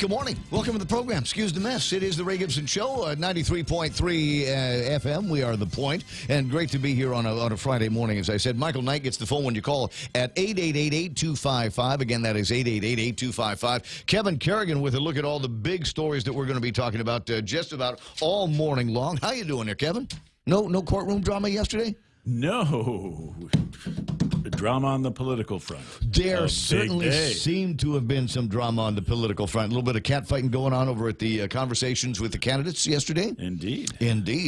Good morning. Welcome to the program. Excuse the mess. It is the Ray Gibson Show, 93.3 FM. We are The Point, and great to be here on a Friday morning. As I said, Michael Knight gets the phone when you call at 888-8255. Again, that is 888-8255. Kevin Kerrigan with a look at all the big stories that we're going to be talking about just about all morning long. How you doing there, Kevin? No courtroom drama yesterday? No. Drama on the political front. There certainly seemed to have been some drama on the political front. A little bit of catfighting going on over at the conversations with the candidates yesterday. Indeed.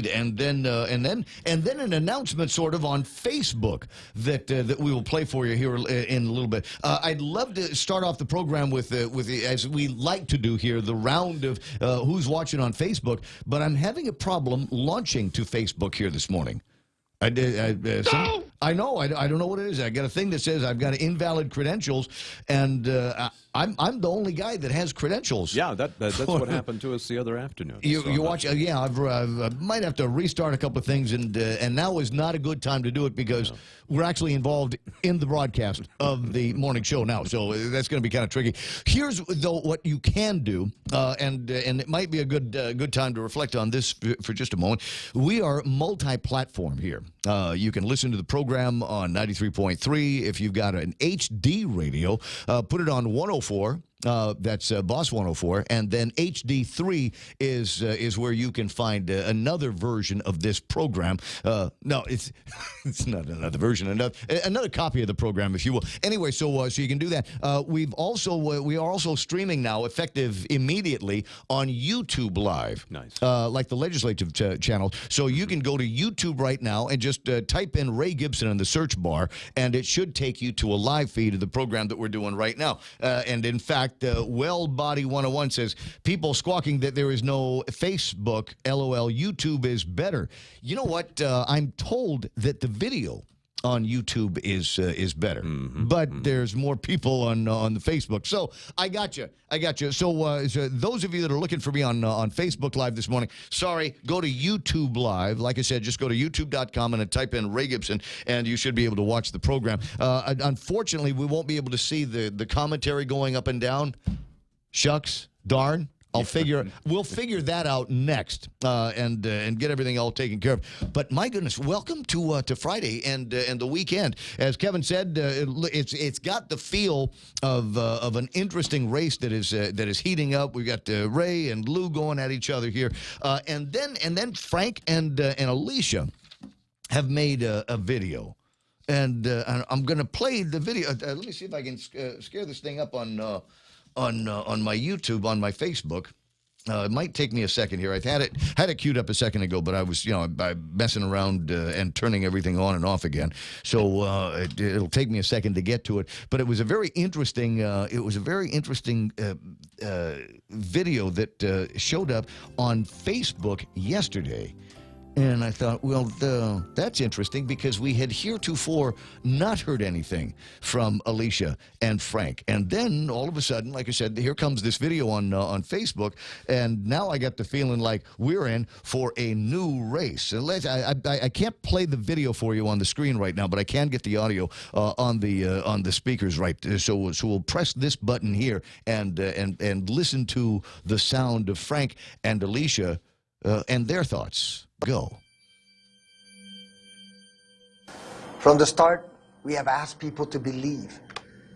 And then an announcement sort of on Facebook that we will play for you here in a little bit. I'd love to start off the program with as we like to do here, the round of who's watching on Facebook. But I'm having a problem launching to Facebook here this morning. I know. I don't know what it is. I got a thing that says I've got invalid credentials, and I'm the only guy that has credentials. Yeah, that's what happened to us the other afternoon. You watch? Yeah, I might have to restart a couple of things, and now is not a good time to do it because we're actually involved in the broadcast of the morning show now. So that's going to be kind of tricky. Here's though what you can do, and it might be a good time to reflect on this for just a moment. We are multi-platform here. You can listen to the program on 93.3. If you've got an HD radio, put it on 104. That's Boss 104, and then HD3 is where you can find another version of this program. No, it's not another version, another copy of the program, if you will. Anyway, so you can do that. We are also streaming now, effective immediately on YouTube Live. Nice. Like the legislative channel. So you can go to YouTube right now and just type in Ray Gibson in the search bar, and it should take you to a live feed of the program that we're doing right now. And in fact, Well Body 101 says, people squawking that there is no Facebook, LOL, YouTube is better. You know what? I'm told that the video on YouTube is better, but there's more people on the Facebook. So I got you. So those of you that are looking for me on Facebook Live this morning, sorry, go to YouTube Live. Like I said, just go to youtube.com and then type in Ray Gibson, and you should be able to watch the program. Unfortunately, we won't be able to see the commentary going up and down. Shucks, darn. We'll figure that out next, and get everything all taken care of. But my goodness, welcome to Friday and the weekend. As Kevin said, it's got the feel of an interesting race that is heating up. We've got Ray and Lou going at each other here, and then Frank and Alicia have made a video. And I'm going to play the video. Let me see if I can scare this thing up on my YouTube, on my Facebook. It might take me a second here. I had it queued up a second ago, but I was messing around and turning everything on and off again. So it'll take me a second to get to it. But it was a very interesting video that showed up on Facebook yesterday. And I thought, well, that's interesting because we had heretofore not heard anything from Alicia and Frank. And then all of a sudden, like I said, here comes this video on Facebook. And now I got the feeling like we're in for a new race. I can't play the video for you on the screen right now, but I can get the audio on the speakers right. So we'll press this button here and listen to the sound of Frank and Alicia and their thoughts. Go. From the start, we have asked people to believe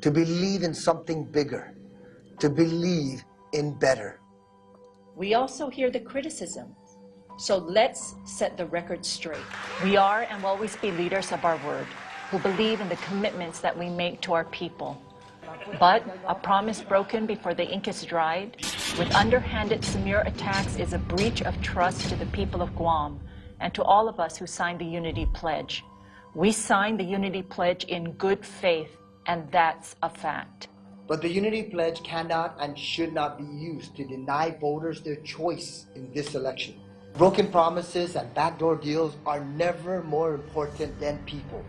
in something bigger, to believe in better. We also hear the criticism, so let's set the record straight. We are and will always be leaders of our word, who believe in the commitments that we make to our people. But a promise broken before the ink is dried, with underhanded smear attacks, is a breach of trust to the people of Guam and to all of us who signed the Unity Pledge. We signed the Unity Pledge in good faith, and that's a fact. But the Unity Pledge cannot and should not be used to deny voters their choice in this election. Broken promises and backdoor deals are never more important than people.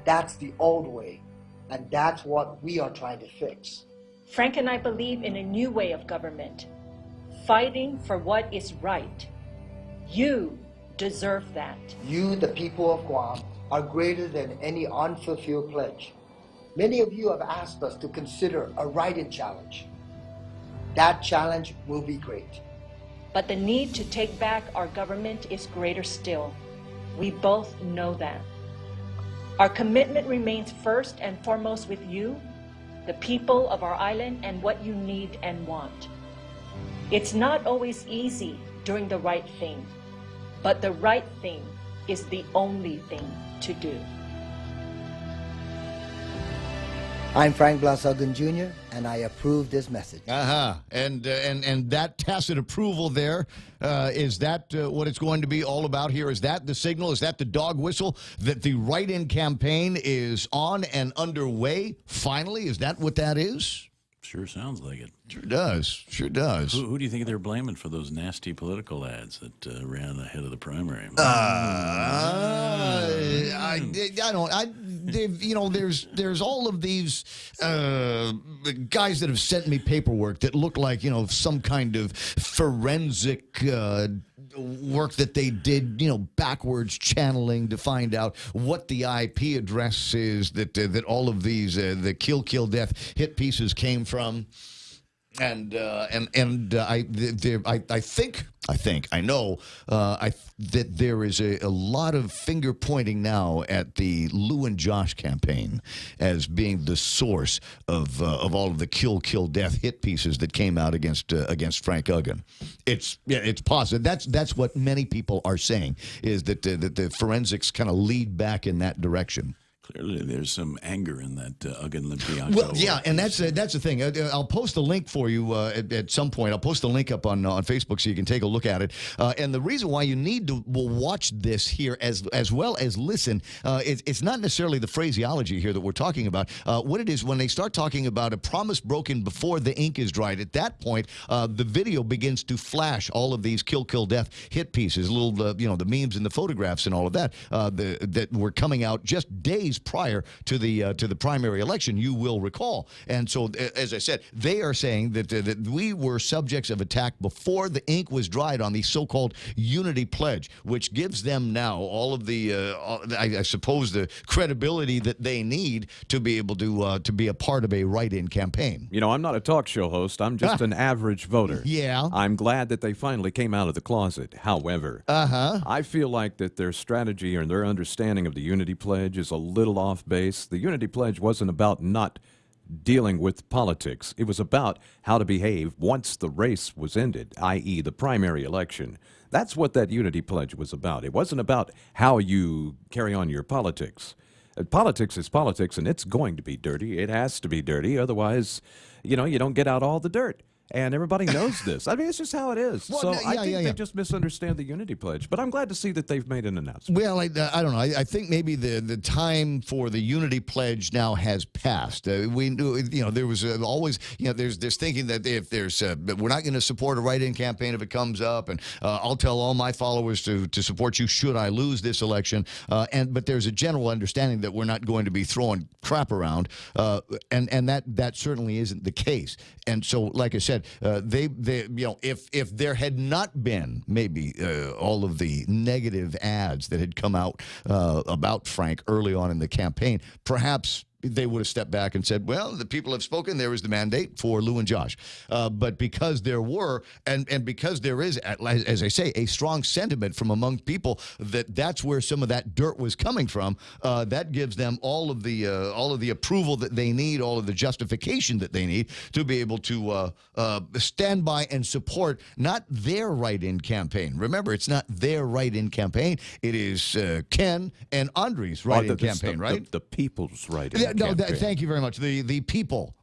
That's the old way. And that's what we are trying to fix. Frank and I believe in a new way of government, fighting for what is right. You deserve that. You, the people of Guam, are greater than any unfulfilled pledge. Many of you have asked us to consider a write-in challenge. that challenge will be great. But the need to take back our government is greater still. We both know that. Our commitment remains first and foremost with you, the people of our island, and what you need and want. It's not always easy doing the right thing, but the right thing is the only thing to do. I'm Frank Blansagun Jr., and I approve this message. And that tacit approval there, is that what it's going to be all about here? Is that the signal? Is that the dog whistle that the write-in campaign is on and underway finally? Is that what that is? Sure sounds like it. Sure does. Sure does. Who do you think they're blaming for those nasty political ads that ran ahead of the primary? There's all of these guys that have sent me paperwork that look like, some kind of forensic work that they did, backwards channeling to find out what the IP address is that all of these the kill death hit pieces came from. And I know that there is a lot of finger pointing now at the Lou and Josh campaign as being the source of all of the kill death hit pieces that came out against Frank Uggan. It's positive. That's what many people are saying, is that the forensics kind of lead back in that direction. Clearly, there's some anger in that Uggan Limpianco. Well, yeah, and that's the thing. I'll post a link for you at some point. I'll post a link up on Facebook so you can take a look at it. And the reason why you need to watch this here as well as listen, it's not necessarily the phraseology here that we're talking about. What it is, when they start talking about a promise broken before the ink is dried, at that point, the video begins to flash all of these kill death hit pieces, the memes and the photographs and all of that that were coming out just days prior to the primary election, you will recall. And so, as I said, they are saying that we were subjects of attack before the ink was dried on the so-called Unity Pledge, which gives them now all of the, I suppose, the credibility that they need to be able to be a part of a write-in campaign. I'm not a talk show host. I'm just an average voter. Yeah. I'm glad that they finally came out of the closet. However, I feel like that their strategy or their understanding of the Unity Pledge is a little off base. The Unity Pledge wasn't about not dealing with politics. It was about how to behave once the race was ended, i.e. the primary election. That's what that Unity Pledge was about. It wasn't about how you carry on your politics. Politics is politics, and it's going to be dirty. It has to be dirty. Otherwise, you don't get out all the dirt. And everybody knows this. I mean, it's just how it is. Well, so yeah, I think yeah. they just misunderstand the Unity Pledge. But I'm glad to see that they've made an announcement. Well, I don't know. I think maybe the time for the Unity Pledge now has passed. We knew, there was always, there's thinking that if there's, we're not going to support a write-in campaign if it comes up, and I'll tell all my followers to support you should I lose this election. But there's a general understanding that we're not going to be throwing crap around, and that certainly isn't the case. And so, like I said, if there had not been maybe all of the negative ads that had come out about Frank early on in the campaign, perhaps they would have stepped back and said, well, the people have spoken. There is the mandate for Lou and Josh. But because there were, and because there is, as I say, a strong sentiment from among people that's where some of that dirt was coming from, that gives them all of the approval that they need, all of the justification that they need to be able to stand by and support not their write-in campaign. Remember, it's not their write-in campaign. It is Ken and Andre's write-in campaign, right? The people's write-in. Thank you very much. The people,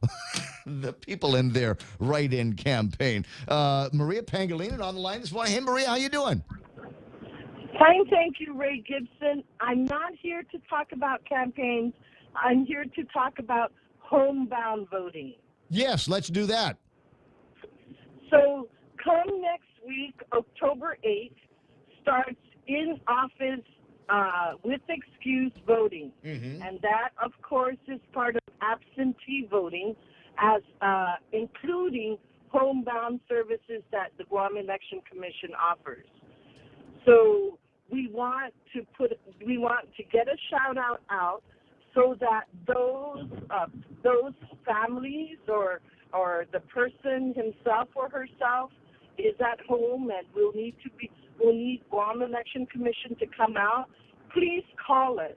the people in their write-in campaign. Maria Pangilinan on the line this morning. Hey, Maria, how you doing? Fine, thank you, Ray Gibson. I'm not here to talk about campaigns. I'm here to talk about homebound voting. Yes, let's do that. So come next week, October 8th, starts in-office with excuse voting. Mm-hmm. And that, of course, is part of absentee voting, as including homebound services that the Guam Election Commission offers. So we want to get a shout out so that those families or the person himself or herself is at home and will need Guam Election Commission to come out, please call us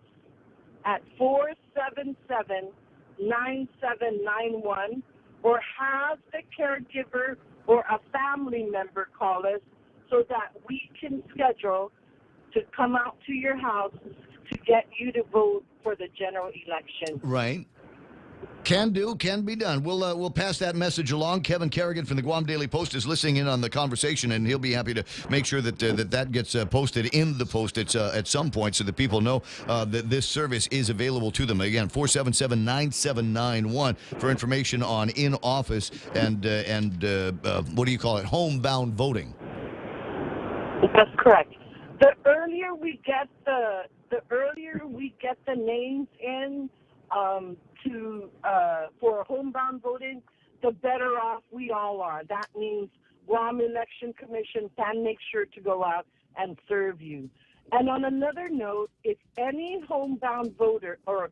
at 477-9791 or have the caregiver or a family member call us so that we can schedule to come out to your house to get you to vote for the general election. Right. Can do, can be done. We'll pass that message along. Kevin Kerrigan from the Guam Daily Post is listening in on the conversation, and he'll be happy to make sure that that gets posted in the Post at some point so that people know that this service is available to them. Again, 477-9791 for information on in-office and what do you call it, homebound voting. That's correct. The earlier we get the names in for homebound voting, the better off we all are. That means Guam Election Commission can make sure to go out and serve you. And on another note, if any homebound voter or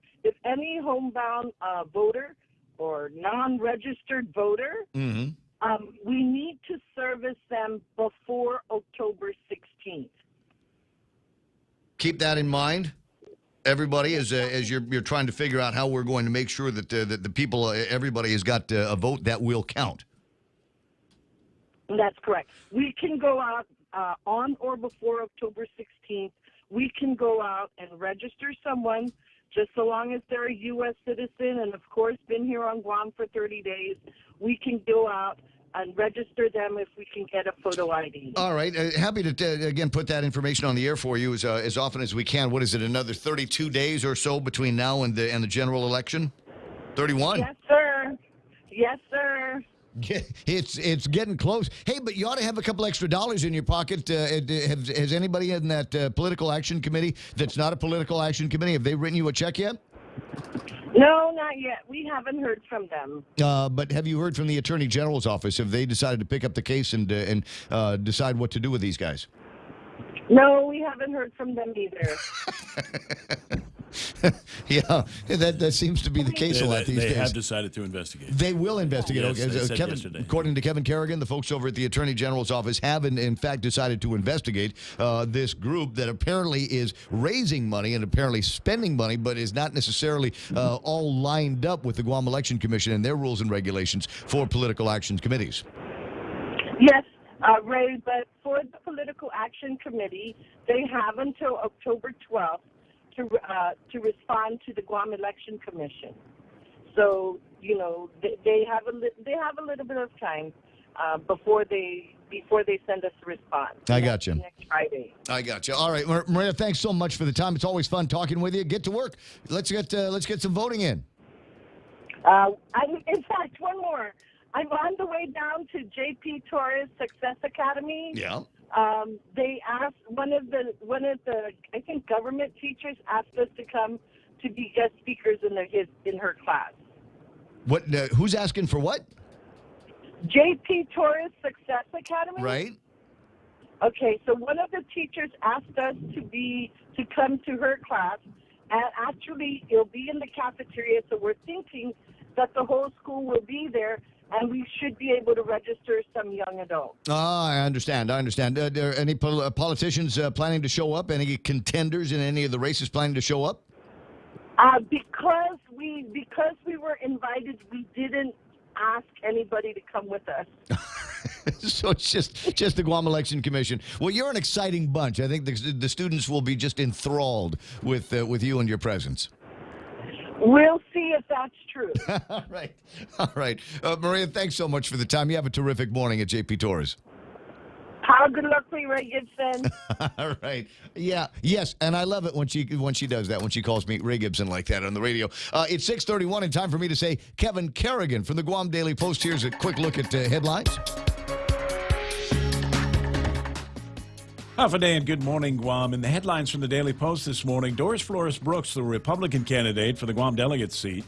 non-registered voter, we need to service them before October 16th. Keep that in mind, everybody, as you're trying to figure out how we're going to make sure that the people, everybody has got a vote that will count. That's correct. We can go out on or before October 16th. We can go out and register someone just so long as they're a U.S. citizen and, of course, been here on Guam for 30 days. We can go out and register them if we can get a photo ID. All right. Happy to, again, put that information on the air for you as often as we can. What is it, another 32 days or so between now and the general election? 31? Yes, sir. Yes, sir. It's getting close. Hey, but you ought to have a couple extra dollars in your pocket. Has anybody in that political action committee that's not a political action committee, have they written you a check yet? No, not yet. We haven't heard from them. But have you heard from the Attorney General's office? Have they decided to pick up the case and decide what to do with these guys? No, we haven't heard from them either. Yeah, that seems to be the case a lot these days. They have decided to investigate. They will investigate. Yes, Okay. they said Kevin, yesterday. according to Kevin Kerrigan, the folks over at the Attorney General's office have, in fact, decided to investigate this group that apparently is raising money and apparently spending money, but is not necessarily all lined up with the Guam Election Commission and their rules and regulations for political action committees. Yes, Ray, but for the Political Action Committee, they have until October 12th to respond to the Guam Election Commission. So, you know, they have a little bit of time before they send us a response. I got you. Next Friday. I got you. All right, Maria, thanks so much for the time. It's always fun talking with you. Get to work. Let's get some voting in. In fact, one more. I'm on the way down to J.P. Torres Success Academy. Yeah. They asked one of the I think government teachers asked us to come to be guest speakers in her class. What? Who's asking for what? J.P. Torres Success Academy. Right. Okay, so one of the teachers asked us to come to her class, and actually it'll be in the cafeteria. So we're thinking that the whole school will be there. And we should be able to register some young adults. I understand. Are there any politicians planning to show up? Any contenders in any of the races planning to show up? Because we were invited, we didn't ask anybody to come with us. So it's just the Guam Election Commission. Well, you're an exciting bunch. I think the students will be just enthralled with you and your presence. We'll see if that's true. All right. Maria, thanks so much for the time. You have a terrific morning at JP Torres. How good luck for you, Ray Gibson. All right. Yeah. Yes. And I love it when she does that, when she calls me Ray Gibson like that on the radio. It's 6:31 and time for me to say Kevin Kerrigan from the Guam Daily Post. Here's a quick look at headlines. Half a day and good morning, Guam. In the headlines from the Daily Post this morning, Doris Flores Brooks, the Republican candidate for the Guam delegate seat,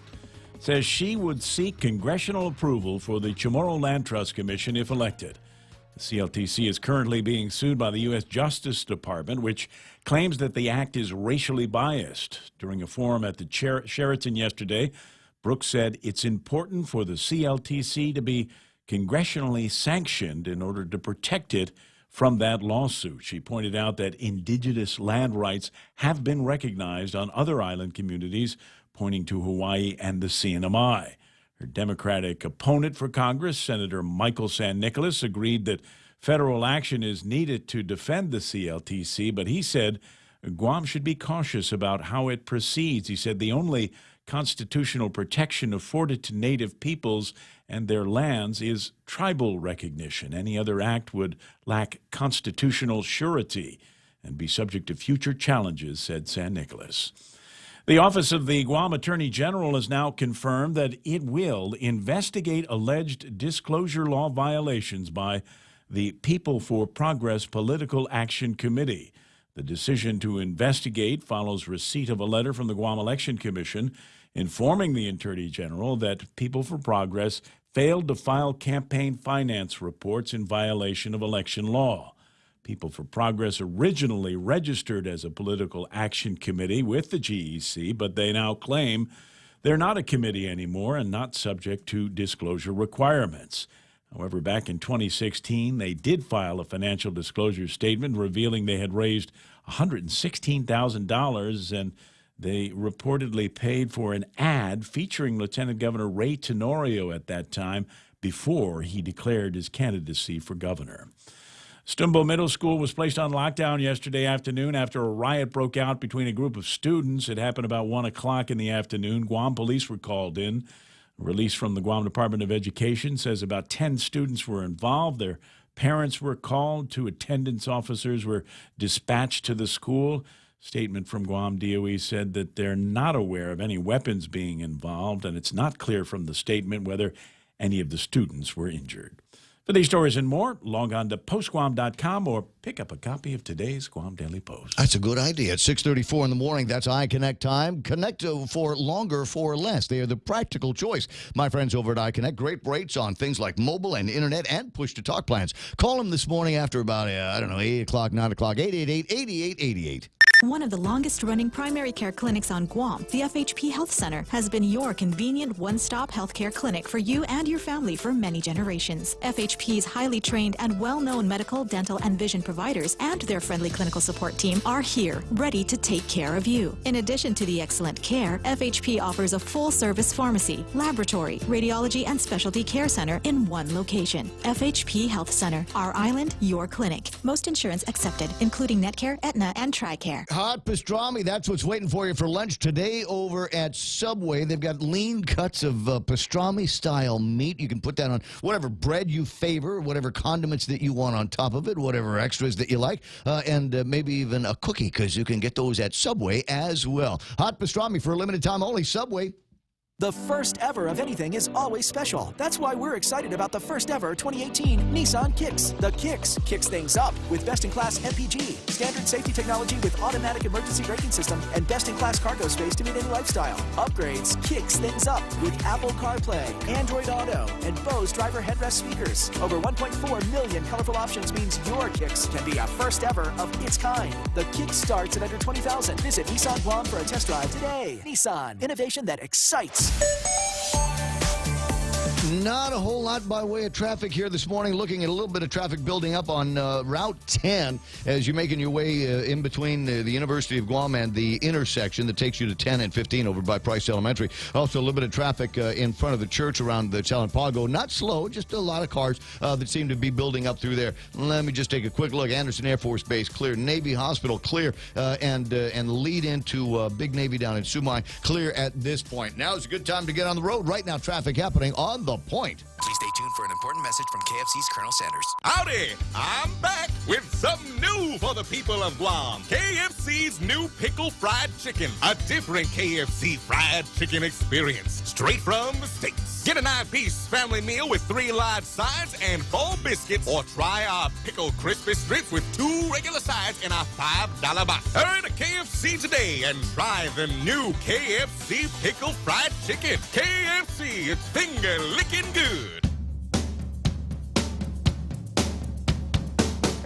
says she would seek congressional approval for the Chamorro Land Trust Commission if elected. The CLTC is currently being sued by the U.S. Justice Department, which claims that the act is racially biased. During a forum at the Sheraton yesterday, Brooks said it's important for the CLTC to be congressionally sanctioned in order to protect it from that lawsuit. She pointed out that indigenous land rights have been recognized on other island communities, pointing to Hawaii and the CNMI. Her Democratic opponent for Congress, Senator Michael San Nicolas, agreed that federal action is needed to defend the CLTC, but he said Guam should be cautious about how it proceeds. He said the only constitutional protection afforded to Native peoples and their lands is tribal recognition. Any other act would lack constitutional surety and be subject to future challenges, said San Nicolas. The Office of the Guam Attorney General has now confirmed that it will investigate alleged disclosure law violations by the People for Progress Political Action Committee. The decision to investigate follows receipt of a letter from the Guam Election Commission informing the Attorney General that People for Progress failed to file campaign finance reports in violation of election law. People for Progress originally registered as a political action committee with the GEC, but they now claim they're not a committee anymore and not subject to disclosure requirements. However, back in 2016, they did file a financial disclosure statement revealing they had raised $116,000, and they reportedly paid for an ad featuring Lieutenant Governor Ray Tenorio at that time before he declared his candidacy for governor. Stumbo Middle School was placed on lockdown yesterday afternoon after a riot broke out between a group of students. It happened about 1 o'clock in the afternoon. Guam police were called in. A release from the Guam Department of Education says about 10 students were involved. Their parents were called. 2 attendance officers were dispatched to the school. Statement from Guam DOE said that they're not aware of any weapons being involved, and it's not clear from the statement whether any of the students were injured. For these stories and more, log on to postguam.com or pick up a copy of today's Guam Daily Post. That's a good idea. At 6:34 in the morning, that's iConnect time. Connect for longer for less. They are the practical choice. My friends over at iConnect, great rates on things like mobile and internet and push-to-talk plans. Call them this morning after about, 8 o'clock, 9 o'clock, 888-8888. One of the longest-running primary care clinics on Guam, the FHP Health Center, has been your convenient one-stop healthcare clinic for you and your family for many generations. FHP's highly trained and well-known medical, dental, and vision providers and their friendly clinical support team are here, ready to take care of you. In addition to the excellent care, FHP offers a full-service pharmacy, laboratory, radiology, and specialty care center in one location. FHP Health Center, our island, your clinic. Most insurance accepted, including Netcare, Aetna, and TRICARE. Hot pastrami, that's what's waiting for you for lunch today over at Subway. They've got lean cuts of pastrami-style meat. You can put that on whatever bread you favor, whatever condiments that you want on top of it, whatever extras that you like, and maybe even a cookie, because you can get those at Subway as well. Hot pastrami for a limited time only. Subway. The first ever of anything is always special. That's why we're excited about the first ever 2018 Nissan Kicks. The Kicks kicks things up with best-in-class MPG, standard safety technology with automatic emergency braking system, and best-in-class cargo space to meet any lifestyle. Upgrades kicks things up with Apple CarPlay, Android Auto, and Bose driver headrest speakers. Over 1.4 million colorful options means your Kicks can be a first ever of its kind. The Kicks starts at under $20,000. Visit Nissan Guam for a test drive today. Nissan, innovation that excites. Not a whole lot by way of traffic here this morning. Looking at a little bit of traffic building up on Route 10 as you're making your way in between the University of Guam and the intersection that takes you to 10 and 15 over by Price Elementary. Also, a little bit of traffic in front of the church around the Talapago. Not slow, just a lot of cars that seem to be building up through there. Let me just take a quick look. Anderson Air Force Base clear. Navy Hospital clear. And lead into Big Navy down in Sumai clear at this point. Now is a good time to get on the road. Right now, traffic happening on the point. Please stay tuned for an important message from KFC's Colonel Sanders. Howdy! I'm back with something new for the people of Guam. KFC's new pickle fried chicken. A different KFC fried chicken experience. Straight from the States. Get a 9-piece family meal with 3 large sides and 4 biscuits, or try our pickle crispy strips with 2 regular sides in our $5 box. Hurry to KFC today and try the new KFC pickle fried chicken. KFC, it's finger licking good.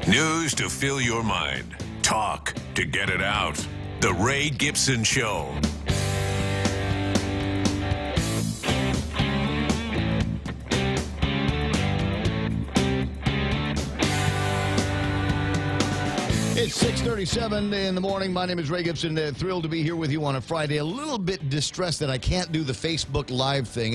News to fill your mind. Talk to get it out. The Ray Gibson Show. It's 6:37 in the morning. My name is Ray Gibson. Thrilled to be here with you on a Friday. A little bit distressed that I can't do the Facebook Live thing.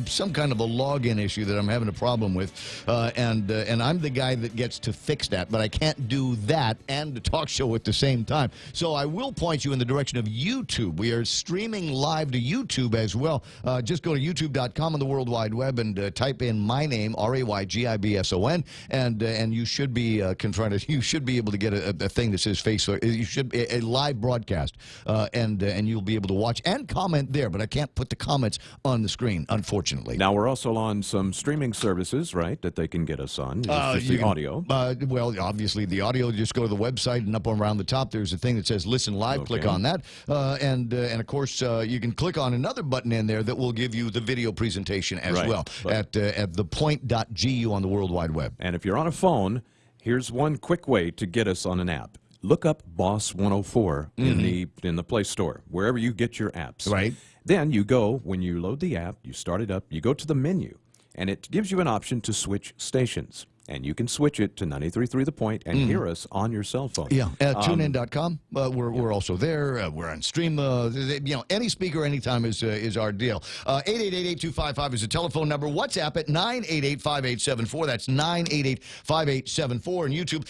Some kind of a login issue that I'm having a problem with, and I'm the guy that gets to fix that. But I can't do that and the talk show at the same time. So I will point you in the direction of YouTube. We are streaming live to YouTube as well. Just go to youtube.com on the World Wide Web and type in my name, RAYGIBSON, and you should be confronted. You should be able to get a thing that says Facebook. You should a live broadcast, and you'll be able to watch and comment there. But I can't put the comments on the screen, unfortunately. Now we're also on some streaming services, right? That they can get us on. It's just the audio. Well, obviously the audio. Just go to the website and up around the top there's a thing that says "Listen Live." Okay. Click on that, and of course you can click on another button in there that will give you the video presentation as well at thepoint.gu on the World Wide Web. And if you're on a phone, here's one quick way to get us on an app. Look up Boss 104 in the Play Store, wherever you get your apps. Right. Then you go, when you load the app, you start it up, you go to the menu, and it gives you an option to switch stations. And you can switch it to 93.3 The Point and hear us on your cell phone. Yeah, tunein.com. We're also there. We're on stream. Any speaker, anytime is our deal. 888-8255 is the telephone number. WhatsApp at 988-5874. That's 988-5874. And YouTube.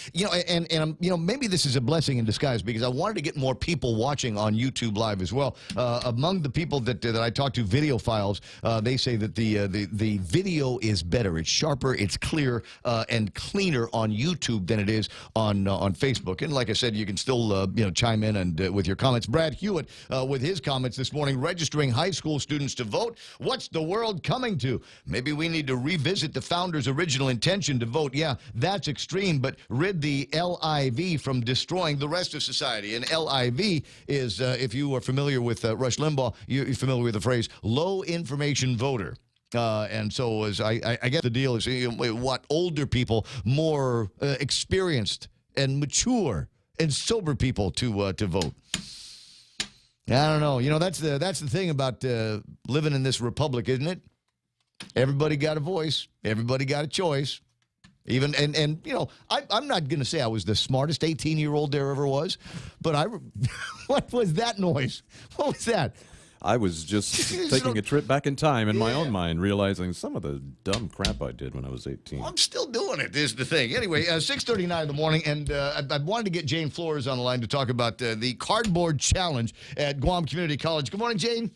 And maybe this is a blessing in disguise because I wanted to get more people watching on YouTube Live as well. Among the people that I talked to, video files, they say that the video is better. It's sharper. It's clear. And cleaner on YouTube than it is on Facebook. And like I said, you can still chime in and with your comments. Brad Hewitt with his comments this morning, registering high school students to vote. What's the world coming to? Maybe we need to revisit the founders' original intention to vote. Yeah, that's extreme, but rid the LIV from destroying the rest of society. And LIV is, if you are familiar with Rush Limbaugh, you're familiar with the phrase low information voter. And so as I guess the deal is what older people, more experienced and mature and sober people to vote. I don't know. That's the thing about living in this republic, isn't it? Everybody got a voice. Everybody got a choice. Even I'm not going to say I was the smartest 18-year-old there ever was, but what was that noise? What was that? I was just taking a trip back in time in my own mind, realizing some of the dumb crap I did when I was 18. Well, I'm still doing it, is the thing. Anyway, 6:39 in the morning, and I wanted to get Jane Flores on the line to talk about the cardboard challenge at Guam Community College. Good morning, Jane.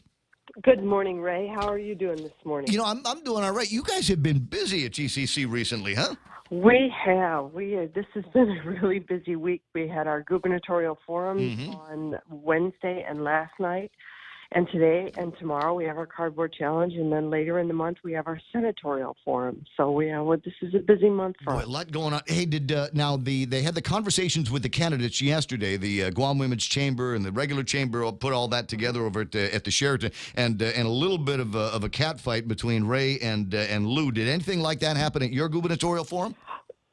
Good morning, Ray. How are you doing this morning? I'm doing all right. You guys have been busy at GCC recently, huh? We have. This has been a really busy week. We had our gubernatorial forum on Wednesday and last night. And today and tomorrow we have our cardboard challenge, and then later in the month we have our senatorial forum. So this is a busy month for us. A lot going on. Hey, they had the conversations with the candidates yesterday. The Guam Women's Chamber and the regular chamber put all that together over at the Sheraton, and a little bit of a catfight between Ray and Lou. Did anything like that happen at your gubernatorial forum?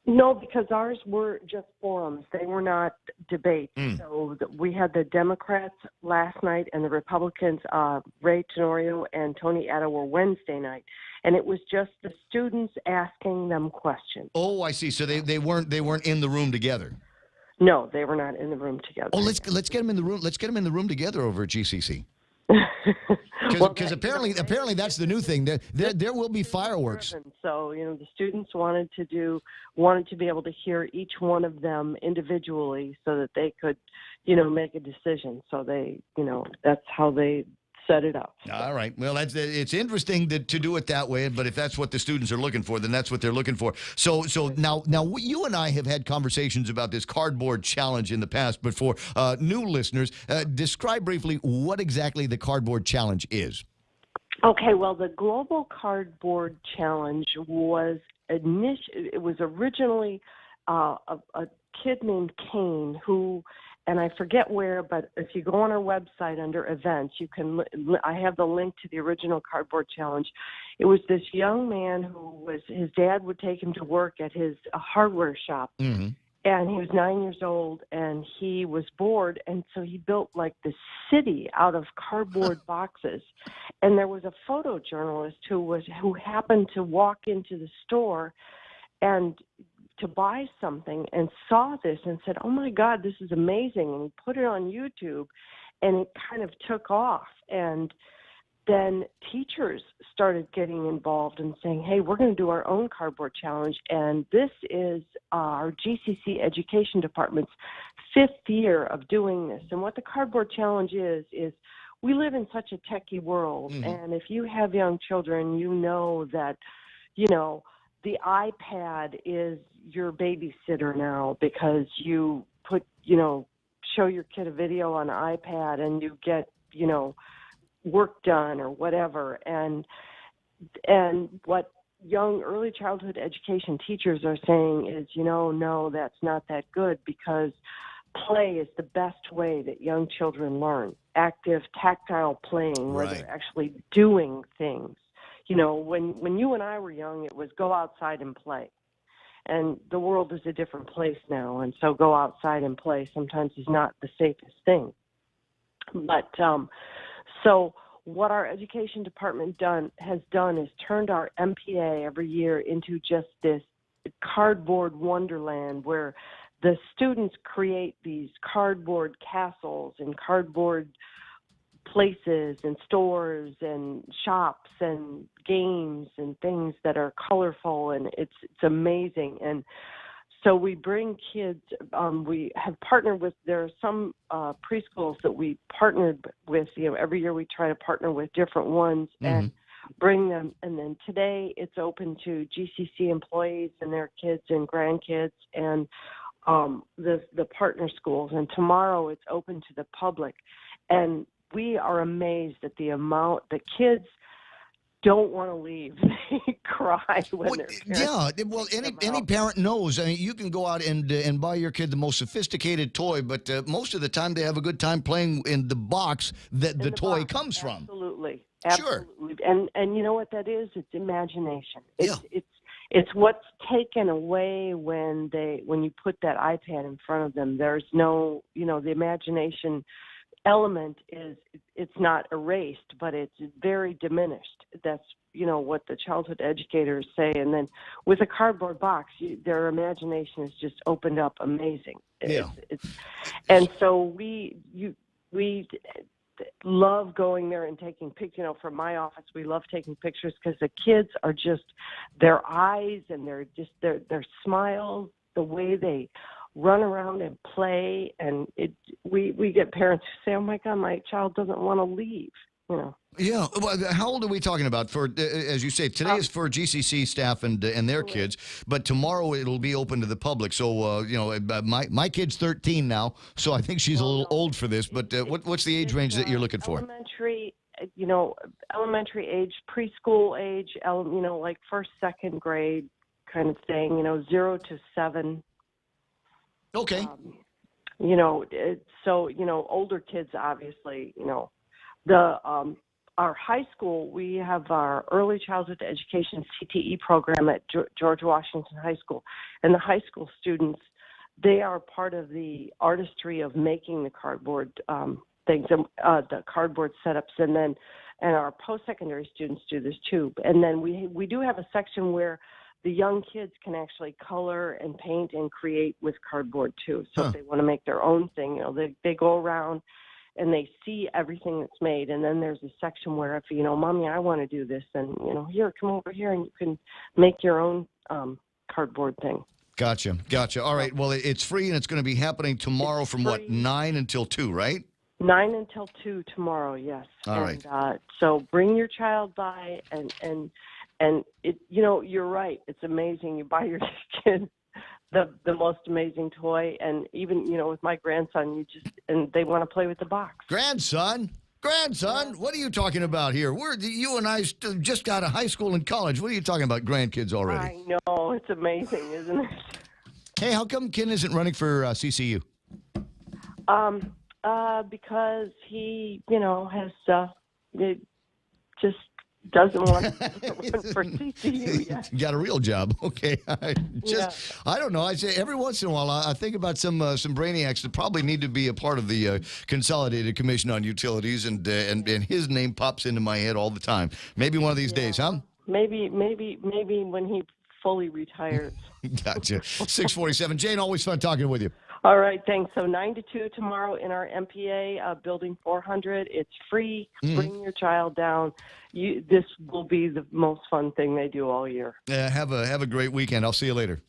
No, because ours were just forums. They were not debates. So we had the Democrats last night and the Republicans, Ray Tenorio and Tony Atta, were Wednesday night. And it was just the students asking them questions. Oh, I see. So they weren't in the room together. No, they were not in the room together. Oh, let's get them in the room. Let's get them in the room together over at GCC. Because apparently that's the new thing. There will be fireworks. So the students wanted to be able to hear each one of them individually so that they could make a decision. So they that's how they set it up. All right. Well, it's interesting to do it that way, but if that's what the students are looking for, then that's what they're looking for. So now you and I have had conversations about this cardboard challenge in the past, but for new listeners, describe briefly what exactly the cardboard challenge is. Okay, well, the Global Cardboard Challenge was originally a kid named Kane who, and I forget where, but if you go on our website under events, I have the link to the original Cardboard Challenge. It was this young man his dad would take him to work at his hardware shop. and he was 9 years old, and he was bored, and so he built like this city out of cardboard boxes. And there was a photojournalist who happened to walk into the store and to buy something and saw this and said, "Oh my God, this is amazing!" And he put it on YouTube, and it kind of took off. And then teachers started getting involved and saying, "Hey, we're going to do our own cardboard challenge." And this is our GCC Education Department's 5th year of doing this. And what the cardboard challenge is we live in such a techie world. And if you have young children, you know that, the iPad is your babysitter now, because you put, show your kid a video on an iPad and you get, work done or whatever. And what young early childhood education teachers are saying is, no, that's not that good, because play is the best way that young children learn. Active, tactile playing, where they're actually doing things. When you and I were young, it was go outside and play. And the world is a different place now, and so go outside and play sometimes is not the safest thing. But so what our education department has done is turned our MPA every year into just this cardboard wonderland, where the students create these cardboard castles and cardboard places and stores and shops and games and things that are colorful, and it's amazing. And so we bring kids, we have partnered with, there are some preschools that we partnered with, every year we try to partner with different ones and bring them. And then today it's open to GCC employees and their kids and grandkids and the partner schools. And tomorrow it's open to the public. And we are amazed at the amount the kids don't want to leave. They cry when they're well, any parent knows. I mean, you can go out and buy your kid the most sophisticated toy, but most of the time they have a good time playing in the box that the toy comes from. Absolutely. Sure. And you know what that is? It's imagination. It's what's taken away when you put that iPad in front of them. There's no, the imagination element it's not erased, but it's very diminished. That's what the childhood educators say. And then with a cardboard box, their imagination is just opened up amazing. And so we love going there and taking pictures. From my office, we love taking pictures because the kids are just, their eyes and their smiles, the way they run around and play, and we get parents who say, "Oh my God, my child doesn't want to leave." Yeah. Well, how old are we talking about? For as you say, today is for GCC staff and their kids, but tomorrow it'll be open to the public. So my kid's 13 now, so I think she's a little old for this. But what's the age range that you're looking for? Elementary age, preschool age, like first, second grade kind of thing. 0 to 7. Okay. So older kids, obviously, our high school, we have our early childhood education CTE program at George Washington High School. And the high school students, they are part of the artistry of making the cardboard things, the cardboard setups. And our post-secondary students do this too. And then we do have a section where the young kids can actually color and paint and create with cardboard too. So if they want to make their own thing, they go around and they see everything that's made. And then there's a section where if, Mommy, I want to do this, then, here, come over here and you can make your own cardboard thing. Gotcha. All right. Well, it's free and it's going to be happening tomorrow from 9 until 2, right? 9 until 2 tomorrow, yes. All right. So bring your child by and it, you're right. It's amazing. You buy your kid the most amazing toy, and even with my grandson, and they want to play with the box. Grandson, what are you talking about here? You and I just got out of high school and college. What are you talking about, grandkids already? I know, it's amazing, isn't it? Hey, how come Ken isn't running for CCU? Because he, has just doesn't want to run for TCU yet. You got a real job. Okay. I don't know. I say every once in a while, I think about some brainiacs that probably need to be a part of the Consolidated Commission on Utilities, and his name pops into my head all the time. Maybe one of these days, huh? Maybe when he fully retires. Gotcha. 647. Jane, always fun talking with you. All right, thanks. So 9 to 2 tomorrow in our MPA, Building 400. It's free. Bring your child down. This will be the most fun thing they do all year. Have a great weekend. I'll see you later.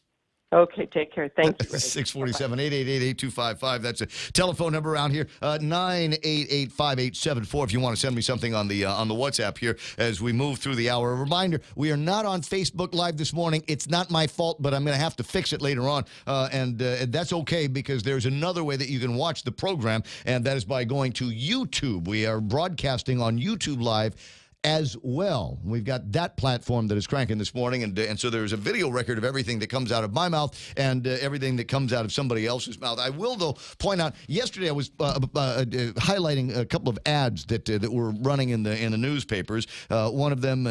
Okay, take care. Thank you. 647-888-8255. That's a telephone number around here. 988-5874 if you want to send me something on the WhatsApp here as we move through the hour. A reminder, we are not on Facebook Live this morning. It's not my fault, but I'm going to have to fix it later on. And that's okay, because there's another way that you can watch the program, and that is by going to YouTube. We are broadcasting on YouTube Live as well. We've got that platform that is cranking this morning, and so there's a video record of everything that comes out of my mouth and everything that comes out of somebody else's mouth. I will, though, point out, yesterday I was highlighting a couple of ads that were running in the newspapers. One of them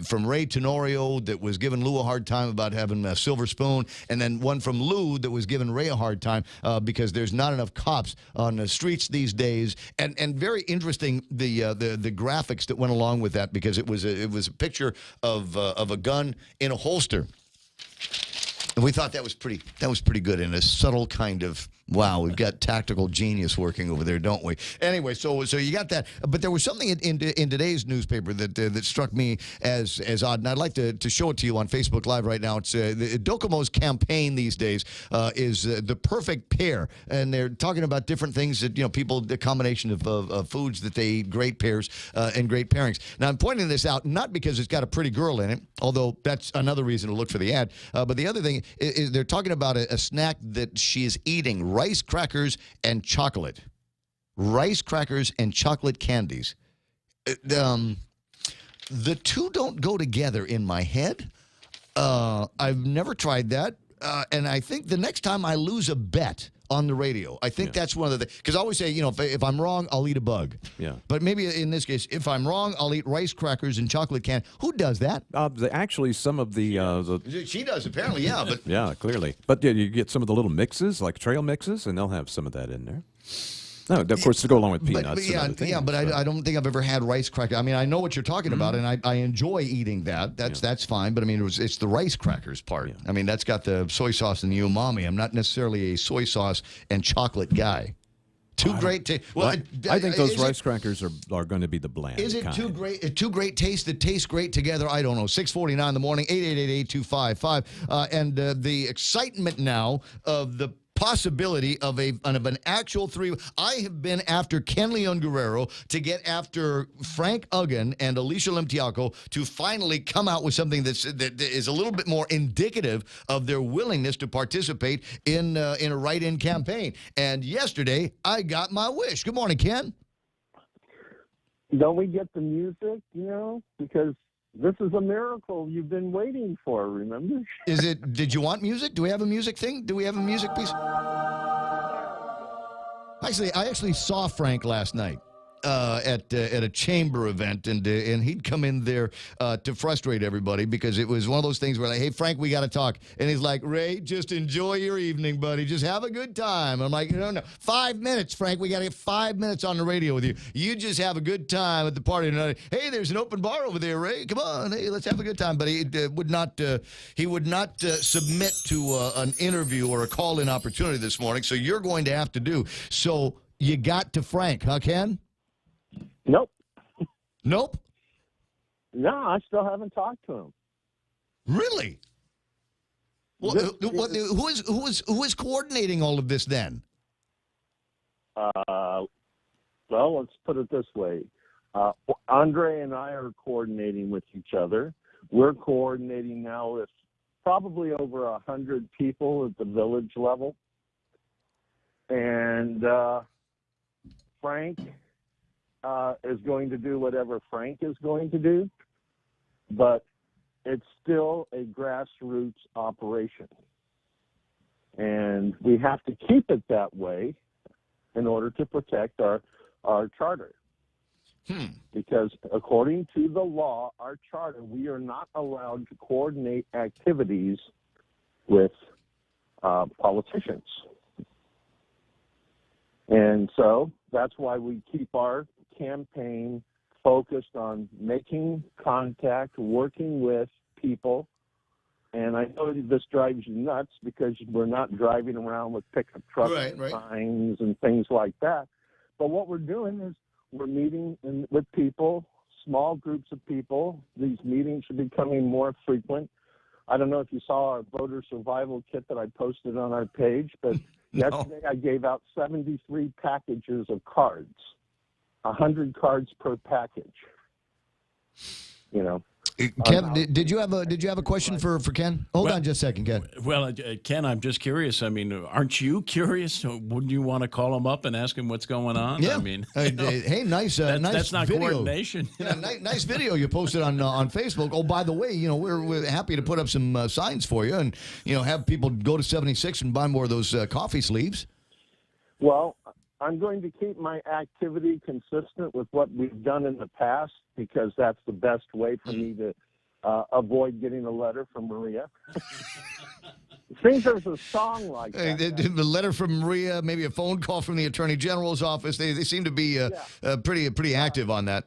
from Ray Tenorio that was giving Lou a hard time about having a silver spoon, and then one from Lou that was giving Ray a hard time because there's not enough cops on the streets these days. And very interesting, the graphics that went along with that, because it was a picture of a gun in a holster, and we thought that was pretty good in a subtle kind of, wow, we've got tactical genius working over there, don't we? Anyway, so you got that, but there was something in today's newspaper that struck me as odd, and I'd like to show it to you on Facebook Live right now. It's Docomo's campaign these days is the perfect pair, and they're talking about different things that people, the combination of foods that they eat, great pairs and great pairings. Now I'm pointing this out not because it's got a pretty girl in it, although that's another reason to look for the ad. But the other thing is they're talking about a snack that she is eating. Rice crackers and chocolate. Rice crackers and chocolate candies. The two don't go together in my head. I've never tried that. And I think the next time I lose a bet on the radio, I think that's one of the things. Because I always say, if I'm wrong, I'll eat a bug. Yeah. But maybe in this case, if I'm wrong, I'll eat rice crackers and chocolate candy. Who does that? Actually, some of the she does, apparently, yeah. But yeah, clearly. But you get some of the little mixes, like trail mixes, and they'll have some of that in there. No, of course, to go along with peanuts. But I don't think I've ever had rice crackers. I mean, I know what you're talking about, and I enjoy eating that. That's fine. But I mean, it's the rice crackers part. Yeah. I mean, that's got the soy sauce and the umami. I'm not necessarily a soy sauce and chocolate guy. Too great taste. Well, I think those rice crackers are going to be the bland. Is it kind. Two great tastes that taste great together? I don't know. 6:49 in the morning. 888-8255. And the excitement now of the possibility of an actual three. I have been after Ken Leon Guerrero to get after Frank Uggan and Alicia Limtiaco to finally come out with something that is a little bit more indicative of their willingness to participate in a write-in campaign. And yesterday, I got my wish. Good morning, Ken. Don't we get the music, because this is a miracle you've been waiting for, remember? Did you want music? Do we have a music thing? Do we have a music piece? I actually saw Frank last night at a chamber event, and he'd come in there to frustrate everybody because it was one of those things where, like, hey, Frank, we got to talk. And he's like, Ray, just enjoy your evening, buddy. Just have a good time. I'm like, no. 5 minutes, Frank. We got to get 5 minutes on the radio with you. You just have a good time at the party tonight. Hey, there's an open bar over there, Ray. Come on. Hey, let's have a good time. But he would not submit to an interview or a call-in opportunity this morning, so you're going to have to do. So you got to Frank, huh, Ken? Nope. Nope? No, I still haven't talked to him. Really? Well, who is coordinating all of this then? Well, let's put it this way. Andre and I are coordinating with each other. We're coordinating now with probably over 100 people at the village level. And Frank is going to do whatever Frank is going to do, but it's still a grassroots operation. And we have to keep it that way in order to protect our charter. Because according to the law, our charter, we are not allowed to coordinate activities with politicians. And so that's why we keep our campaign focused on making contact, working with people. And I know this drives you nuts because we're not driving around with pickup trucks and signs and things like that. But what we're doing is we're meeting with people, small groups of people. These meetings are becoming more frequent. I don't know if you saw our voter survival kit that I posted on our page, but yesterday I gave out 73 packages of cards, 100 cards per package. You know. Ken, did you have a question for Ken? Hold on just a second, Ken. Well, Ken, I'm just curious. I mean, aren't you curious? Wouldn't you want to call him up and ask him what's going on? Yeah. I mean, hey, nice that's not video. coordination. Yeah, nice video you posted on Facebook. Oh, by the way, you know we're happy to put up some signs for you, and have people go to 76 and buy more of those coffee sleeves. Well, I'm going to keep my activity consistent with what we've done in the past because that's the best way for me to avoid getting a letter from Maria. It seems there's a song like that. The letter from Maria, maybe a phone call from the Attorney General's office. They seem to be pretty active on that.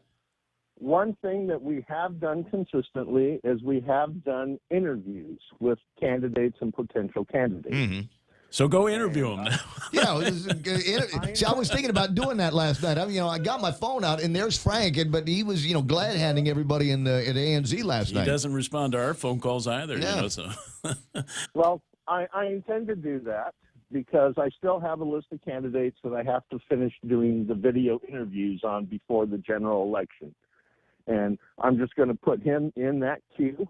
One thing that we have done consistently is we have done interviews with candidates and potential candidates. Mm-hmm. So go interview him now. See, I was thinking about doing that last night. I got my phone out, and there's Frank, but he was, glad handing everybody at ANZ last night. He doesn't respond to our phone calls either. Yeah. So. Well, I intend to do that because I still have a list of candidates that I have to finish doing the video interviews on before the general election. And I'm just going to put him in that queue.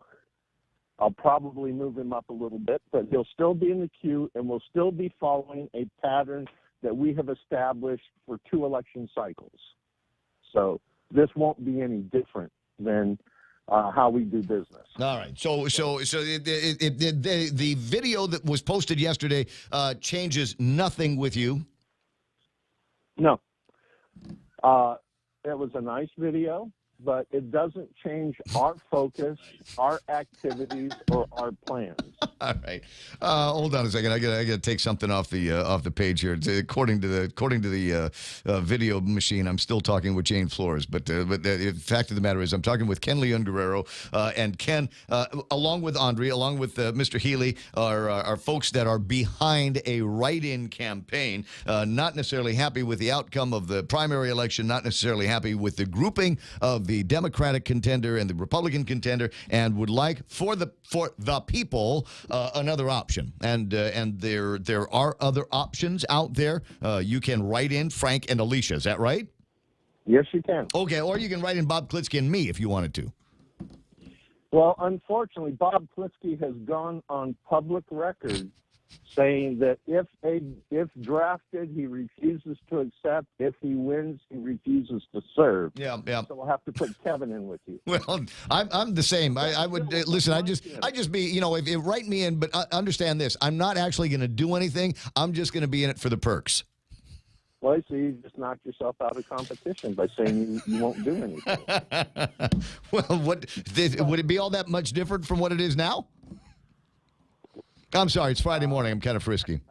I'll probably move him up a little bit, but he'll still be in the queue, and we'll still be following a pattern that we have established for 2 election cycles. So this won't be any different than how we do business. All right. So the video that was posted yesterday changes nothing with you? No. It was a nice video, but it doesn't change our focus, our activities, or our plans. All right, hold on a second. I gotta take something off the page here. According to the video machine, I'm still talking with Jane Flores, but the fact of the matter is, I'm talking with Ken Leon Guerrero, and Ken, along with Andre, along with Mr. Healy, are folks that are behind a write-in campaign. Not necessarily happy with the outcome of the primary election. Not necessarily happy with the grouping of the Democratic contender and the Republican contender, and would like for the people another option. And there are other options out there. You can write in Frank and Alicia. Is that right? Yes, you can. Okay, or you can write in Bob Klitsky and me if you wanted to. Well, unfortunately, Bob Klitsky has gone on public record saying that if drafted, he refuses to accept. If he wins, he refuses to serve. Yeah. So we'll have to put Kevin in with you. Well, I'm the same. I would listen. I just be if write me in, but understand this: I'm not actually going to do anything. I'm just going to be in it for the perks. Well, so you just knocked yourself out of competition by saying you won't do anything. Well, would it be all that much different from what it is now? I'm sorry, it's Friday morning. I'm kind of frisky.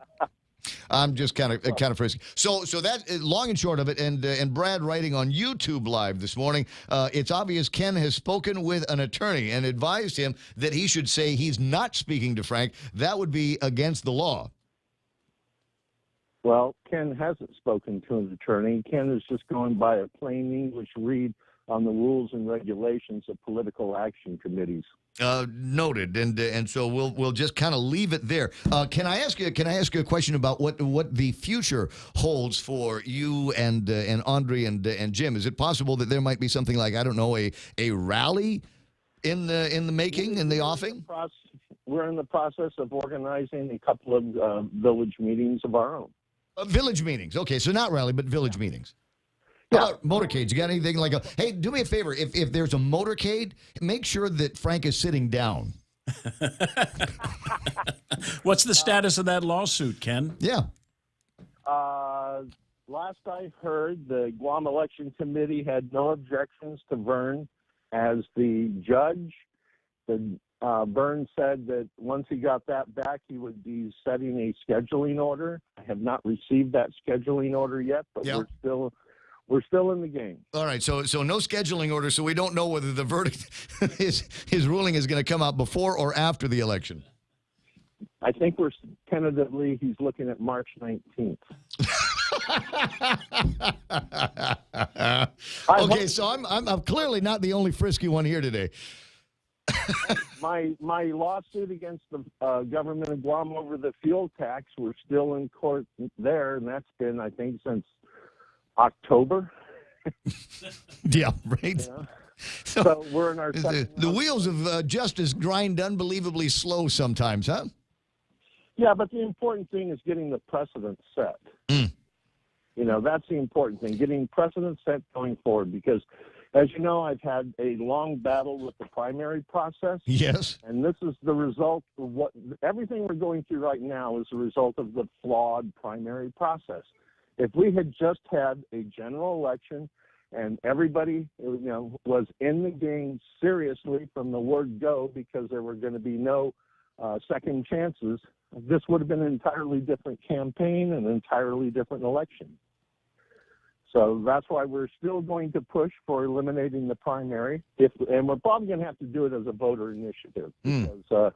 I'm just kind of frisky. So that long and short of it, and Brad writing on YouTube Live this morning, it's obvious Ken has spoken with an attorney and advised him that he should say he's not speaking to Frank. That would be against the law. Well, Ken hasn't spoken to an attorney. Ken is just going by a plain English read on the rules and regulations of political action committees. Noted, and so we'll just kind of leave it there. Can I ask you a question about what the future holds for you and Andre and Jim? Is it possible that there might be something like, I don't know, a rally in the making, in the offing? We're in the process of organizing a couple of village meetings of our own. Village meetings. Okay, so not rally, but village meetings. How about motorcades? You got anything like hey, do me a favor. If there's a motorcade, make sure that Frank is sitting down. What's the status of that lawsuit, Ken? Yeah. last I heard, the Guam Election Committee had no objections to Vern as the judge. Vern said that once he got that back, he would be setting a scheduling order. I have not received that scheduling order yet, but we're still in the game. All right, so no scheduling order, so we don't know whether the verdict, his ruling is going to come out before or after the election. I think we're tentatively, he's looking at March 19th. Okay, so I'm clearly not the only frisky one here today. My lawsuit against the government of Guam over the fuel tax, we're still in court there, and that's been, I think, since October. Yeah, right. Yeah. So we're in our second the wheels of justice grind unbelievably slow sometimes, huh? Yeah, but the important thing is getting the precedent set. You know, that's the important thing, getting precedent set going forward, because as you know, I've had a long battle with the primary process. Yes. And this is the result of what everything we're going through right now is the result of the flawed primary process. If we had just had a general election and everybody, you know, was in the game seriously from the word go, because there were going to be no second chances, this would have been an entirely different campaign and an entirely different election. So that's why we're still going to push for eliminating the primary, and we're probably going to have to do it as a voter initiative, because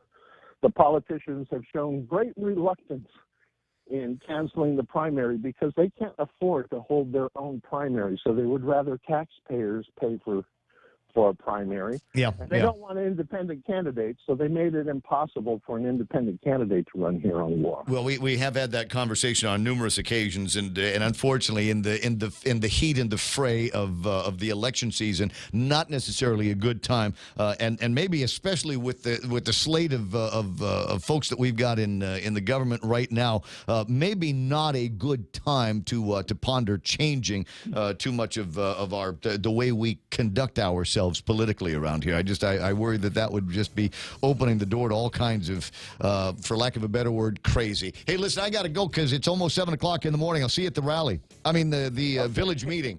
the politicians have shown great reluctance in canceling the primary because they can't afford to hold their own primary, so they would rather taxpayers pay for a primary. Yeah, and they don't want an independent candidate, so they made it impossible for an independent candidate to run here on Guam. Well, we have had that conversation on numerous occasions, and unfortunately, in the heat and the fray of the election season, not necessarily a good time, and maybe especially with the slate of folks that we've got in the government right now, maybe not a good time to ponder changing too much of the way we conduct ourselves politically around here. I worry that would just be opening the door to all kinds of, for lack of a better word, crazy. Hey, listen, I got to go because it's almost 7 o'clock in the morning. I'll see you at the rally. I mean, the village meeting.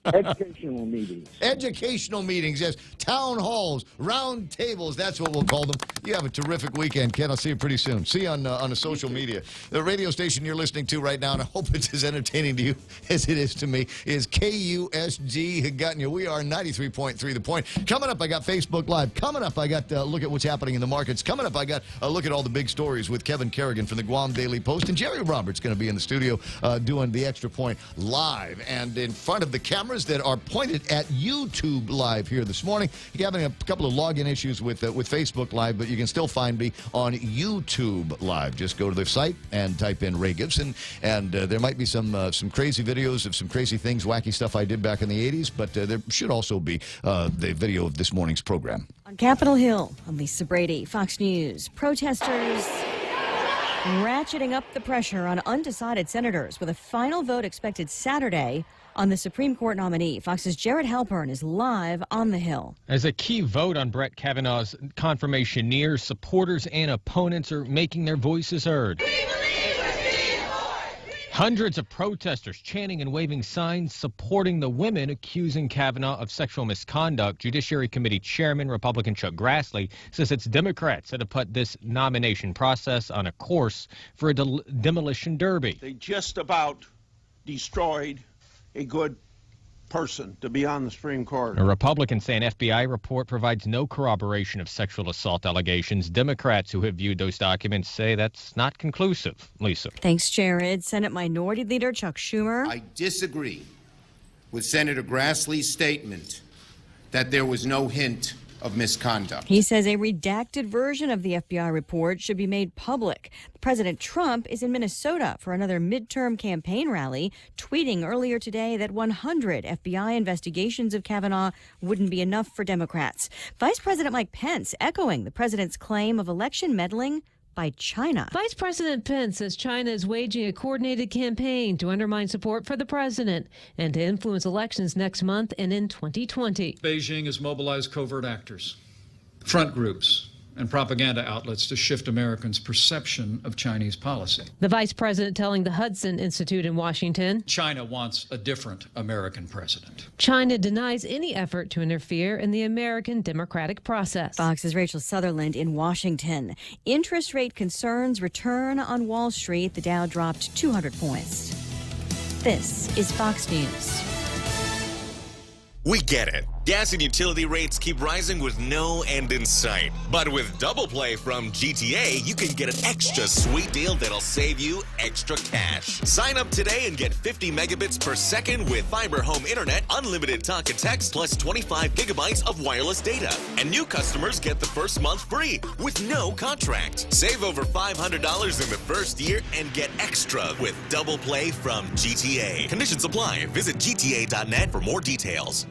Educational meetings. Educational meetings, yes. Town halls, round tables, that's what we'll call them. You have a terrific weekend, Ken. I'll see you pretty soon. See you on the social media. The radio station you're listening to right now, and I hope it's as entertaining to you as it is to me, is KUSG. Gotten you. We are 93.3 The Point. Coming up, I got Facebook Live. Coming up, I got a look at what's happening in the markets. Coming up, I got a look at all the big stories with Kevin Kerrigan from the Guam Daily Post. And Jerry Roberts going to be in the studio doing the Extra Point live. And in front of the camera that are pointed at YouTube Live here this morning. You're having a couple of login issues with Facebook Live, but you can still find me on YouTube Live. Just go to the site and type in Ray Gibson, and there might be some crazy videos of some crazy things, wacky stuff I did back in the 80s, but there should also be the video of this morning's program. On Capitol Hill, I'm Lisa Brady, Fox News. Protesters ratcheting up the pressure on undecided senators with a final vote expected Saturday on the Supreme Court nominee. Fox's Jared Halpern is live on the Hill. As a key vote on Brett Kavanaugh's confirmation nears, supporters and opponents are making their voices heard. Hundreds of protesters chanting and waving signs supporting the women accusing Kavanaugh of sexual misconduct. Judiciary Committee Chairman Republican Chuck Grassley says it's Democrats that have put this nomination process on a course for a demolition derby. They just about destroyed a good person to be on the Supreme Court. A Republican say an FBI report provides no corroboration of sexual assault allegations. Democrats who have viewed those documents say that's not conclusive. Lisa. Thanks, Jared. Senate Minority Leader Chuck Schumer. I disagree with Senator Grassley's statement that there was no hint of misconduct. He says a redacted version of the FBI report should be made public. President Trump is in Minnesota for another midterm campaign rally, tweeting earlier today that 100 FBI investigations of Kavanaugh wouldn't be enough for Democrats. Vice President Mike Pence echoing the president's claim of election meddling by China. Vice President Pence says China is waging a coordinated campaign to undermine support for the president and to influence elections next month and in 2020. Beijing has mobilized covert actors, front groups, and propaganda outlets to shift Americans' perception of Chinese policy. The vice president telling the Hudson Institute in Washington, China wants a different American president. China denies any effort to interfere in the American democratic process. Fox's Rachel Sutherland in Washington. Interest rate concerns return on Wall Street. The Dow dropped 200 points. This is Fox News. We get it. Gas and utility rates keep rising with no end in sight. But with Double Play from GTA, you can get an extra sweet deal that'll save you extra cash. Sign up today and get 50 megabits per second with fiber home internet, unlimited talk and text, plus 25 gigabytes of wireless data. And new customers get the first month free with no contract. Save over $500 in the first year and get extra with Double Play from GTA. Conditions apply. Visit gta.net for more details.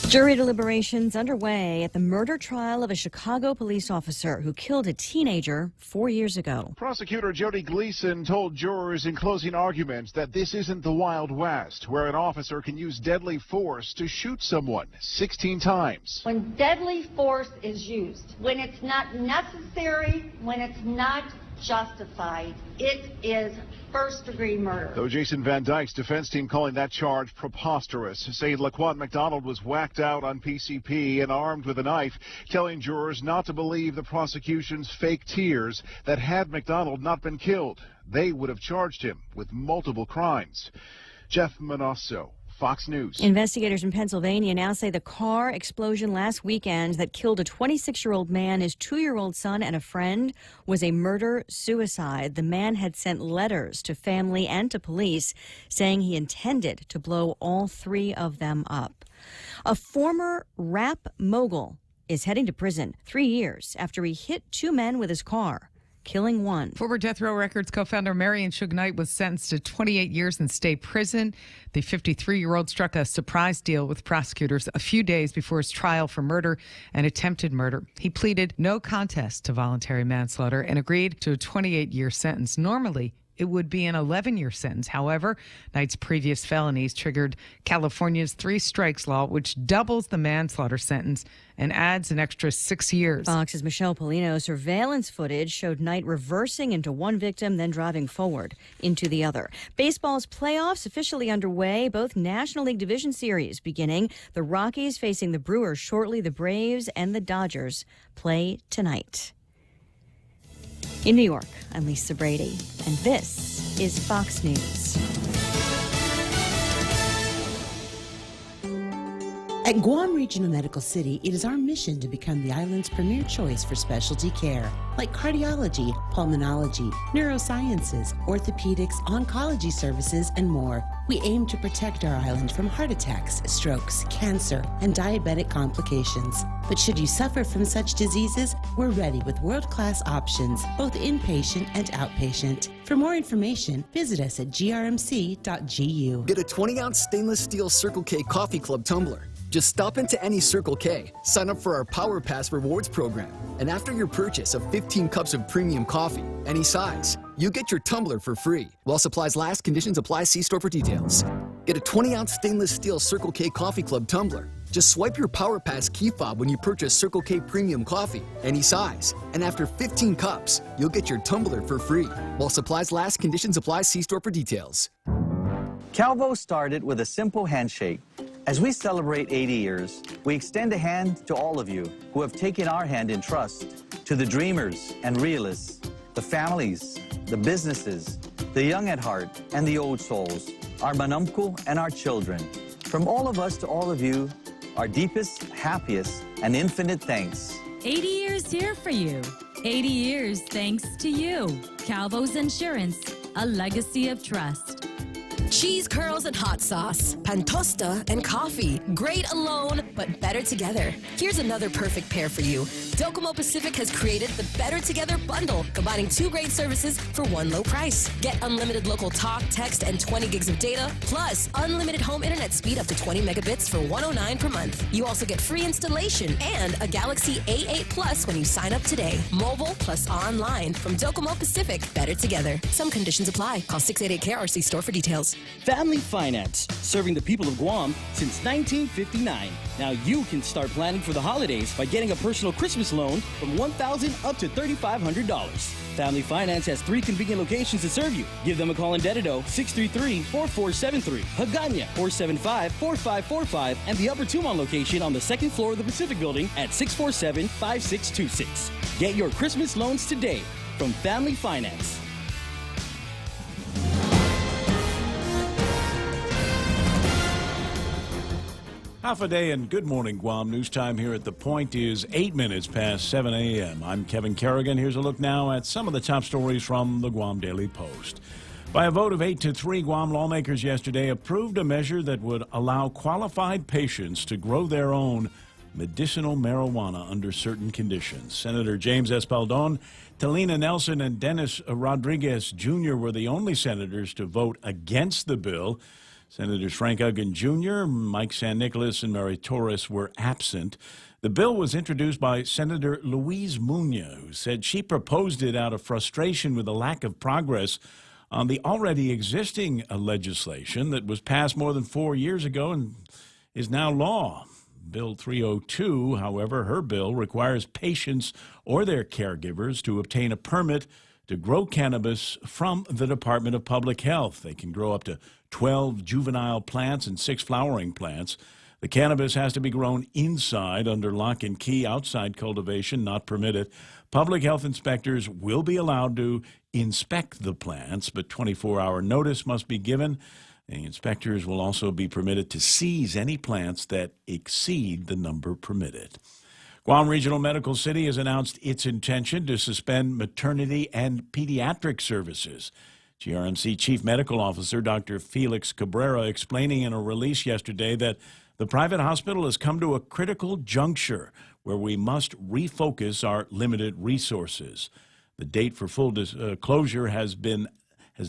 Jury deliberations underway at the murder trial of a Chicago police officer who killed a teenager 4 years ago. Prosecutor Jody Gleason told jurors in closing arguments that this isn't the Wild West, where an officer can use deadly force to shoot someone 16 times. When deadly force is used, when it's not necessary, when it's not justified, it is first-degree murder. Though Jason Van Dyke's defense team calling that charge preposterous, saying Laquan McDonald was whacked out on PCP and armed with a knife, telling jurors not to believe the prosecution's fake tears, that had McDonald not been killed, they would have charged him with multiple crimes. Jeff Manasso, Fox News. Investigators in Pennsylvania now say the car explosion last weekend that killed a 26-year-old man, his 2-year-old son, and a friend was a murder-suicide. The man had sent letters to family and to police saying he intended to blow all 3 of them up. A former rap mogul is heading to prison 3 years after he hit 2 men with his car, killing one. Former Death Row Records co-founder Marion Suge Knight was sentenced to 28 years in state prison. The 53-year-old struck a surprise deal with prosecutors a few days before his trial for murder and attempted murder. He pleaded no contest to voluntary manslaughter and agreed to a 28-year sentence. Normally, it would be an 11-year sentence. However, Knight's previous felonies triggered California's 3 strikes law, which doubles the manslaughter sentence and adds an extra 6 years. Fox's Michelle Polino surveillance footage showed Knight reversing into one victim, then driving forward into the other. Baseball's playoffs officially underway, both National League Division Series beginning. The Rockies facing the Brewers shortly. The Braves and the Dodgers play tonight. In New York, I'm Lisa Brady, and this is Fox News. At Guam Regional Medical City, it is our mission to become the island's premier choice for specialty care, like cardiology, pulmonology, neurosciences, orthopedics, oncology services, and more. We aim to protect our island from heart attacks, strokes, cancer, and diabetic complications. But should you suffer from such diseases, we're ready with world-class options, both inpatient and outpatient. For more information, visit us at grmc.gu. Get a 20-ounce stainless steel Circle K Coffee Club tumbler. Just stop into any Circle K, sign up for our Power Pass rewards program, and after your purchase of 15 cups of premium coffee, any size, you get your tumbler for free. While supplies last, conditions apply. See store for details. Get a 20-ounce stainless steel Circle K Coffee Club tumbler. Just swipe your Power Pass key fob when you purchase Circle K premium coffee, any size, and after 15 cups, you'll get your tumbler for free. While supplies last, conditions apply. See store for details. Calvo started with a simple handshake. As we celebrate 80 years, we extend a hand to all of you who have taken our hand in trust, to the dreamers and realists, the families, the businesses, the young at heart and the old souls, our manumku and our children. From all of us to all of you, our deepest, happiest, and infinite thanks. 80 years here for you. 80 years thanks to you. Calvo's Insurance, a legacy of trust. Cheese curls and hot sauce, pantosta and coffee. Great alone, but better together. Here's another perfect pair for you. Docomo Pacific has created the Better Together bundle, combining 2 great services for one low price. Get unlimited local talk, text, and 20 gigs of data, plus unlimited home internet speed up to 20 megabits for $109 per month. You also get free installation and a Galaxy A8 Plus when you sign up today. Mobile plus online from Docomo Pacific. Better together. Some conditions apply. Call 688-KRC store for details. Family Finance, serving the people of Guam since 1959. Now you can start planning for the holidays by getting a personal Christmas loan from $1,000 up to $3,500. Family Finance has 3 convenient locations to serve you. Give them a call in Dededo, 633-4473, Hagåtña, 475-4545, and the Upper Tumon location on the 2nd floor of the Pacific Building at 647-5626. Get your Christmas loans today from Family Finance. Half a day and good morning, Guam. News time here at The Point is 8 minutes past 7 a.m. I'm Kevin Kerrigan. Here's a look now at some of the top stories from the Guam Daily Post. By a vote of 8-3, Guam lawmakers yesterday approved a measure that would allow qualified patients to grow their own medicinal marijuana under certain conditions. Senator James Espaldon, Talina Nelson, and Dennis Rodriguez Jr. were the only senators to vote against the bill. Senators Frank Uggan Jr., Mike San Nicolas, and Mary Torres were absent. The bill was introduced by Senator Louise Muña, who said she proposed it out of frustration with the lack of progress on the already existing legislation that was passed more than 4 years ago and is now law. Bill 302, however, her bill requires patients or their caregivers to obtain a permit to grow cannabis from the Department of Public Health. They can grow up to 12 juvenile plants and 6 flowering plants. The cannabis has to be grown inside under lock and key. Outside cultivation not permitted. Public health inspectors will be allowed to inspect the plants, but 24-hour notice must be given. The inspectors will also be permitted to seize any plants that exceed the number permitted. Guam Regional Medical City has announced its intention to suspend maternity and pediatric services. GRMC Chief Medical Officer Dr. Felix Cabrera explaining in a release yesterday that the private hospital has come to a critical juncture where we must refocus our limited resources. The date for full closure has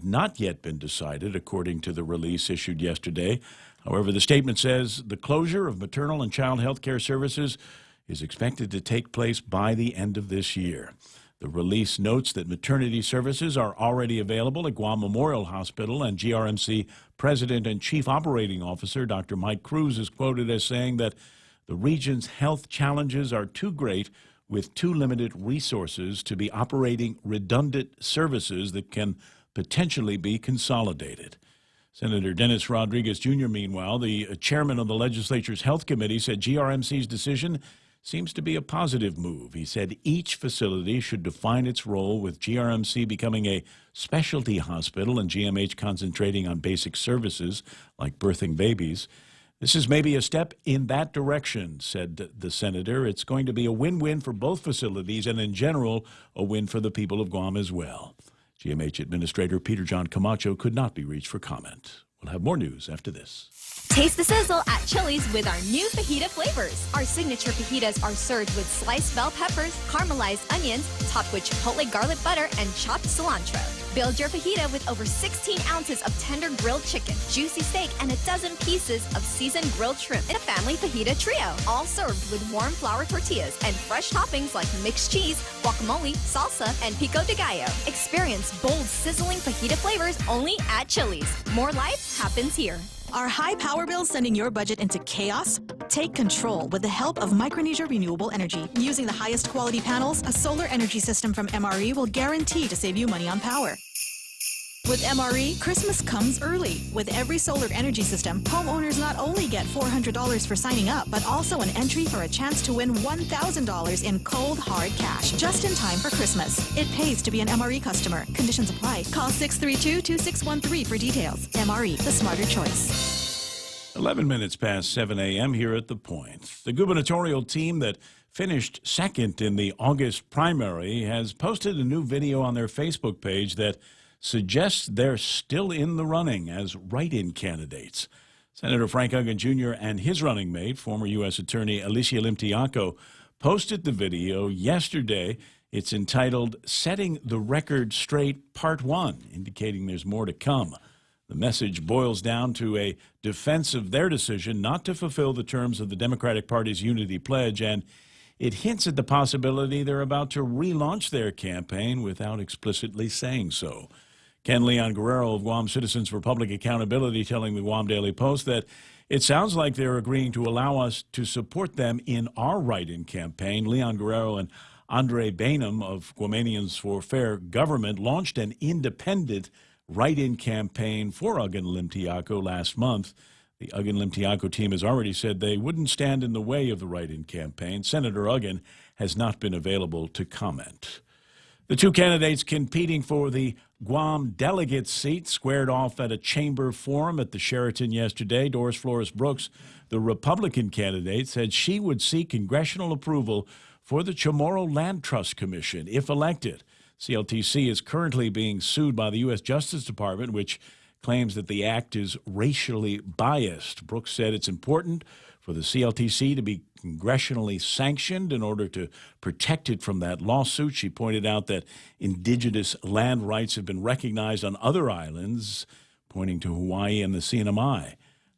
not yet been decided, according to the release issued yesterday. However, the statement says the closure of maternal and child health care services is expected to take place by the end of this year. The release notes that maternity services are already available at Guam Memorial Hospital, and GRMC President and Chief Operating Officer Dr. Mike Cruz is quoted as saying that the region's health challenges are too great with too limited resources to be operating redundant services that can potentially be consolidated. Senator Dennis Rodriguez Jr., meanwhile, the chairman of the legislature's Health Committee, said GRMC's decision seems to be a positive move. He said each facility should define its role, with GRMC becoming a specialty hospital and GMH concentrating on basic services like birthing babies. This is maybe a step in that direction, said the senator. It's going to be a win-win for both facilities and, in general, a win for the people of Guam as well. GMH Administrator Peter John Camacho could not be reached for comment. We'll have more news after this. Taste the sizzle at Chili's with our new fajita flavors. Our signature fajitas are served with sliced bell peppers, caramelized onions, topped with chipotle garlic butter, and chopped cilantro. Build your fajita with over 16 ounces of tender grilled chicken, juicy steak, and a dozen pieces of seasoned grilled shrimp in a family fajita trio. All served with warm flour tortillas and fresh toppings like mixed cheese, guacamole, salsa, and pico de gallo. Experience bold, sizzling fajita flavors only at Chili's. More life happens here. Are high power bills sending your budget into chaos? Take control with the help of Micronesia Renewable Energy. Using the highest quality panels, a solar energy system from MRE will guarantee to save you money on power. With MRE, Christmas comes early. With every solar energy system, homeowners not only get $400 for signing up, but also an entry for a chance to win $1,000 in cold, hard cash, just in time for Christmas. It pays to be an MRE customer. Conditions apply. Call 632-2613 for details. MRE, the smarter choice. 11 minutes past 7 a.m. here at The Point. The gubernatorial team that finished second in the August primary has posted a new video on their Facebook page that suggests they're still in the running as write-in candidates. Senator Frank Uggan Jr. and his running mate, former U.S. Attorney Alicia Limtiaco, posted the video yesterday. It's entitled Setting the Record Straight Part 1, indicating there's more to come. The message boils down to a defense of their decision not to fulfill the terms of the Democratic Party's unity pledge, and it hints at the possibility they're about to relaunch their campaign without explicitly saying so. Ken Leon Guerrero of Guam Citizens for Public Accountability telling the Guam Daily Post that it sounds like they're agreeing to allow us to support them in our write-in campaign. Leon Guerrero and Andre Bainum of Guamanians for Fair Government launched an independent write-in campaign for Uggan Limtiaco last month. The Uggan Limtiaco team has already said they wouldn't stand in the way of the write-in campaign. Senator Uggan has not been available to comment. The two candidates competing for the Guam delegate seat squared off at a chamber forum at the Sheraton yesterday. Doris Flores Brooks, the Republican candidate, said she would seek congressional approval for the Chamorro Land Trust Commission if elected. CLTC is currently being sued by the U.S. Justice Department, which claims that the act is racially biased. Brooks said it's important for the CLTC to be congressionally sanctioned in order to protect it from that lawsuit. She pointed out that indigenous land rights have been recognized on other islands, pointing to Hawaii and the CNMI.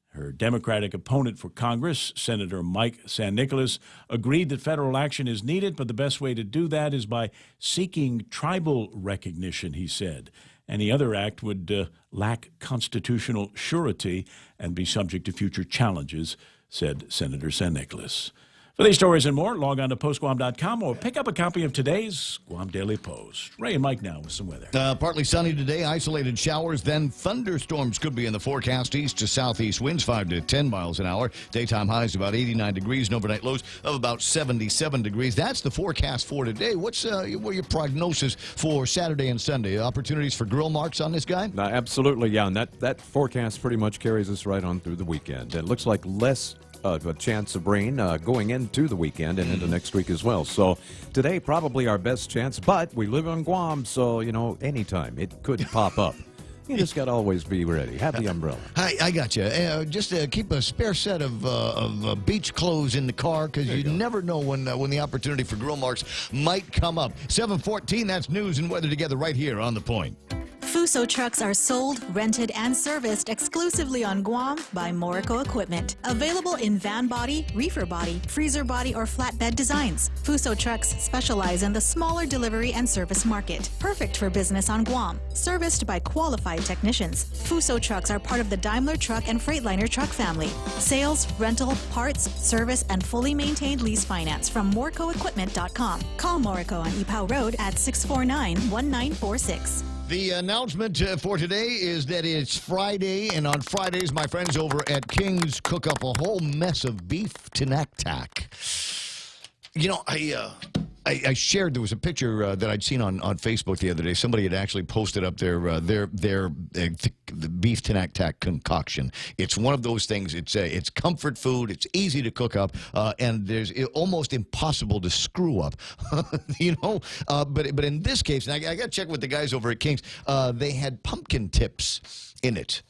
Her Democratic opponent for Congress, Senator Mike San Nicolas, agreed that federal action is needed, but the best way to do that is by seeking tribal recognition, he said. Any other act would lack constitutional surety and be subject to future challenges, said Senator San Nicolas. For these stories and more, log on to postguam.com or pick up a copy of today's Guam Daily Post. Ray and Mike now with some weather. Partly sunny today, isolated showers, then thunderstorms could be in the forecast. East to southeast winds 5 to 10 miles an hour. Daytime highs about 89 degrees and overnight lows of about 77 degrees. That's the forecast for today. What's your prognosis for Saturday and Sunday? Opportunities for grill marks on this guy? Absolutely, yeah. And that forecast pretty much carries us right on through the weekend. It looks like less a chance of rain going into the weekend and into next week as well. So today, probably our best chance, but we live on Guam, so, anytime it could pop up. You just got to always be ready. Have the umbrella. I got you. Just keep a spare set of beach clothes in the car because you never know when the opportunity for grill marks might come up. 7:14, that's news and weather together right here on The Point. Fuso trucks are sold, rented, and serviced exclusively on Guam by Morrico Equipment. Available in van body, reefer body, freezer body, or flatbed designs. Fuso trucks specialize in the smaller delivery and service market. Perfect for business on Guam. Serviced by qualified technicians. Fuso trucks are part of the Daimler Truck and Freightliner truck family. Sales, rental, parts, service, and fully maintained lease finance from MorricoEquipment.com. Call Morrico on Ipao Road at 649-1946. The announcement for today is that it's Friday, and on Fridays, my friends over at King's cook up a whole mess of beef tinaktak. I shared, there was a picture that I'd seen on Facebook the other day. Somebody had actually posted up their beef tinaktak concoction. It's one of those things. It's comfort food. It's easy to cook up, and there's almost impossible to screw up. But in this case, and I got to check with the guys over at King's. They had pumpkin tips in it,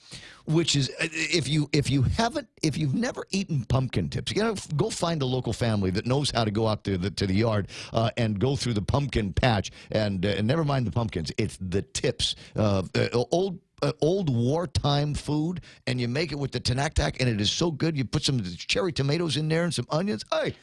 which is if you've never eaten pumpkin tips, you gotta go find a local family that knows how to go out to the yard and go through the pumpkin patch and never mind the pumpkins. It's the tips. Old wartime food, and you make it with the tinaktak, and it is so good. You put some cherry tomatoes in there and some onions. Hey,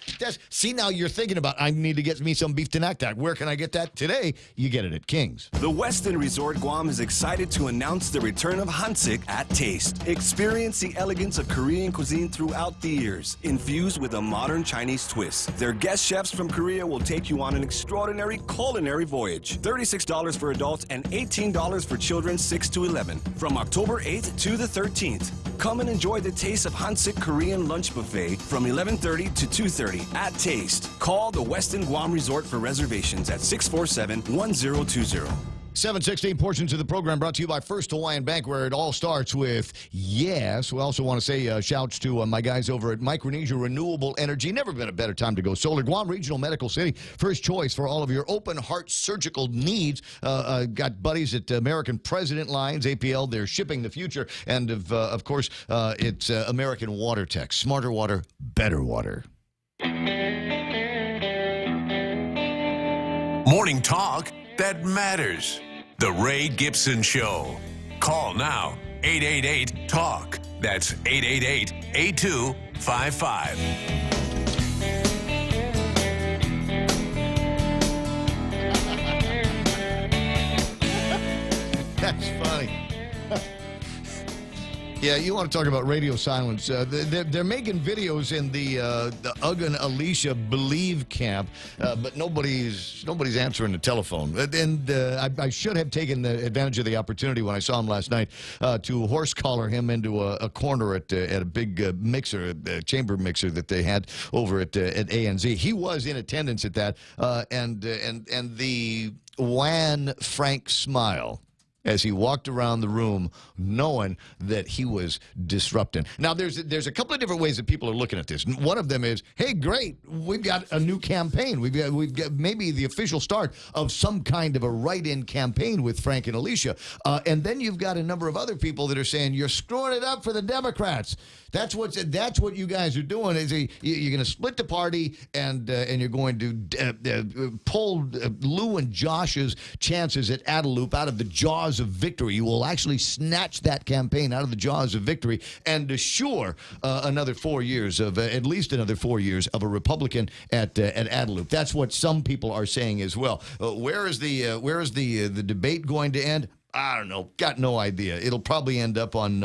see, now you're thinking about, I need to get me some beef tinaktak. Where can I get that today? You get it at King's. The Westin Resort Guam is excited to announce the return of Hansik at Taste. Experience the elegance of Korean cuisine throughout the years, infused with a modern Chinese twist. Their guest chefs from Korea will take you on an extraordinary culinary voyage. $36 for adults and $18 for children 6 to 11. From October 8th to the 13th. Come and enjoy the taste of Hansik Korean lunch buffet from 11:30 to 2:30 at Taste. Call the Westin Guam Resort for reservations at 647-1020. 7:16 portions of the program brought to you by First Hawaiian Bank, where it all starts with yes. We also want to say shouts to my guys over at Micronesia Renewable Energy. Never been a better time to go solar. Guam Regional Medical City, first choice for all of your open heart surgical needs. Got buddies at American President Lines, APL. They're shipping the future. And, of course, it's American Water Tech. Smarter water, better water. Morning talk that matters. The Ray Gibson Show. Call now. 888-TALK. That's 888-8255. That's funny. Yeah, you want to talk about radio silence. They're making videos in the Ugg and Alicia Believe camp, but nobody's answering the telephone. And I should have taken the advantage of the opportunity when I saw him last night to horse collar him into a corner at a big mixer, chamber mixer that they had over at ANZ. He was in attendance at that, and the wan Frank smile as he walked around the room knowing that he was disrupting. Now, there's a couple of different ways that people are looking at this. One of them is, hey, great, we've got a new campaign. We've got maybe the official start of some kind of a write-in campaign with Frank and Alicia. And then you've got a number of other people that are saying, you're screwing it up for the Democrats. That's what you guys are doing. Is you're going to split the party and you're going to pull Lou and Josh's chances at Adelup out of the jaws of victory. You will actually snatch that campaign out of the jaws of victory and assure another 4 years of at least another 4 years of a Republican at Adelup. That's what some people are saying as well. Where is the debate going to end? I don't know. Got no idea. It'll probably end up on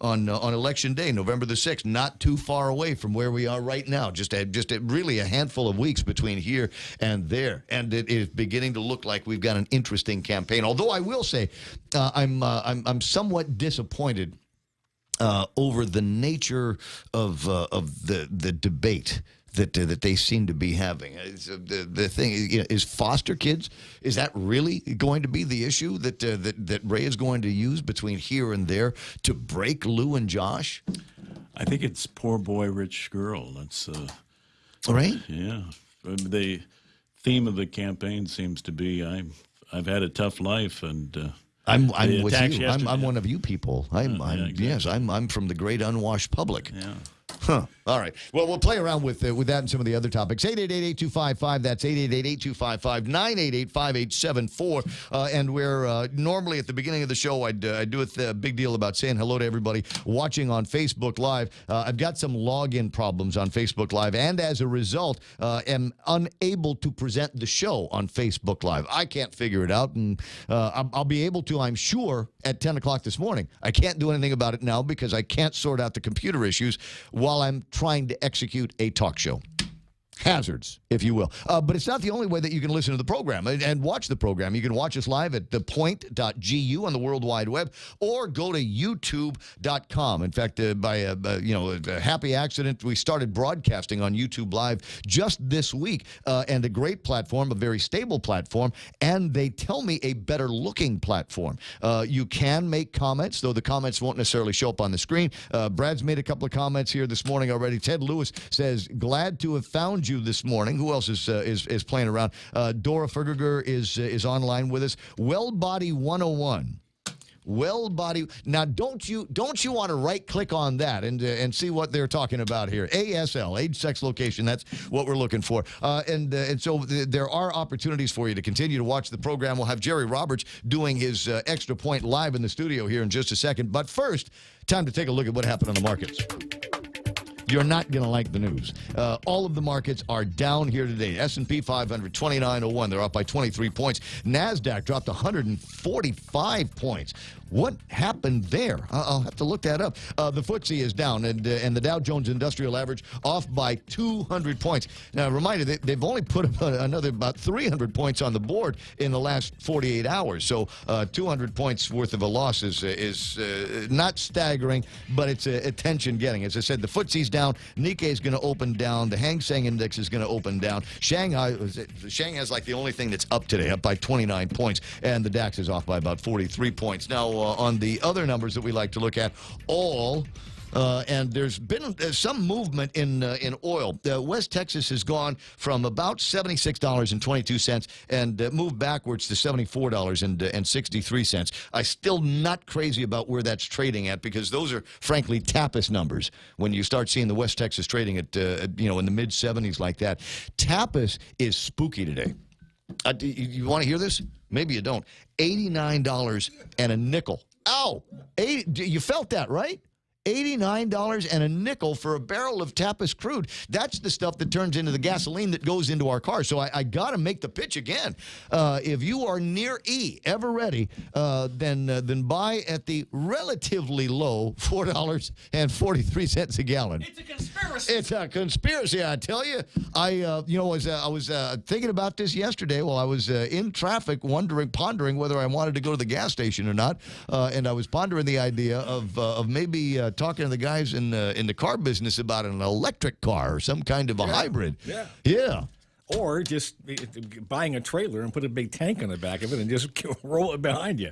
Election Day, November the 6th, not too far away from where we are right now. Just really a handful of weeks between here and there. And it is beginning to look like we've got an interesting campaign. Although I will say I'm somewhat disappointed over the nature of the debate that they seem to be having. The thing is, foster kids, is that really going to be the issue that Ray is going to use between here and there to break Lou and Josh? I think it's poor boy, rich girl. That's right. Yeah, the theme of the campaign seems to be I've had a tough life, and I'm with you. I'm one of you people. Yes, I'm from the great unwashed public. Yeah. Huh. All right. Well, we'll play around with that and some of the other topics. 888-8255. That's 888-825-988-5874. And we're normally at the beginning of the show, I do a big deal about saying hello to everybody watching on Facebook Live. I've got some login problems on Facebook Live, and as a result, am unable to present the show on Facebook Live. I can't figure it out, and I'll be able to, I'm sure, at 10 o'clock this morning. I can't do anything about it now because I can't sort out the computer issues while I'm trying to execute a talk show. Hazards, if you will. But it's not the only way that you can listen to the program and watch the program. You can watch us live at thepoint.gu on the World Wide Web, or go to youtube.com. In fact, by a happy accident, we started broadcasting on YouTube Live just this week, and a great platform, a very stable platform, and they tell me a better looking platform. You can make comments, though the comments won't necessarily show up on the screen. Brad's made a couple of comments here this morning already. Ted Lewis says, glad to have found you this morning. Who else is playing around? Dora Fergerger is online with us. Well Body 101. Well Body. Now, don't you want to right click on that and see what they're talking about here? ASL, age, sex, location. That's what we're looking for. And so there are opportunities for you to continue to watch the program. We'll have Jerry Roberts doing his Extra Point live in the studio here in just a second. But first, time to take a look at what happened on the markets. You're not going to like the news. All of the markets are down here today. S&P 500, 2901. They're up by 23 points. NASDAQ dropped 145 points. What happened there? I'll have to look that up. The FTSE is down, and the Dow Jones Industrial Average off by 200 points. Now, reminder, they've only put about 300 points on the board in the last 48 hours. So 200 points worth of a loss is not staggering, but it's attention-getting. As I said, the FTSE's down down. Nikkei is going to open down. The Hang Seng Index is going to open down. Shanghai's like the only thing that's up today, up by 29 points, and the DAX is off by about 43 points. Now, on the other numbers that we like to look at, and there's been some movement in oil. West Texas has gone from about $76.22 and moved backwards to $74.63. I'm still not crazy about where that's trading at, because those are, frankly, Tapas numbers. When you start seeing the West Texas trading at in the mid-70s like that, Tapas is spooky today. You want to hear this? Maybe you don't. $89 and a nickel. Ow! You felt that, right? $89 and a nickel for a barrel of Tapas crude. That's the stuff that turns into the gasoline that goes into our cars. So I got to make the pitch again. If you are near ever ready, then buy at the relatively low $4.43 a gallon. It's a conspiracy. It's a conspiracy, I tell you. I was thinking about this yesterday while I was in traffic, pondering whether I wanted to go to the gas station or not, and I was pondering the idea of maybe talking to the guys in the car business about an electric car or some kind of a hybrid. Yeah. Or just buying a trailer and put a big tank on the back of it and just roll it behind you.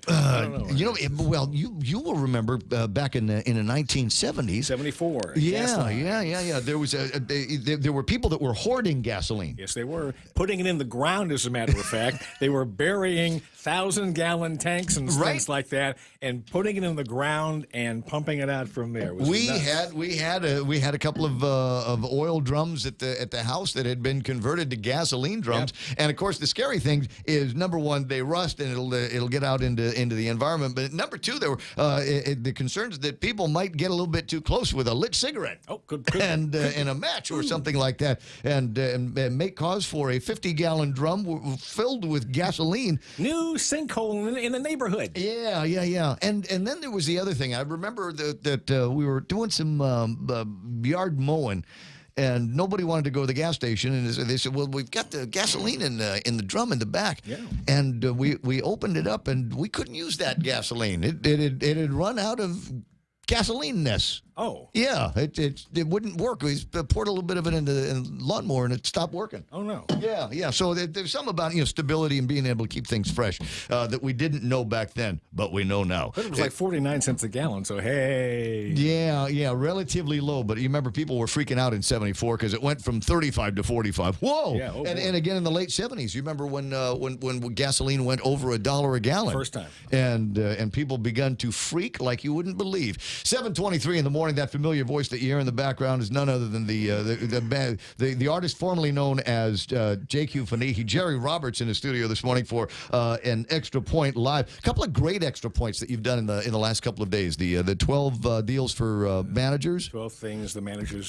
You will remember back in the 1970s. 74. Yeah. There was there were people that were hoarding gasoline. Yes, they were. Putting it in the ground, as a matter of fact. They were burying 1,000-gallon tanks and things like that, and putting it in the ground and pumping it out from there. We had a couple of oil drums at the house that had been converted to gasoline drums, and of course the scary thing is, number one, they rust and it'll get out into the environment. But number two, there were the concerns that people might get a little bit too close with a lit cigarette, and a match or something like that, and make cause for a 50-gallon drum filled with gasoline. New sinkhole in the neighborhood. Yeah. And then there was the other thing. I remember that we were doing some yard mowing, and nobody wanted to go to the gas station, and they said, "Well, we've got the gasoline in the drum in the back." Yeah. And we opened it up, and we couldn't use that gasoline. It had run out of gasoline-ness. Oh. Yeah, it wouldn't work. We poured a little bit of it into the lawnmower, and it stopped working. Oh, no. Yeah. So there's something about stability and being able to keep things fresh that we didn't know back then, but we know now. But it was like 49 cents a gallon, so hey. Yeah, relatively low. But you remember people were freaking out in 74 because it went from 35 to 45. Whoa! Yeah, and again in the late 70s. You remember when gasoline went over $1 a gallon? First time. And people begun to freak like you wouldn't believe. 7:23 in the morning. That familiar voice that you hear in the background is none other than the artist formerly known as J.Q. Fanihi, Jerry Roberts, in the studio this morning for an Extra Point Live. A couple of great extra points that you've done in the last couple of days. The 12 deals for managers. 12 things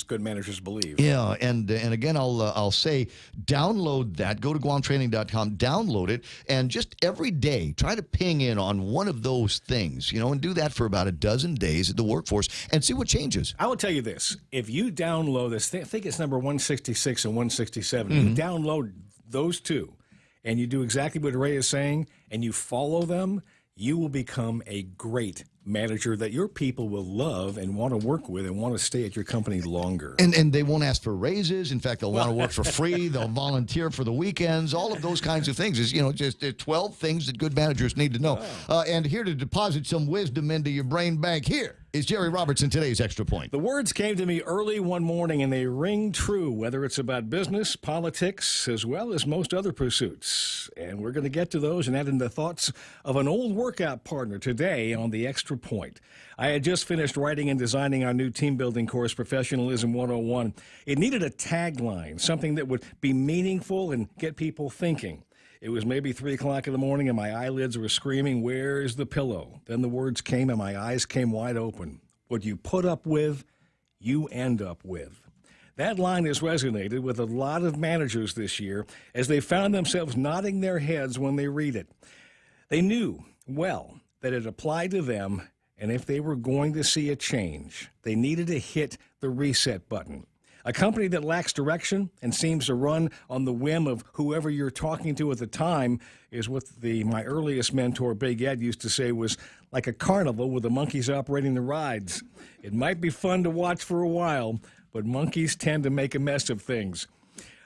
good managers believe. Yeah, and again, I'll say, download that. Go to GuamTraining.com, download it, and just every day try to ping in on one of those things, and do that for about a dozen days at the workforce and see what changes. I will tell you this. If you download this, I think it's number 166 and 167. You download those two, and you do exactly what Ray is saying, and you follow them, you will become a great manager that your people will love and want to work with and want to stay at your company longer. And they won't ask for raises. In fact, they'll want to work for free. They'll volunteer for the weekends. All of those kinds of things is, just 12 things that good managers need to know. And here to deposit some wisdom into your brain bank, here is Jerry Roberts in today's Extra Point. The words came to me early one morning, and they ring true, whether it's about business, politics, as well as most other pursuits. And we're going to get to those and add in the thoughts of an old workout partner today on the Extra Point. I had just finished writing and designing our new team-building course, Professionalism 101. It needed a tagline, something that would be meaningful and get people thinking. It was maybe 3 o'clock in the morning, and my eyelids were screaming, "Where's the pillow?" Then the words came, and my eyes came wide open. What you put up with, you end up with. That line has resonated with a lot of managers this year as they found themselves nodding their heads when they read it. They knew well that it applied to them, and if they were going to see a change, they needed to hit the reset button. A company that lacks direction and seems to run on the whim of whoever you're talking to at the time is what my earliest mentor, Big Ed, used to say was like a carnival with the monkeys operating the rides. It might be fun to watch for a while, but monkeys tend to make a mess of things.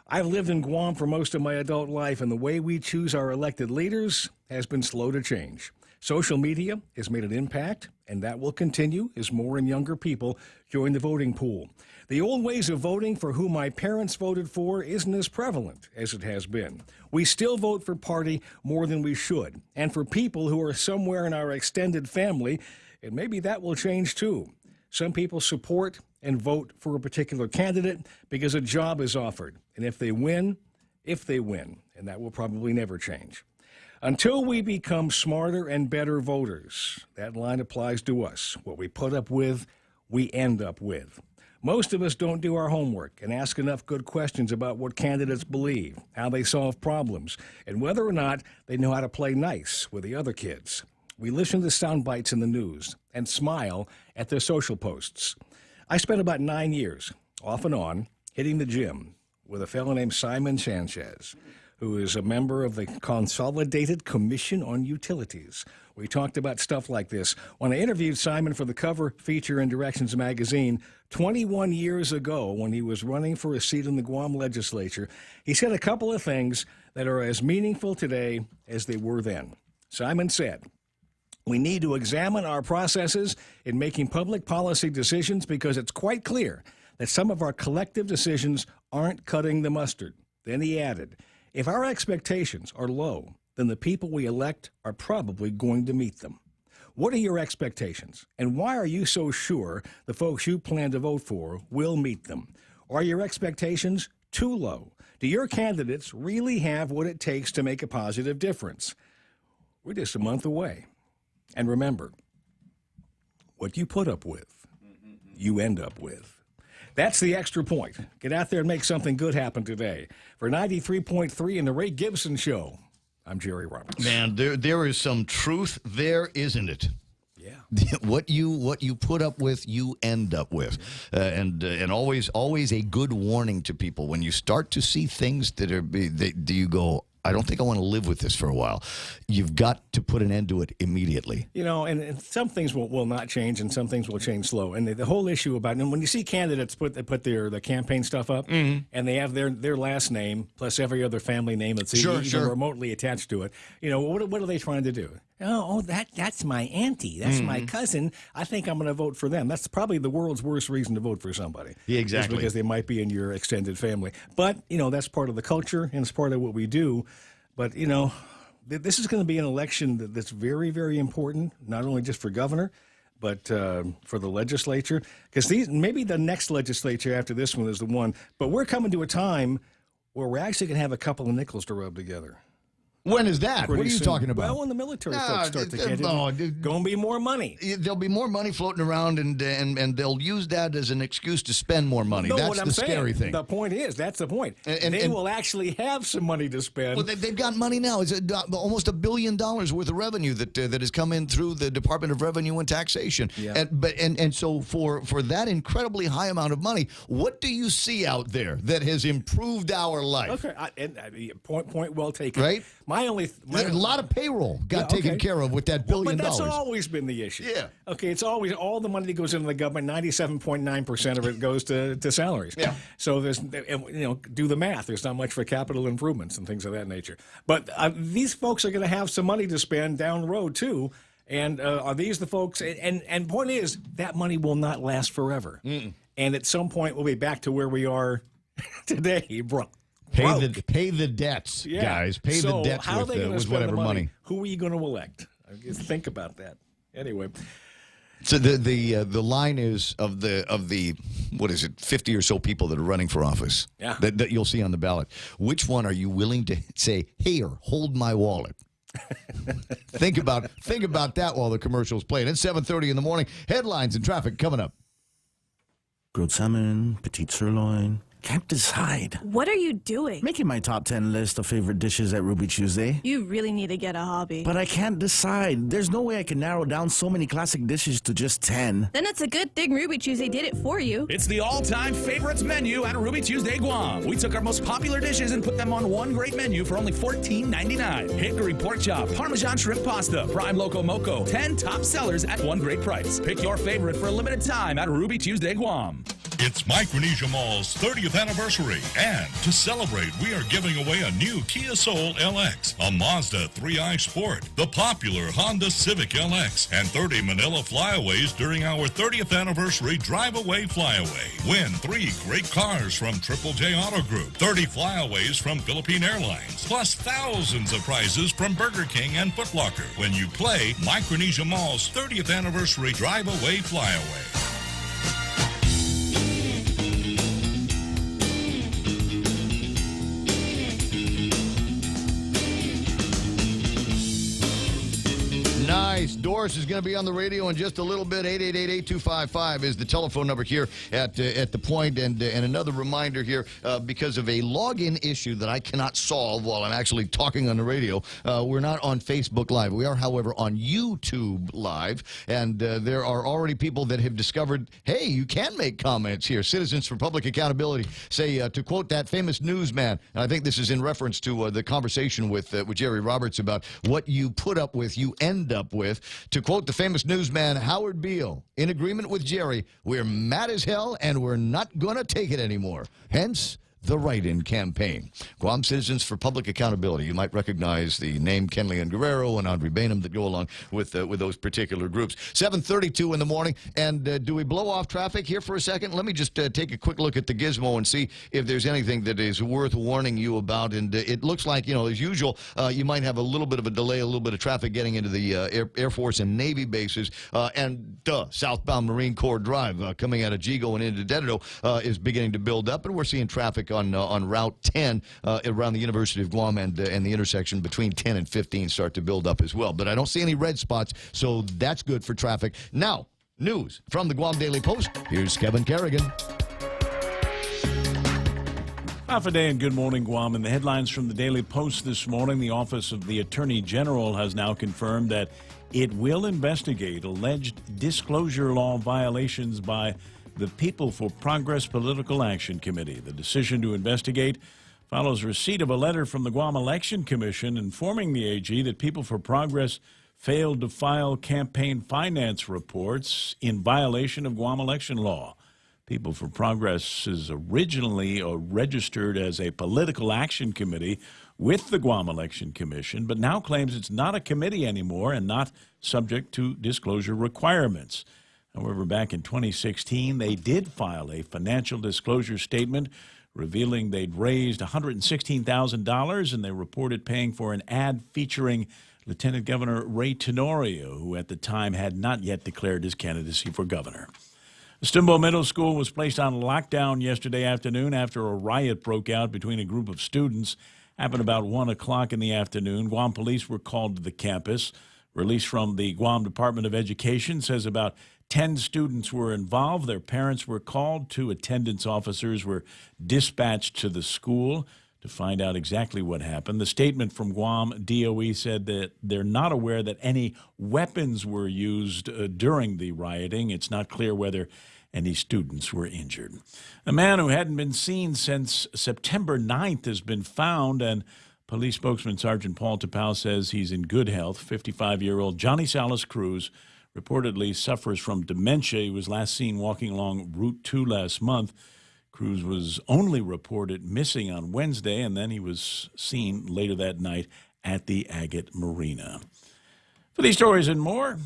I've lived in Guam for most of my adult life, and the way we choose our elected leaders has been slow to change. Social media has made an impact, and that will continue as more and younger people join the voting pool. The old ways of voting for who my parents voted for isn't as prevalent as it has been. We still vote for party more than we should, and for people who are somewhere in our extended family, and maybe that will change too. Some people support and vote for a particular candidate because a job is offered, and if they win, and that will probably never change. Until we become smarter and better voters, that line applies to us. What we put up with, we end up with. Most of us don't do our homework and ask enough good questions about what candidates believe, how they solve problems, and whether or not they know how to play nice with the other kids. We listen to sound bites in the news and smile at their social posts. I spent about 9 years, off and on, hitting the gym with a fellow named Simon Sanchez, who is a member of the Consolidated Commission on Utilities. We talked about stuff like this. When I interviewed Simon for the cover feature in Directions magazine 21 years ago when he was running for a seat in the Guam legislature, he said a couple of things that are as meaningful today as they were then. Simon said, "We need to examine our processes in making public policy decisions because it's quite clear that some of our collective decisions aren't cutting the mustard." Then he added, "If our expectations are low, then the people we elect are probably going to meet them." What are your expectations, and why are you so sure the folks you plan to vote for will meet them? Are your expectations too low? Do your candidates really have what it takes to make a positive difference? We're just a month away. And remember, what you put up with, you end up with. That's the Extra Point. Get out there and make something good happen today. For 93.3 in the Ray Gibson Show, I'm Jerry Roberts. Man, there is some truth there, isn't it? Yeah. What you put up with, you end up with, and always a good warning to people when you start to see things that you go, I don't think I want to live with this for a while. You've got to put an end to it immediately. You know, and some things will not change, and some things will change slow. And the whole issue about, and when you see candidates put the campaign stuff up, and they have their last name plus every other family name that's even remotely attached to it, you know, what are they trying to do? Oh, that's my auntie. That's my cousin. I think I'm going to vote for them. That's probably the world's worst reason to vote for somebody. Yeah, exactly. Because they might be in your extended family. But, you know, that's part of the culture, and it's part of what we do. But, you know, this is going to be an election that's very, very important, not only just for governor, but for the legislature. Because maybe the next legislature after this one is the one. But we're coming to a time where we're actually going to have a couple of nickels to rub together. When is that? Pretty what are you soon. talking about? Well, when the military folks start to get it, going to be more money. There'll be more money floating around, and they'll use that as an excuse to spend more money. No, that's what I'm the saying. Scary thing. The point is, that's the point. And they will actually have some money to spend. Well, they've got money now. It's almost $1 billion worth of revenue that has come in through the Department of Revenue and Taxation. Yeah. And so for that incredibly high amount of money, what do you see out there that has improved our life? Okay, point well taken. Right? A lot of payroll got taken care of with that $1 billion. But that's always been the issue. Yeah. Okay, it's always all the money that goes into the government. 97.9% of it goes to salaries. Yeah. So there's, you know, do the math. There's not much for capital improvements and things of that nature. But these folks are going to have some money to spend down the road too. And are these the folks? And point is, that money will not last forever. And at some point, we'll be back to where we are today, bro. Pay the debts, guys. Pay the debts how with, are they with spend whatever the money. Who are you going to elect? Just think about that. Anyway. So the line is of the what is it, 50 or so people that are running for office that you'll see on the ballot. Which one are you willing to say, here, hold my wallet? Think about that while the commercials play. It's 7:30 in the morning. Headlines and traffic coming up. Grilled salmon, petite sirloin. Can't decide. What are you doing? Making my top 10 list of favorite dishes at Ruby Tuesday. You really need to get a hobby. But I can't decide. There's no way I can narrow down so many classic dishes to just 10. Then it's a good thing Ruby Tuesday did it for you. It's the all-time favorites menu at Ruby Tuesday Guam. We took our most popular dishes and put them on one great menu for only $14.99. Hickory pork chop, Parmesan shrimp pasta, prime loco moco. 10 top sellers at one great price. Pick your favorite for a limited time at Ruby Tuesday Guam. It's Micronesia Mall's 30th anniversary, and to celebrate, we are giving away a new Kia Soul LX, a Mazda 3i Sport, the popular Honda Civic LX, and 30 Manila Flyaways during our 30th anniversary Drive-Away Flyaway. Win 3 great cars from Triple J Auto Group, 30 Flyaways from Philippine Airlines, plus thousands of prizes from Burger King and Foot Locker when you play Micronesia Mall's 30th anniversary Drive-Away Flyaway. Nice. Doris is going to be on the radio in just a little bit. 888-8255 is the telephone number here at the point. And another reminder here, because of a login issue that I cannot solve while I'm actually talking on the radio, we're not on Facebook Live. We are, however, on YouTube Live. And there are already people that have discovered, hey, you can make comments here. Citizens for Public Accountability say, to quote that famous newsman, and I think this is in reference to the conversation with Jerry Roberts about what you put up with, you end up with. To quote the famous newsman Howard Beale, in agreement with Jerry, we're mad as hell and we're not going to take it anymore. Hence, the write-in campaign. Guam Citizens for Public Accountability. You might recognize the name Kenley and Guerrero and Andre Bainham that go along with those particular groups. 7:32 in the morning, and do we blow off traffic here for a second? Let me just take a quick look at the gizmo and see if there's anything that is worth warning you about. And it looks like, as usual, you might have a little bit of a delay, a little bit of traffic getting into the Air Force and Navy bases. And southbound Marine Corps Drive coming out of Jigo and into Dededo is beginning to build up, and we're seeing traffic on Route 10 around the University of Guam and the intersection between 10 and 15 start to build up as well. But I don't see any red spots, so that's good for traffic. Now, news from the Guam Daily Post. Here's Kevin Kerrigan. Half a day and good morning, Guam. In the headlines from the Daily Post this morning, the Office of the Attorney General has now confirmed that it will investigate alleged disclosure law violations by the People for Progress Political Action Committee. The decision to investigate follows receipt of a letter from the Guam Election Commission informing the AG that People for Progress failed to file campaign finance reports in violation of Guam election law. People for Progress is originally registered as a political action committee with the Guam Election Commission, but now claims it's not a committee anymore and not subject to disclosure requirements. However, back in 2016, they did file a financial disclosure statement revealing they'd raised $116,000, and they reported paying for an ad featuring Lieutenant Governor Ray Tenorio, who at the time had not yet declared his candidacy for governor. Stumbo Middle School was placed on lockdown yesterday afternoon after a riot broke out between a group of students. Happened about 1 o'clock in the afternoon. Guam police were called to the campus. Release from the Guam Department of Education says about 10 students were involved. Their parents were called. 2 attendance officers were dispatched to the school to find out exactly what happened. The statement from Guam DOE said that they're not aware that any weapons were used during the rioting. It's not clear whether any students were injured. A man who hadn't been seen since September 9th has been found, and police spokesman Sergeant Paul Tapau says he's in good health. 55-year-old Johnny Salas Cruz reportedly suffers from dementia. He was last seen walking along Route 2 last month. Cruz was only reported missing on Wednesday, and then he was seen later that night at the Agate Marina. For these stories and more,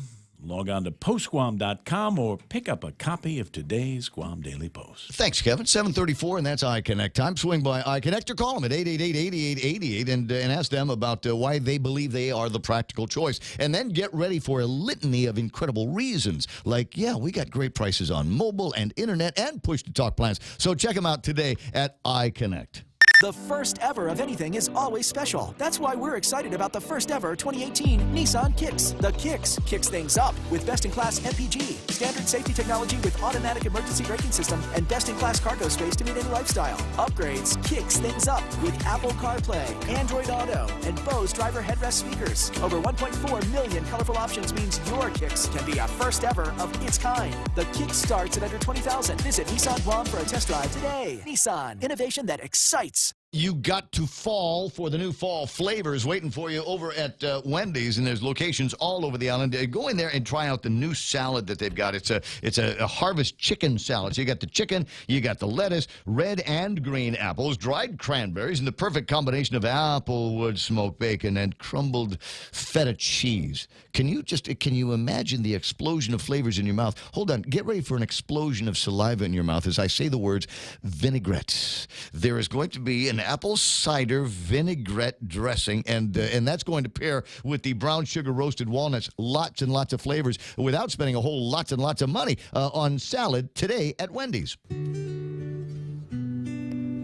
log on to postguam.com or pick up a copy of today's Guam Daily Post. Thanks, Kevin. 7:34, and that's iConnect time. Swing by iConnect or call them at 888-8888 and ask them about why they believe they are the practical choice. And then get ready for a litany of incredible reasons. Like, yeah, we got great prices on mobile and internet and push-to-talk plans. So check them out today at iConnect. The first ever of anything is always special. That's why we're excited about the first ever 2018 Nissan Kicks. The Kicks kicks things up with best-in-class MPG, standard safety technology with automatic emergency braking system, and best-in-class cargo space to meet any lifestyle. Upgrades kicks things up with Apple CarPlay, Android Auto, and Bose driver headrest speakers. Over 1.4 million colorful options means your Kicks can be a first ever of its kind. The Kicks starts at under $20,000. Visit Nissan Guam for a test drive today. Nissan, innovation that excites. You got to fall for the new fall flavors waiting for you over at Wendy's, and there's locations all over the island. Go in there and try out the new salad that they've got. It's a harvest chicken salad. So you got the chicken, you got the lettuce, red and green apples, dried cranberries, and the perfect combination of applewood smoked bacon and crumbled feta cheese. Can you imagine the explosion of flavors in your mouth? Hold on, get ready for an explosion of saliva in your mouth as I say the words vinaigrette. There is going to be an apple cider vinaigrette dressing, and that's going to pair with the brown sugar roasted walnuts. Lots and lots of flavors without spending a whole lots and lots of money on salad today at Wendy's.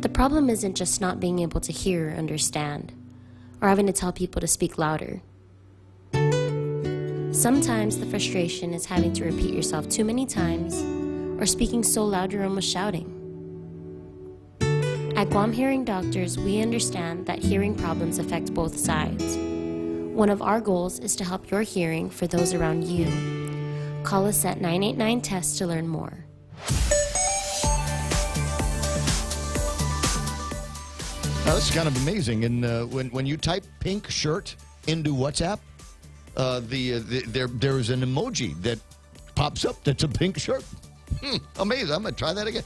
The problem isn't just not being able to hear or understand, or having to tell people to speak louder. Sometimes the frustration is having to repeat yourself too many times, or speaking so loud you're almost shouting. At Guam Hearing Doctors, we understand that hearing problems affect both sides. One of our goals is to help your hearing for those around you. Call us at 989-TEST to learn more. Now, this is kind of amazing. And when you type pink shirt into WhatsApp, there's an emoji that pops up that's a pink shirt. Amazing. I'm going to try that again.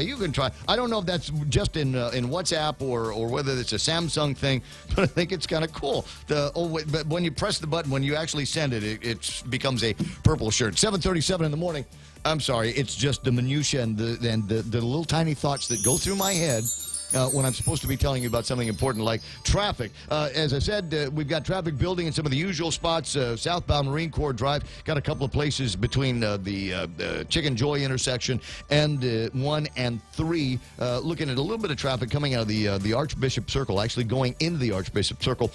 You can try. I don't know if that's just in WhatsApp or whether it's a Samsung thing, but I think it's kind of cool. But when you press the button, when you actually send it, it becomes a purple shirt. 7:37 in the morning. I'm sorry. It's just the minutia and the little tiny thoughts that go through my head when I'm supposed to be telling you about something important like traffic. As I said, we've got traffic building in some of the usual spots. Southbound Marine Corps Drive, got a couple of places between the Chicken Joy intersection and 1 and 3. Looking at a little bit of traffic coming out of the Archbishop Circle, actually going into the Archbishop Circle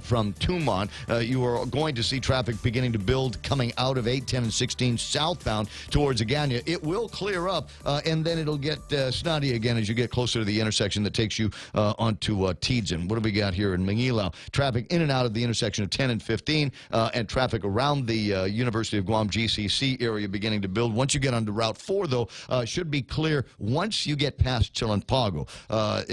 from Tumon. You are going to see traffic beginning to build coming out of 8, 10, and 16 southbound towards Agana. It will clear up, and then it'll get snotty again as you get closer to the intersection that takes you onto Teedzin. What do we got here in Mangilao? Traffic in and out of the intersection of 10 and 15, and traffic around the University of Guam GCC area beginning to build. Once you get onto Route 4, though, should be clear once you get past Chilanpago. A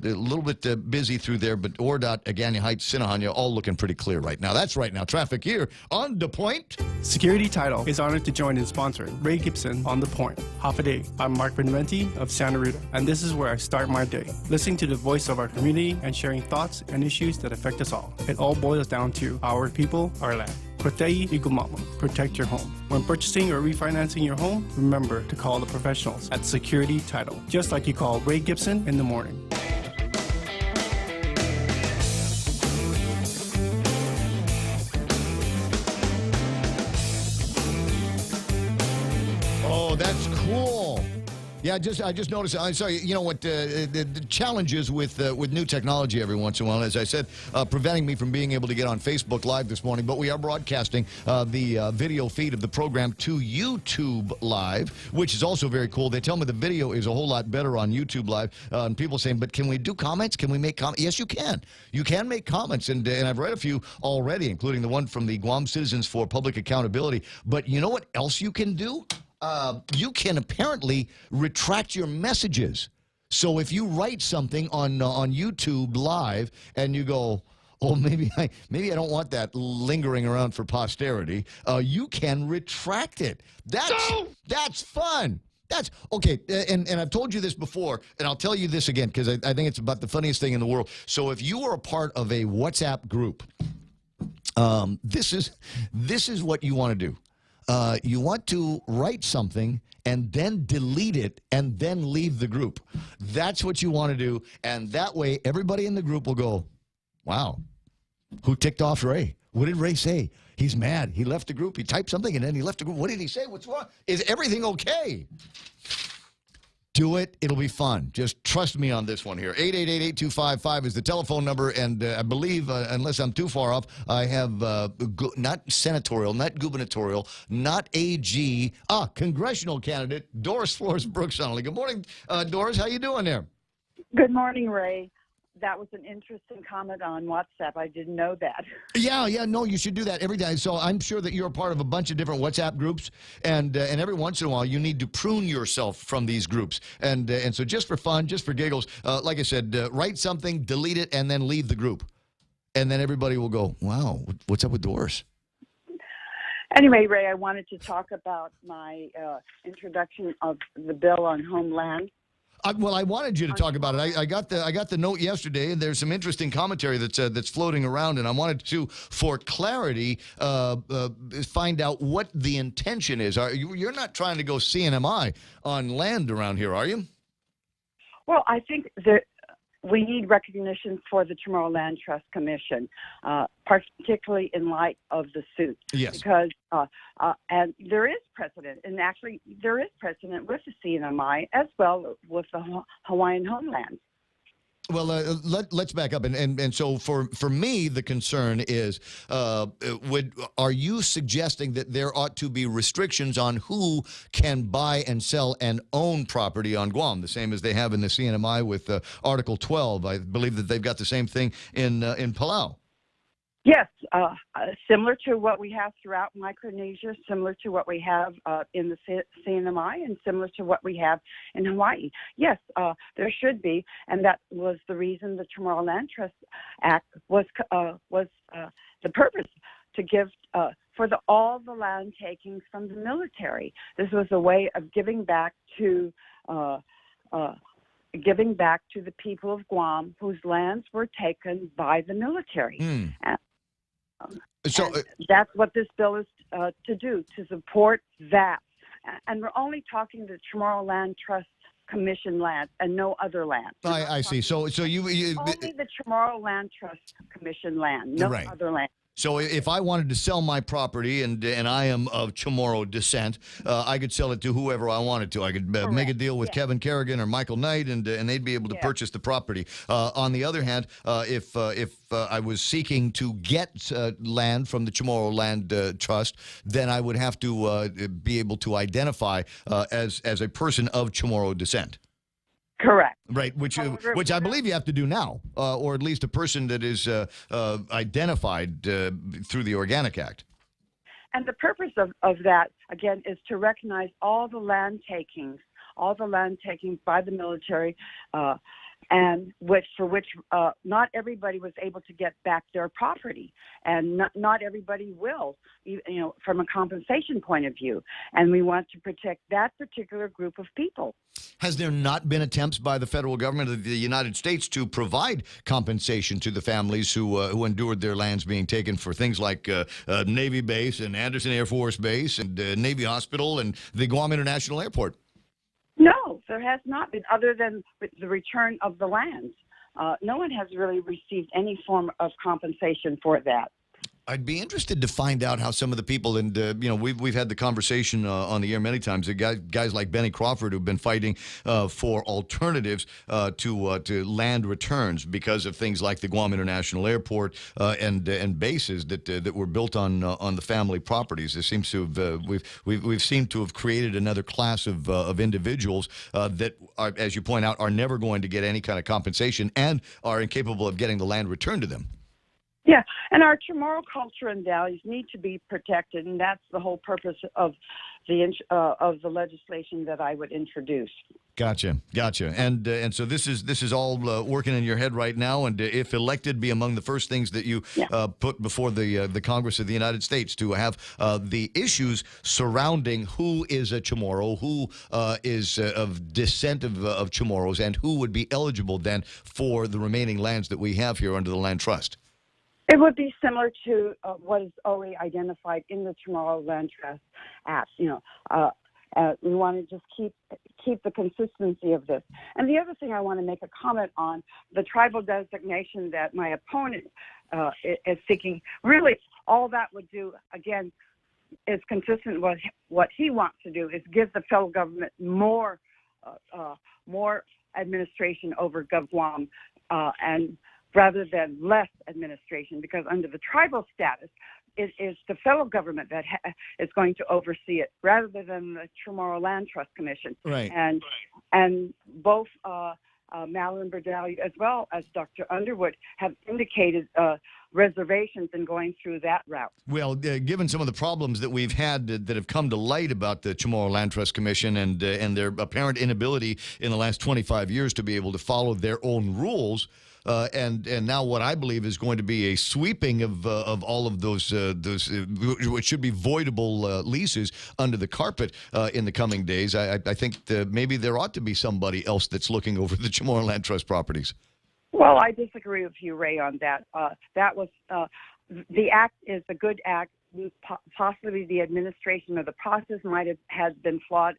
little bit busy through there, but Ordot, Agana Heights, Sinahanya, all looking pretty clear right now. That's right now. Traffic here on The Point. Security Title is honored to join in sponsoring Ray Gibson on The Point. Half a day. I'm Mark Benventi of Santa Rita, and this is where I start my day. Listening to the voice of our community and sharing thoughts and issues that affect us all. It all boils down to our people, our land. Protei Igumalo. Protect your home. When purchasing or refinancing your home, remember to call the professionals at Security Title, just like you call Ray Gibson in the morning. Oh, that's cool. Yeah, I just noticed. I'm sorry. You know what? The challenges with new technology every once in a while, as I said, preventing me from being able to get on Facebook Live this morning. But we are broadcasting the video feed of the program to YouTube Live, which is also very cool. They tell me the video is a whole lot better on YouTube Live. And people saying, but can we do comments? Can we make comments? Yes, you can. You can make comments, and I've read a few already, including the one from the Guam Citizens for Public Accountability. But you know what else you can do? You can apparently retract your messages. So if you write something on YouTube Live and you go, oh, maybe I don't want that lingering around for posterity, you can retract it. That's fun. That's okay. And I've told you this before, and I'll tell you this again because I think it's about the funniest thing in the world. So if you are a part of a WhatsApp group, this is what you want to do. You want to write something and then delete it and then leave the group. That's what you want to do. And that way, everybody in the group will go, wow, who ticked off Ray? What did Ray say? He's mad. He left the group. He typed something and then he left the group. What did he say? What's wrong? Is everything okay? Do it. It'll be fun. Just trust me on this one here. 888-8255 is the telephone number, and I believe, unless I'm too far off, I have not senatorial, not gubernatorial, not AG, congressional candidate, Doris Flores Brooks. Good morning, Doris. How you doing there? Good morning, Ray. that was an interesting comment on WhatsApp. I didn't know that. Yeah, no, you should do that every day. So I'm sure that you're a part of a bunch of different WhatsApp groups, and every once in a while you need to prune yourself from these groups. And so just for fun, just for giggles, like I said, write something, delete it, and then leave the group. And then everybody will go, wow, what's up with Doris? Anyway, Ray, I wanted to talk about my introduction of the bill on homeland. Well, I wanted you to talk about it. I got the note yesterday, and there's some interesting commentary that's floating around, and I wanted to, for clarity, find out what the intention is. You're not trying to go CNMI on land around here, are you? Well, I think that we need recognition for the Chamorro Land Trust Commission, particularly in light of the suit. Yes. Because, and there is precedent, and actually there is precedent with the CNMI as well with the Hawaiian homeland. Well, let's back up, and so for me, the concern is, are you suggesting that there ought to be restrictions on who can buy and sell and own property on Guam, the same as they have in the CNMI with Article 12? I believe that they've got the same thing in Palau. Yes, similar to what we have throughout Micronesia, similar to what we have in the CNMI, and similar to what we have in Hawaii. Yes, there should be, and that was the reason the Chamorro Land Trust Act was the purpose to give for all the land takings from the military. This was a way of giving back to the people of Guam whose lands were taken by the military. So that's what this bill is to do, to support that. And we're only talking the Chamorro Land Trust Commission land and no other land. I see. So you only the Chamorro Land Trust Commission land, no other land. So if I wanted to sell my property and I am of Chamorro descent, I could sell it to whoever I wanted to. I could make a deal with Kevin Kerrigan or Michael Knight, and they'd be able to purchase the property. On the other hand, if I was seeking to get land from the Chamorro Land Trust, then I would have to be able to identify as a person of Chamorro descent. Correct. Right, which I believe you have to do now, or at least a person that is identified through the Organic Act. And the purpose of that, again, is to recognize all the land takings by the military, and for which not everybody was able to get back their property, and not everybody will, from a compensation point of view. And we want to protect that particular group of people. Has there not been attempts by the federal government of the United States to provide compensation to the families who endured their lands being taken for things like Navy Base and Anderson Air Force Base and Navy Hospital and the Guam International Airport? No, there has not been, other than the return of the lands. No one has really received any form of compensation for that. I'd be interested to find out how some of the people, and we've had the conversation on the air many times. Guys like Benny Crawford who've been fighting for alternatives to land returns because of things like the Guam International Airport and bases that were built on the family properties. It seems to have we've seemed to have created another class of individuals that are, as you point out, are never going to get any kind of compensation and are incapable of getting the land returned to them. Yeah, and our Chamorro culture and values need to be protected, and that's the whole purpose of the legislation that I would introduce. Gotcha. And so this is all working in your head right now, and if elected, be among the first things that you put before the Congress of the United States, to have the issues surrounding who is a Chamorro, who is of descent of Chamorros, and who would be eligible then for the remaining lands that we have here under the Land Trust. It would be similar to what is already identified in the Chamorro Land Trust Act. We want to just keep the consistency of this. And the other thing I want to make a comment on, the tribal designation that my opponent is seeking, really all that would do, again, is consistent with what he wants to do, is give the federal government more administration over GovGuam, and rather than less administration, because under the tribal status, it is the federal government that is going to oversee it, rather than the Chamorro Land Trust Commission. Right. And both Madeline Berdali, as well as Dr. Underwood, have indicated reservations in going through that route. Well, given some of the problems that we've had that have come to light about the Chamorro Land Trust Commission and their apparent inability in the last 25 years to be able to follow their own rules, and now what I believe is going to be a sweeping of all of those which should be voidable leases under the carpet in the coming days, I think maybe there ought to be somebody else that's looking over the Chamorro Land Trust properties. Well, I disagree with you, Ray, on that. That was the act is a good act. Possibly the administration or the process might have been flawed.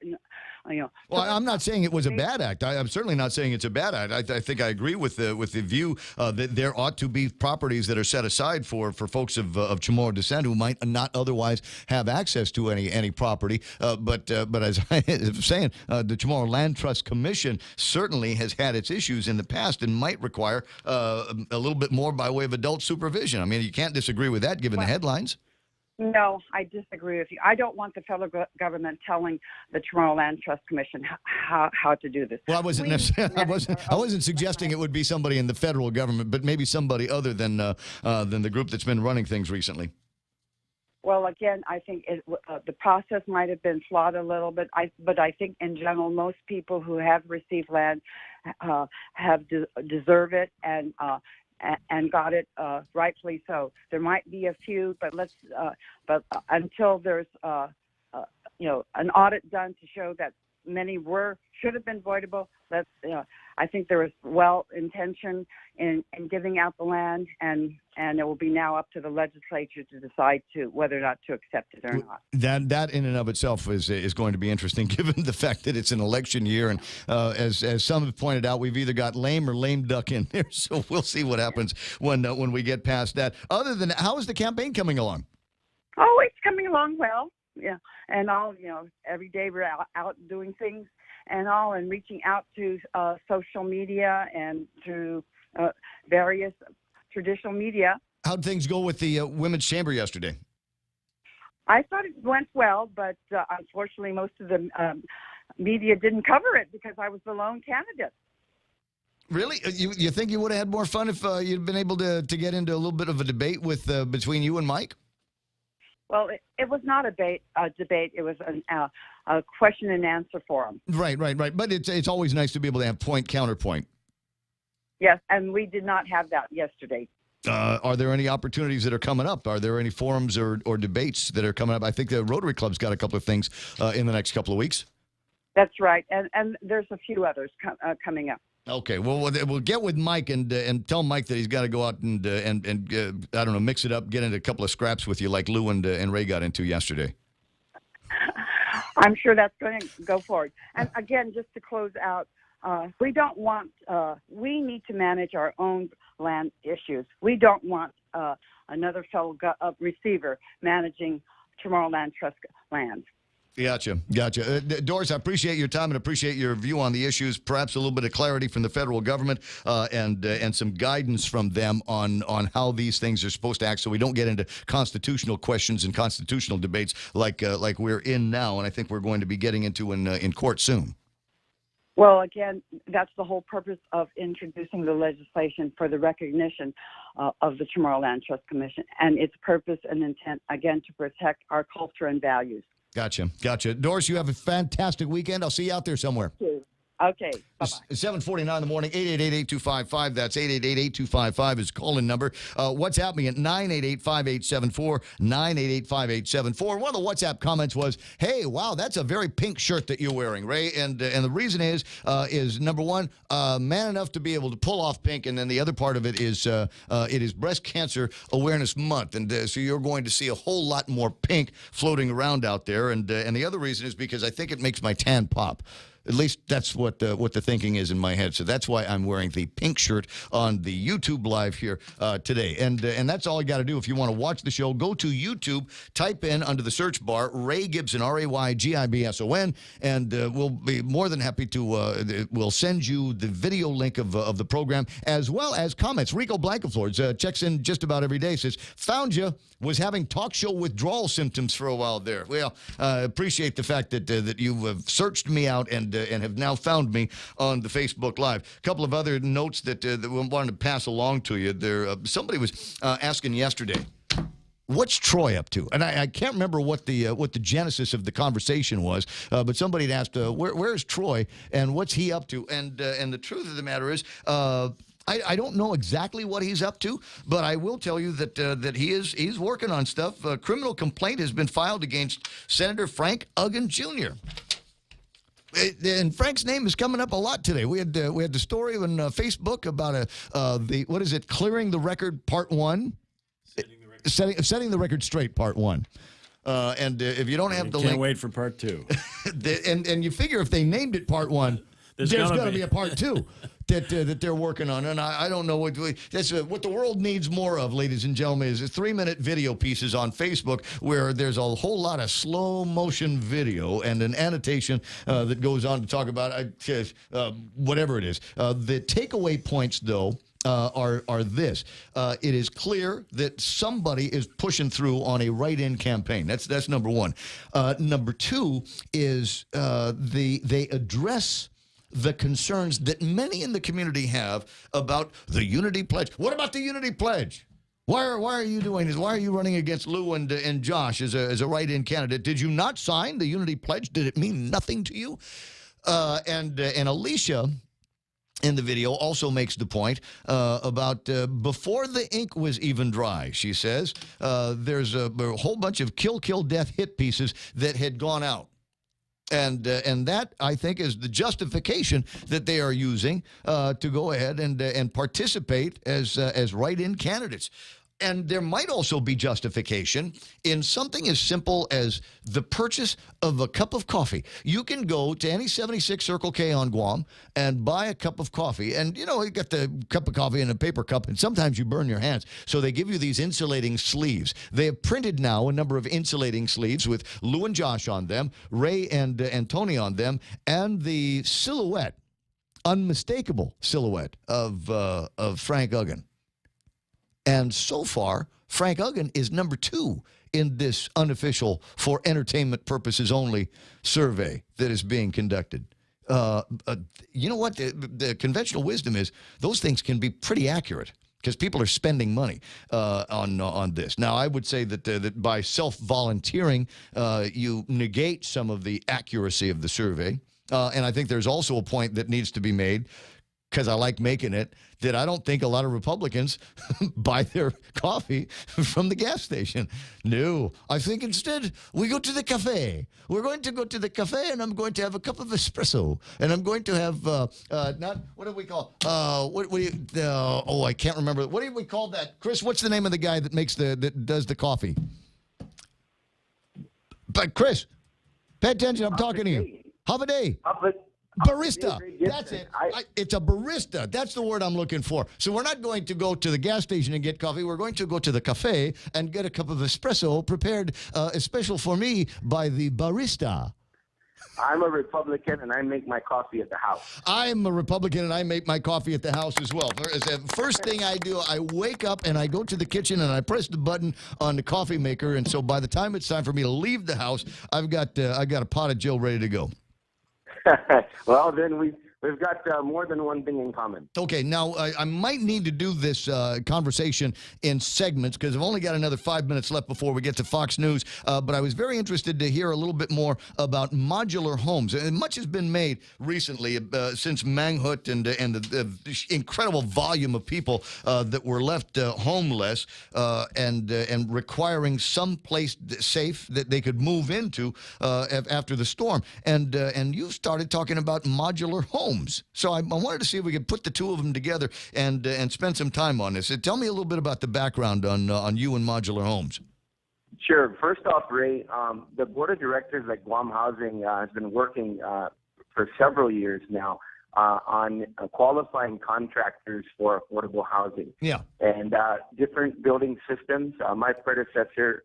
Well, I'm not saying it was a bad act. I'm certainly not saying it's a bad act. I think I agree with the view that there ought to be properties that are set aside for folks of Chamorro descent who might not otherwise have access to any property. But as I was saying, the Chamorro Land Trust Commission certainly has had its issues in the past and might require a little bit more by way of adult supervision. I mean, you can't disagree with that given the headlines. No, I disagree with you. I don't want the federal government telling the Chamorro Land Trust Commission how to do this. Well, I wasn't necessarily, I wasn't suggesting it would be somebody in the federal government, but maybe somebody other than the group that's been running things recently. Well, again, I think the process might have been flawed a little bit. But I think in general, most people who have received land have deserve it and got it rightfully so. There might be a few, but until there's an audit done to show that many should have been voidable. I think there was well intention in giving out the land, and it will be now up to the legislature to decide whether or not to accept it or not. That in and of itself is going to be interesting, given the fact that it's an election year, and as some have pointed out, we've either got lame or lame duck in there. So we'll see what happens when we get past that. Other than that, how is the campaign coming along? Oh, it's coming along well. Yeah, and every day we're out doing things and reaching out to social media and to various traditional media. How'd things go with the Women's Chamber yesterday? I thought it went well, but unfortunately most of the media didn't cover it because I was the lone candidate. Really? You think you would have had more fun if you'd been able to get into a little bit of a debate between you and Mike? Well, it was not a debate. It was a question and answer forum. Right. But it's always nice to be able to have point counterpoint. Yes, and we did not have that yesterday. Are there any opportunities that are coming up? Are there any forums or debates that are coming up? I think the Rotary Club's got a couple of things in the next couple of weeks. That's right, and there's a few others coming up. Okay, well, we'll get with Mike and tell Mike that he's got to go out and I don't know, mix it up, get into a couple of scraps with you like Lou and Ray got into yesterday. I'm sure that's going to go forward. And again, just to close out, we don't want. We need to manage our own land issues. We don't want another fellow receiver managing Chamorro Land Trust lands. Gotcha. Doris, I appreciate your time and appreciate your view on the issues. Perhaps a little bit of clarity from the federal government and some guidance from them on how these things are supposed to act, so we don't get into constitutional questions and constitutional debates like we're in now, and I think we're going to be getting into in court soon. Well, again, that's the whole purpose of introducing the legislation for the recognition of the Chamorro Land Trust Commission, and its purpose and intent, again, to protect our culture and values. Gotcha. Doris, you have a fantastic weekend. I'll see you out there somewhere. Thank you. Okay, bye-bye. 7:49 in the morning, 888-8255. That's 888-8255 is call-in number. WhatsApp me at 988-5874, 988-5874. One of the WhatsApp comments was, hey, wow, that's a very pink shirt that you're wearing, Ray. And the reason is number one, man enough to be able to pull off pink, and then the other part of it is Breast Cancer Awareness Month. And so you're going to see a whole lot more pink floating around out there. And the other reason is because I think it makes my tan pop. At least that's what the thinking is in my head. So that's why I'm wearing the pink shirt on the YouTube Live here today. And that's all you got to do if you want to watch the show. Go to YouTube, type in under the search bar Ray Gibson, RAYGIBSON, and we'll be more than happy to we'll send you the video link of the program as well as comments. Rico Blancaflores checks in just about every day. Says, found you. Was having talk show withdrawal symptoms for a while there. Well, appreciate the fact that you have searched me out and and have now found me on the Facebook Live. A couple of other notes that we wanted to pass along to you. There, somebody was asking yesterday, what's Troy up to? And I can't remember what the genesis of the conversation was, but somebody had asked, where's Troy and what's he up to? And the truth of the matter is, I don't know exactly what he's up to, but I will tell you that he's working on stuff. A criminal complaint has been filed against Senator Frank Uggan Jr. And Frank's name is coming up a lot today. We had the story on Facebook about Clearing the Record Part 1. Setting the record straight, Part 1. And if you don't have the link, can't wait for Part 2. and you figure if they named it Part 1, there's going to be a Part 2 that they're working on. And I don't know what what the world needs more of, ladies and gentlemen, is 3-minute video pieces on Facebook where there's a whole lot of slow motion video and an annotation that goes on to talk about whatever it is. The takeaway points, though, are this. It is clear that somebody is pushing through on a write-in campaign. That's number one. Number two is they address the concerns that many in the community have about the Unity Pledge. What about the Unity Pledge? Why are you doing this? Why are you running against Lou and Josh as a write-in candidate? Did you not sign the Unity Pledge? Did it mean nothing to you? And Alicia, in the video, also makes the point about before the ink was even dry, she says, there's a whole bunch of kill, death hit pieces that had gone out. And that, I think, is the justification that they are using to go ahead and participate as write-in candidates. And there might also be justification in something as simple as the purchase of a cup of coffee. You can go to any 76 Circle K on Guam and buy a cup of coffee. And, you got the cup of coffee in a paper cup, and sometimes you burn your hands. So they give you these insulating sleeves. They have printed now a number of insulating sleeves with Lou and Josh on them, Ray and Tony on them, and the silhouette, unmistakable silhouette of Frank Uggan. And so far, Frank Uggan is number 2 in this unofficial, for entertainment purposes only, survey that is being conducted. You know what? The conventional wisdom is those things can be pretty accurate because people are spending money on this. Now, I would say that by self-volunteering, you negate some of the accuracy of the survey. And I think there's also a point that needs to be made, because I like making it, that I don't think a lot of Republicans buy their coffee from the gas station. No, I think instead we go to the cafe. We're going to go to the cafe, and I'm going to have a cup of espresso, and I'm going to have what do we call? I can't remember. What do we call that, Chris? What's the name of the guy that does the coffee? But Chris, pay attention. I'm talking to you. Have a day. Barista. That's it. It's a barista. That's the word I'm looking for. So we're not going to go to the gas station and get coffee. We're going to go to the cafe and get a cup of espresso prepared especially for me by the barista. I'm a Republican, and I make my coffee at the house. I'm a Republican, and I make my coffee at the house as well. First thing I do, I wake up, and I go to the kitchen, and I press the button on the coffee maker. And so by the time it's time for me to leave the house, I've got a pot of Jill ready to go. Well, then we've got more than one thing in common. Okay, now I might need to do this conversation in segments because I've only got another 5 minutes left before we get to Fox News. But I was very interested to hear a little bit more about modular homes. And much has been made recently since Manghut and the incredible volume of people that were left homeless and requiring some place safe that they could move into after the storm. And you started talking about modular homes. So I wanted to see if we could put the two of them together and spend some time on this. Tell me a little bit about the background on you and modular homes. Sure. First off, Ray, the board of directors at Guam Housing has been working for several years now on qualifying contractors for affordable housing. Yeah. And different building systems. My predecessor,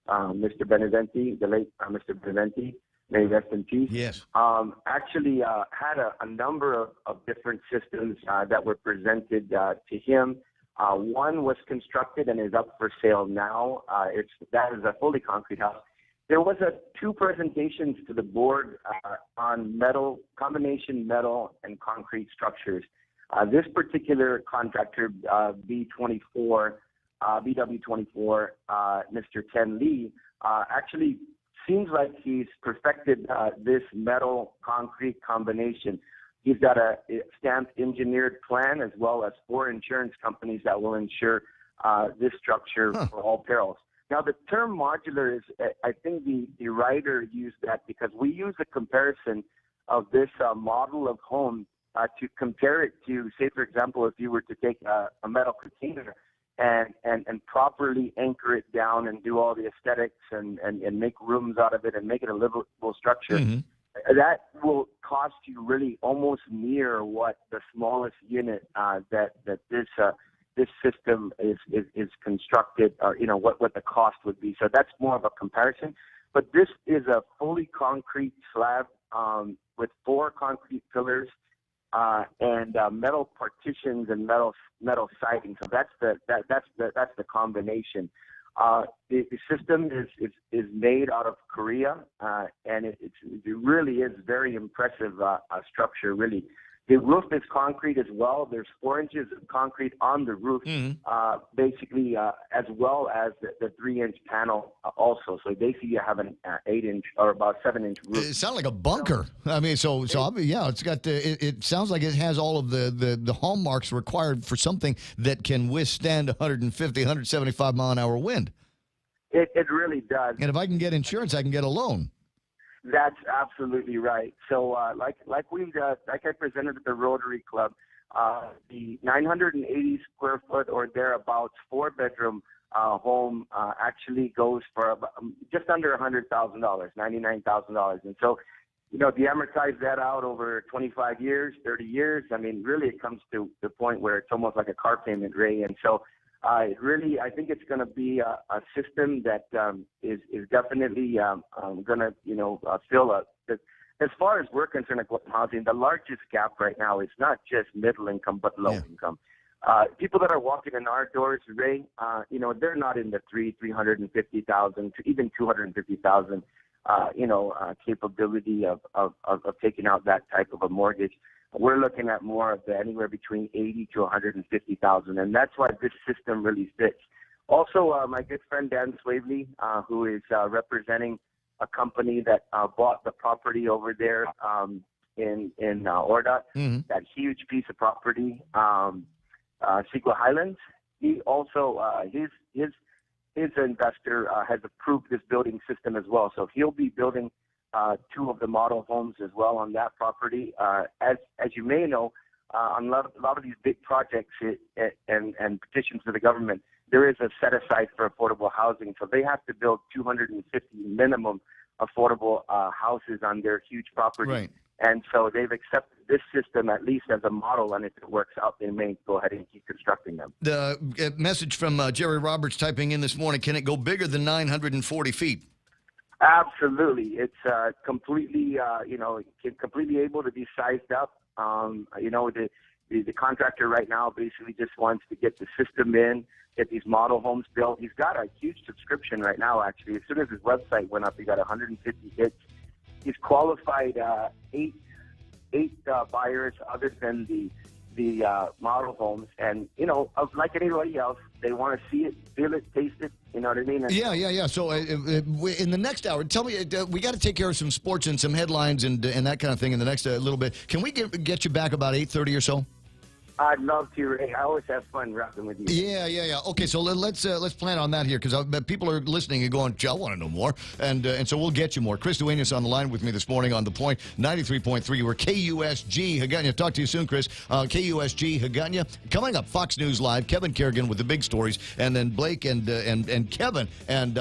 Mr. Beneventi, the late Mr. Beneventi, may rest in peace. Yes. Actually had a number of different systems that were presented to him. One was constructed and is up for sale now. That is a fully concrete house. There was two presentations to the board on combination metal and concrete structures. This particular contractor, BW24, Mr. Ken Lee, actually seems like he's perfected this metal-concrete combination. He's got a stamped engineered plan as well as 4 insurance companies that will insure this structure for all perils. Now, the term modular is, I think the writer used that because we use a comparison of this model of home to compare it to, say, for example, if you were to take a metal container and properly anchor it down and do all the aesthetics and make rooms out of it and make it a livable structure. Mm-hmm. That will cost you really almost near what the smallest unit that this system is constructed, or what the cost would be. So that's more of a comparison. But this is a fully concrete slab with 4 concrete pillars and metal partitions and metal siding. So that's the combination. The system is made out of Korea, and it really is very impressive structure. Really, the roof is concrete as well. There's 4 inches of concrete on the roof, basically, as well as the 3-inch panel also. So basically, you have an 8-inch or about 7-inch roof. It sounds like a bunker. I mean, it's got it sounds like it has all of the hallmarks required for something that can withstand 150, 175 mile an hour wind. It really does. And if I can get insurance, I can get a loan. That's absolutely right. So, like I presented at the Rotary Club, the 980 square foot or thereabouts 4-bedroom home actually goes for about, just under $100,000, $99,000. And so, if you amortize that out over 25 years, 30 years, I mean, really it comes to the point where it's almost like a car payment, Ray. And so, I think it's going to be a system that is definitely going to, fill up. As far as we're concerned at housing, the largest gap right now is not just middle income, but low income. People that are walking in our doors, Ray, they're not in the $350,000 to even $250,000, capability of taking out that type of a mortgage. We're looking at more of anywhere between $80,000 to $150,000, and that's why this system really fits. Also, my good friend Dan Swavely, who is representing a company that bought the property over there in Orda, that huge piece of property, Sequoia Highlands. He also his investor has approved this building system as well, so he'll be building 2 of the model homes as well on that property. As you may know, on a lot of these big projects and petitions to the government, there is a set aside for affordable housing. So they have to build 250 minimum affordable houses on their huge property. Right. And so they've accepted this system at least as a model, and if it works out, they may go ahead and keep constructing them. The message from Jerry Roberts typing in this morning, can it go bigger than 940 feet? Absolutely. It's completely, completely able to be sized up. The contractor right now basically just wants to get the system in, get these model homes built. He's got a huge subscription right now, actually. As soon as his website went up, he got 150 hits. He's qualified eight buyers other than the model homes. And, like anybody else, they want to see it, feel it, taste it. You know what I mean? Yeah. So in the next hour, tell me, we got to take care of some sports and some headlines and that kind of thing in the next little bit. Can we get you back about 8:30 or so? I'd love to, Ray. I always have fun rapping with you. Yeah. Okay, so let's plan on that here because people are listening and going, I want to know more, and so we'll get you more. Chris Duenas on the line with me this morning on The Point, 93.3. We're KUSG Hagåtña. Talk to you soon, Chris. KUSG Hagåtña. Coming up, Fox News Live. Kevin Kerrigan with the big stories, and then Blake and Kevin and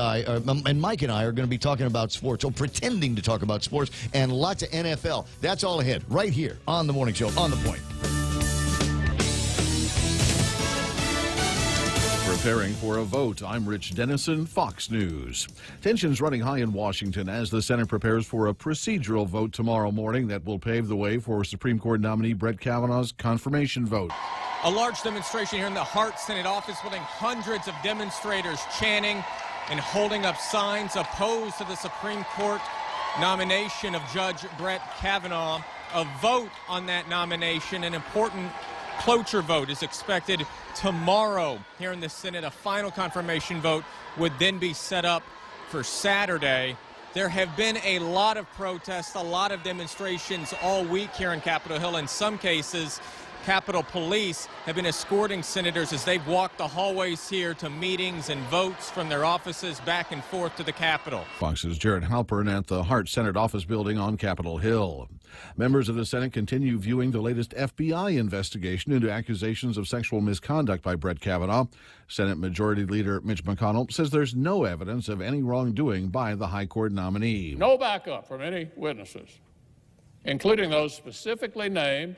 Mike and I are going to be talking about sports, or pretending to talk about sports, and lots of NFL. That's all ahead right here on the morning show on The Point. Preparing for a vote, I'm Rich Dennison, Fox News. Tensions running high in Washington as the Senate prepares for a procedural vote tomorrow morning that will pave the way for Supreme Court nominee Brett Kavanaugh's confirmation vote. A large demonstration here in the Hart Senate office, with hundreds of demonstrators chanting, and holding up signs opposed to the Supreme Court nomination of Judge Brett Kavanaugh. A vote on that nomination, an important cloture vote, is expected tomorrow here in the Senate. A final confirmation vote would then be set up for Saturday. There have been a lot of protests, a lot of demonstrations all week here in Capitol Hill. In some cases, Capitol Police have been escorting senators as they've walked the hallways here to meetings and votes from their offices back and forth to the Capitol. Fox's Jared Halpern at the Hart Senate Office Building on Capitol Hill. Members of the Senate continue viewing the latest FBI investigation into accusations of sexual misconduct by Brett Kavanaugh. Senate Majority Leader Mitch McConnell says there's no evidence of any wrongdoing by the High Court nominee. No backup from any witnesses, including those specifically named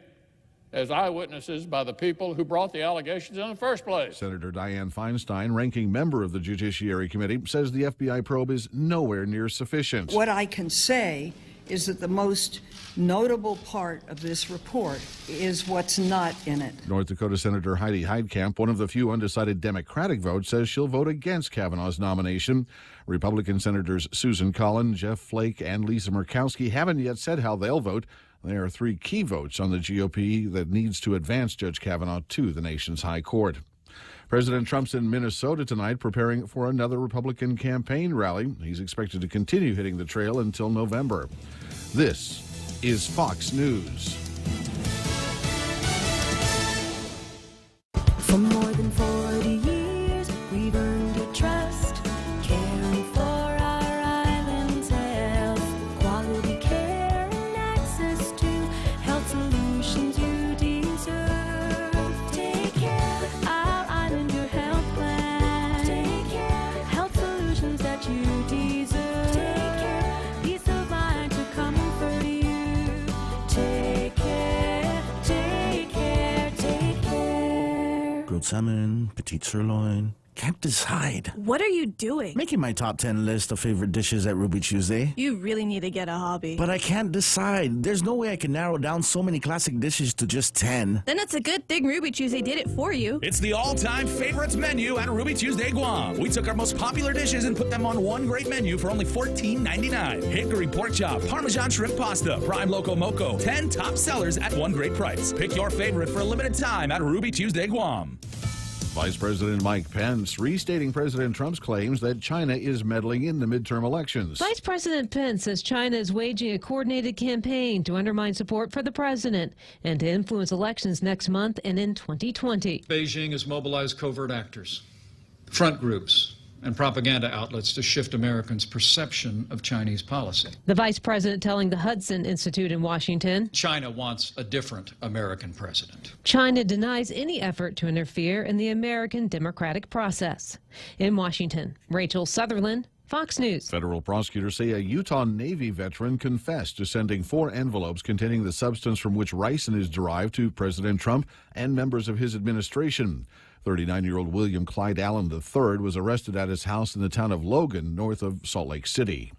as eyewitnesses by the people who brought the allegations in the first place. Senator Dianne Feinstein, ranking member of the Judiciary Committee, says the FBI probe is nowhere near sufficient. What I can say is that the most notable part of this report is what's not in it. North Dakota Senator Heidi Heitkamp, one of the few undecided Democratic votes, says she'll vote against Kavanaugh's nomination. Republican Senators Susan Collins, Jeff Flake, and Lisa Murkowski haven't yet said how they'll vote. There are three key votes on the GOP that needs to advance Judge Kavanaugh to the nation's high court. President Trump's in Minnesota tonight preparing for another Republican campaign rally. He's expected to continue hitting the trail until November. This is Fox News. For more than 40 years, we've earned your trust, caring for our island's health, quality care and access to health solutions you deserve. Take care, our island, your health plan. Take care, health solutions that you deserve. Take care, peace of mind to comfort you. Take care, take care, take care. Grilled salmon, petite sirloin. Can't decide. What are you doing? Making my top 10 list of favorite dishes at Ruby Tuesday. You really need to get a hobby. But I can't decide. There's no way I can narrow down so many classic dishes to just 10. Then it's a good thing Ruby Tuesday did it for you. It's the all-time favorites menu at Ruby Tuesday Guam. We took our most popular dishes and put them on one great menu for only $14.99. Hickory pork chop, Parmesan shrimp pasta, prime loco moco. 10 top sellers at one great price. Pick your favorite for a limited time at Ruby Tuesday Guam. Vice President Mike Pence restating President Trump's claims that China is meddling in the midterm elections. Vice President Pence says China is waging a coordinated campaign to undermine support for the president and to influence elections next month and in 2020. Beijing has mobilized covert actors, front groups, and propaganda outlets to shift Americans' perception of Chinese policy. The vice president telling the Hudson Institute in Washington, China wants a different American president. China denies any effort to interfere in the American democratic process. In Washington, Rachel Sutherland, Fox News. Federal prosecutors say a Utah Navy veteran confessed to sending 4 envelopes containing the substance from which ricin is derived to President Trump and members of his administration. 39-year-old William Clyde Allen III was arrested at his house in the town of Logan, north of Salt Lake City.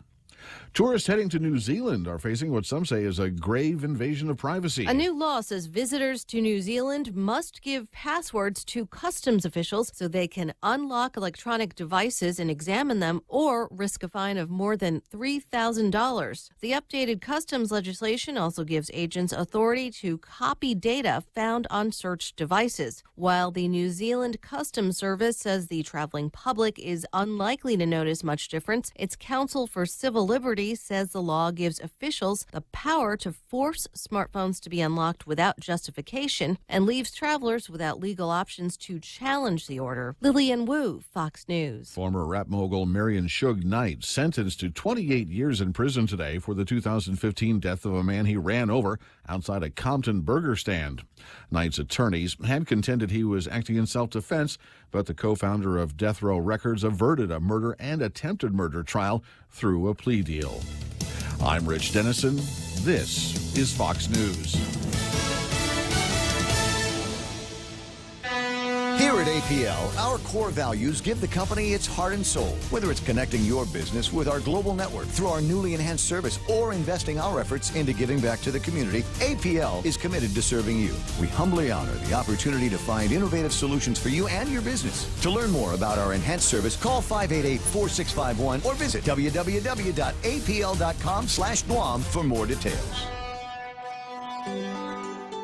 Tourists heading to New Zealand are facing what some say is a grave invasion of privacy. A new law says visitors to New Zealand must give passwords to customs officials so they can unlock electronic devices and examine them or risk a fine of more than $3,000. The updated customs legislation also gives agents authority to copy data found on searched devices. While the New Zealand Customs Service says the traveling public is unlikely to notice much difference, its Council for Civil Liberty says the law gives officials the power to force smartphones to be unlocked without justification and leaves travelers without legal options to challenge the order. Lillian Wu, Fox News. Former rap mogul Marion Suge Knight sentenced to 28 years in prison today for the 2015 death of a man he ran over outside a Compton burger stand. Knight's attorneys had contended he was acting in self-defense, but the co-founder of Death Row Records averted a murder and attempted murder trial through a plea deal. I'm Rich Dennison. This is Fox News. Here Here at APL, our core values give the company its heart and soul. Whether it's connecting your business with our global network through our newly enhanced service or investing our efforts into giving back to the community, APL is committed to serving you. We humbly honor the opportunity to find innovative solutions for you and your business. To learn more about our enhanced service, call 588-4651 or visit www.apl.com/Guam for more details.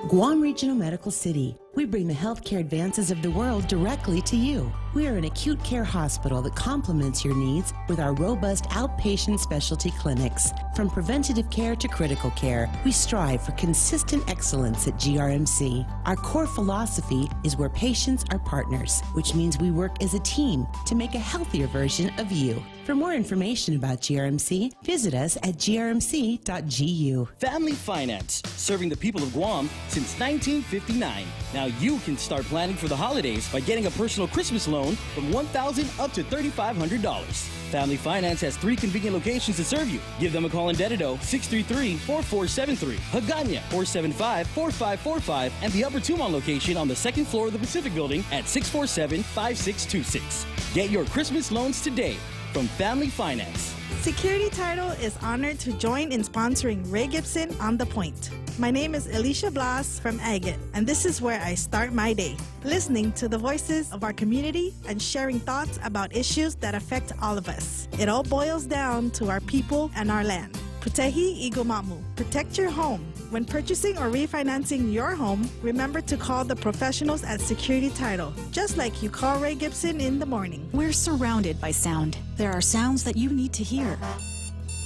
Guam Regional Medical City. We bring the healthcare advances of the world directly to you. We are an acute care hospital that complements your needs with our robust outpatient specialty clinics. From preventative care to critical care, we strive for consistent excellence at GRMC. Our core philosophy is where patients are partners, which means we work as a team to make a healthier version of you. For more information about GRMC, visit us at grmc.gu. Family Finance, serving the people of Guam since 1959. Now you can start planning for the holidays by getting a personal Christmas loan from $1,000 up to $3,500. Family Finance has 3 convenient locations to serve you. Give them a call in Dededo, 633-4473, Hagåtña, 475-4545, and the Upper Tumon location on the 2nd floor of the Pacific Building at 647-5626. Get your Christmas loans today from Family Finance. Security Title is honored to join in sponsoring Ray Gibson on The Point. My name is Alicia Blas from Agate, and this is where I start my day, listening to the voices of our community and sharing thoughts about issues that affect all of us. It all boils down to our people and our land. Putehi Igomamu. Protect your home. When purchasing or refinancing your home, remember to call the professionals at Security Title, just like you call Ray Gibson in the morning. We're surrounded by sound. There are sounds that you need to hear.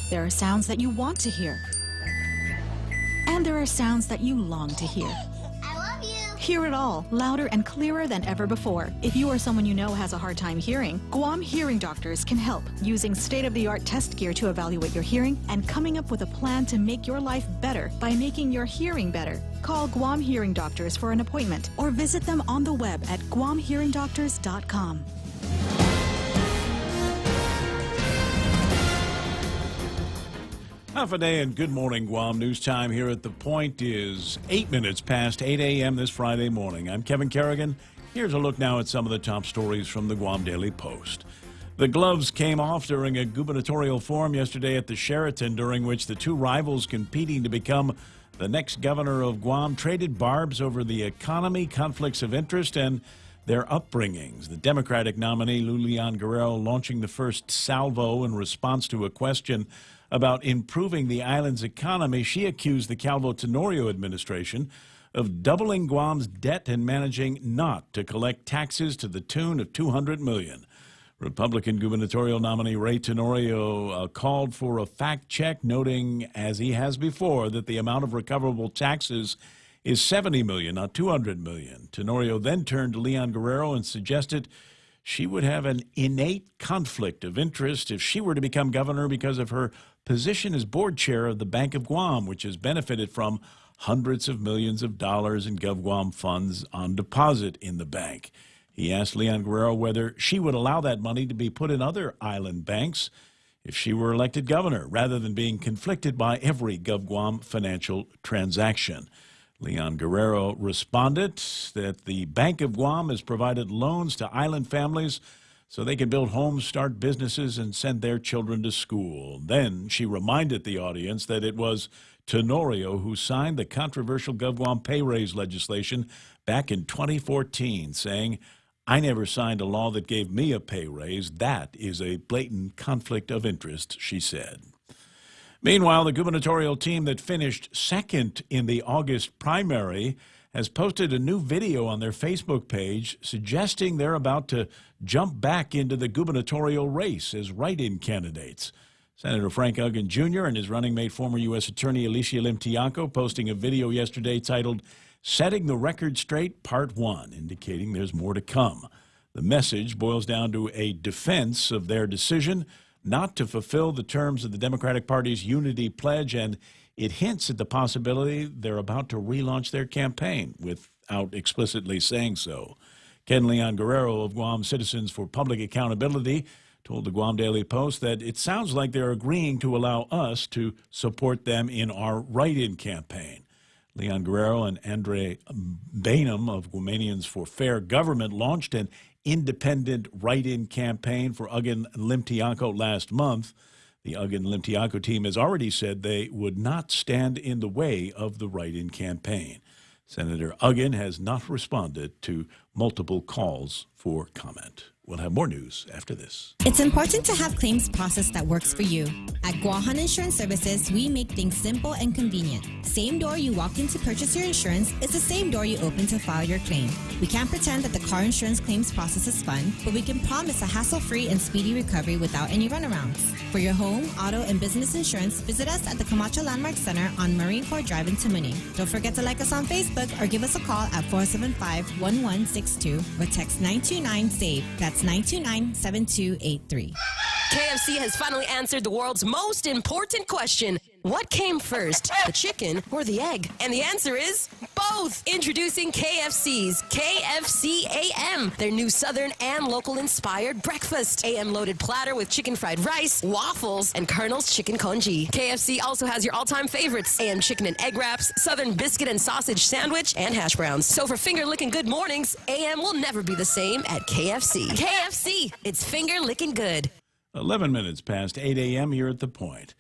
There are sounds that you want to hear. And there are sounds that you long to hear. I love you. Hear it all, louder and clearer than ever before. If you or someone you know has a hard time hearing, Guam Hearing Doctors can help, using state-of-the-art test gear to evaluate your hearing and coming up with a plan to make your life better by making your hearing better. Call Guam Hearing Doctors for an appointment or visit them on the web at guamhearingdoctors.com. Half a day and good morning, Guam. News time here at The Point is 8 minutes past 8 a.m. this Friday morning. I'm Kevin Kerrigan. Here's a look now at some of the top stories from the Guam Daily Post. The gloves came off during a gubernatorial forum yesterday at the Sheraton, during which the two rivals competing to become the next governor of Guam traded barbs over the economy, conflicts of interest, and their upbringings. The Democratic nominee, Lulian Guerrero, launching the first salvo in response to a question about improving the island's economy. She accused the Calvo Tenorio administration of doubling Guam's debt and managing not to collect taxes to the tune of $200 million. Republican gubernatorial nominee Ray Tenorio called for a fact check, noting, as he has before, that the amount of recoverable taxes is $70 million, not $200 million. Tenorio then turned to Leon Guerrero and suggested she would have an innate conflict of interest if she were to become governor because of her position as board chair of the Bank of Guam, which has benefited from hundreds of millions of dollars in GovGuam funds on deposit in the bank. He asked Leon Guerrero whether she would allow that money to be put in other island banks if she were elected governor, rather than being conflicted by every GovGuam financial transaction. Leon Guerrero responded that the Bank of Guam has provided loans to island families so they can build homes, start businesses, and send their children to school. Then she reminded the audience that it was Tenorio who signed the controversial GovGuam pay raise legislation back in 2014, saying, "I never signed a law that gave me a pay raise. That is a blatant conflict of interest," she said. Meanwhile, the gubernatorial team that finished second in the August primary has posted a new video on their Facebook page suggesting they're about to jump back into the gubernatorial race as write-in candidates. Senator Frank Uggan Jr. and his running mate, former U.S. Attorney Alicia Lim Tiaco, posting a video yesterday titled "Setting the Record Straight Part 1, indicating there's more to come. The message boils down to a defense of their decision not to fulfill the terms of the Democratic Party's unity pledge, and it hints at the possibility they're about to relaunch their campaign without explicitly saying so. Ken Leon Guerrero of Guam Citizens for Public Accountability told the Guam Daily Post that it sounds like they're agreeing to allow us to support them in our write-in campaign. Leon Guerrero and Andre Bainum of Guamanians for Fair Government launched an independent write-in campaign for Uggan Limtiaco last month. The Uggan Limtiaco team has already said they would not stand in the way of the write-in campaign. Senator Uggan has not responded to multiple calls for comment. We'll have more news after this. It's important to have claims process that works for you. At Guahan Insurance Services, we make things simple and convenient. Same door you walk in to purchase your insurance is the same door you open to file your claim. We can't pretend that the car insurance claims process is fun, but we can promise a hassle-free and speedy recovery without any runarounds. For your home, auto, and business insurance, visit us at the Camacho Landmark Center on Marine Corps Drive in Tamuning. Don't forget to like us on Facebook or give us a call at 475-1162 or text 929-SAVE. That's 929-7283. KFC has finally answered the world's most important question. What came first, the chicken or the egg? And the answer is both. Introducing KFC's KFC AM, their new Southern and local-inspired breakfast. AM-loaded platter with chicken fried rice, waffles, and Colonel's chicken congee. KFC also has your all-time favorites, AM chicken and egg wraps, Southern biscuit and sausage sandwich, and hash browns. So for finger-licking good mornings, AM will never be the same at KFC. KFC, it's finger-licking good. 11 minutes past 8 a.m. here at The Point.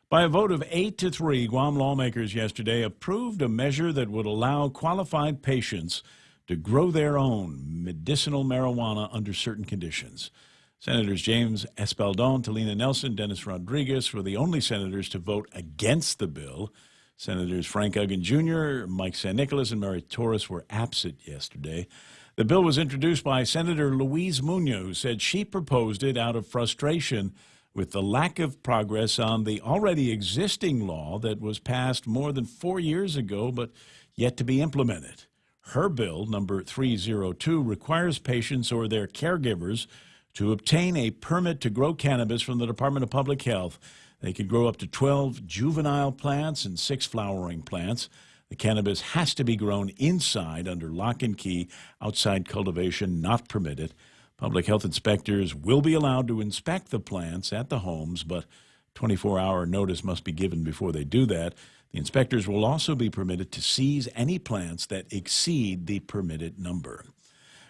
By a vote of 8-3, Guam lawmakers yesterday approved a measure that would allow qualified patients to grow their own medicinal marijuana under certain conditions. Senators James Espaldon, Talina Nelson, Dennis Rodriguez were the only senators to vote against the bill. Senators Frank Uggan Jr., Mike San Nicolas, and Mary Torres were absent yesterday. The bill was introduced by Senator Louise Muñoz, who said she proposed it out of frustration with the lack of progress on the already existing law that was passed more than 4 years ago but yet to be implemented. Her bill, number 302, requires patients or their caregivers to obtain a permit to grow cannabis from the Department of Public Health. They can grow up to 12 juvenile plants and 6 flowering plants. The cannabis has to be grown inside under lock and key. Outside cultivation not permitted. Public health inspectors will be allowed to inspect the plants at the homes, but 24-hour notice must be given before they do that. The inspectors will also be permitted to seize any plants that exceed the permitted number.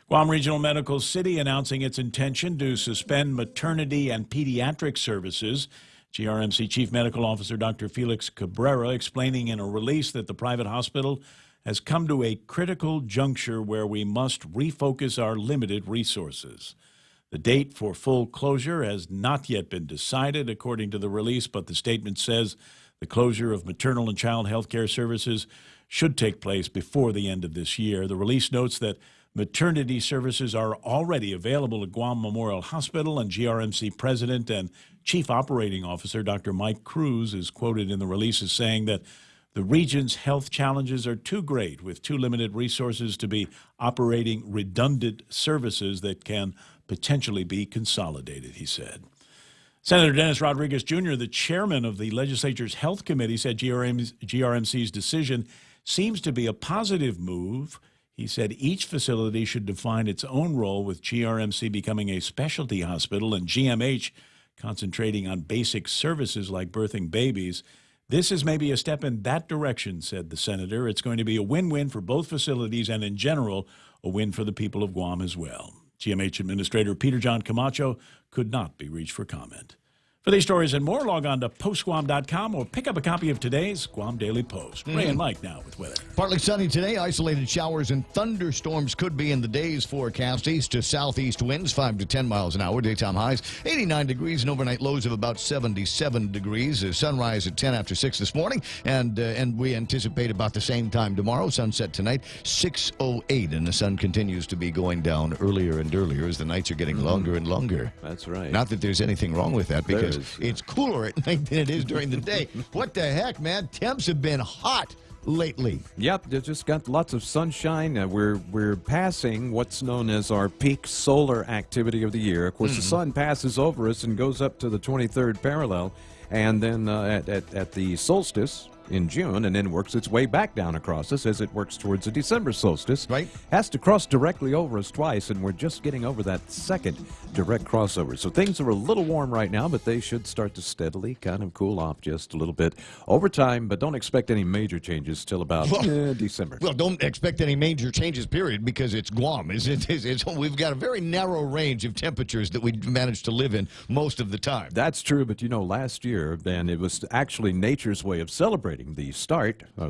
Guam Regional Medical City announcing its intention to suspend maternity and pediatric services. GRMC Chief Medical Officer Dr. Felix Cabrera explaining in a release that the private hospital has come to a critical juncture where we must refocus our limited resources. The date for full closure has not yet been decided, according to the release, but the statement says the closure of maternal and child health care services should take place before the end of this year. The release notes that maternity services are already available at Guam Memorial Hospital, and GRMC President and Chief Operating Officer Dr. Mike Cruz is quoted in the release as saying that the region's health challenges are too great with too limited resources to be operating redundant services that can potentially be consolidated, he said. Senator Dennis Rodriguez Jr., the chairman of the legislature's health committee, said GRMC's decision seems to be a positive move. He said each facility should define its own role, with GRMC becoming a specialty hospital and GMH concentrating on basic services like birthing babies. This is maybe a step in that direction, said the senator. It's going to be a win-win for both facilities and, in general, a win for the people of Guam as well. GMH Administrator Peter John Camacho could not be reached for comment. For these stories and more, log on to postguam.com or pick up a copy of today's Guam Daily Post. Ray and Mike now with weather. Partly sunny today. Isolated showers and thunderstorms could be in the day's forecast. East to southeast winds 5 to 10 miles an hour. Daytime highs 89 degrees and overnight lows of about 77 degrees. Sunrise at 10 after 6 this morning, and we anticipate about the same time tomorrow. Sunset tonight 6:08, and the sun continues to be going down earlier and earlier as the nights are getting longer and longer. That's right. Not that there's anything wrong with that, because it's cooler at night than it is during the day. What the heck, man? Temps have been hot lately. Yep, they just got lots of sunshine. We're passing what's known as our peak solar activity of the year. Of course, the sun passes over us and goes up to the 23rd parallel, and then at the solstice, in June and then works its way back down across us as it works towards the December solstice. Right. Has to cross directly over us twice, and we're just getting over that second direct crossover. So things are a little warm right now, but they should start to steadily kind of cool off just a little bit over time, but don't expect any major changes till about December. Well, don't expect any major changes, period, because it's Guam. We've got a very narrow range of temperatures that we manage to live in most of the time. That's true, but last year, then, it was actually nature's way of celebrating the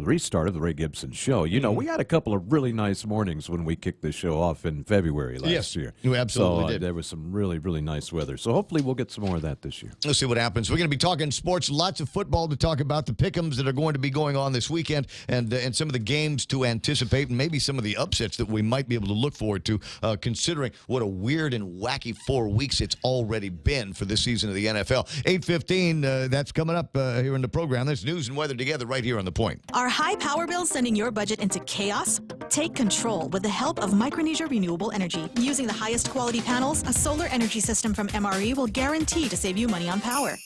restart of the Ray Gibson Show. We had a couple of really nice mornings when we kicked the show off in February last year. We absolutely did. There was some really, really nice weather. So hopefully we'll get some more of that this year. Let's see what happens. We're going to be talking sports, lots of football to talk about, the pick'ems that are going to be going on this weekend, and some of the games to anticipate, and maybe some of the upsets that we might be able to look forward to, considering what a weird and wacky 4 weeks it's already been for this season of the NFL. 8:15, that's coming up here in the program. There's news and weather together right here on The Point. Are high power bills sending your budget into chaos? Take control with the help of Micronesia Renewable Energy. Using the highest quality panels, a solar energy system from MRE will guarantee to save you money on power.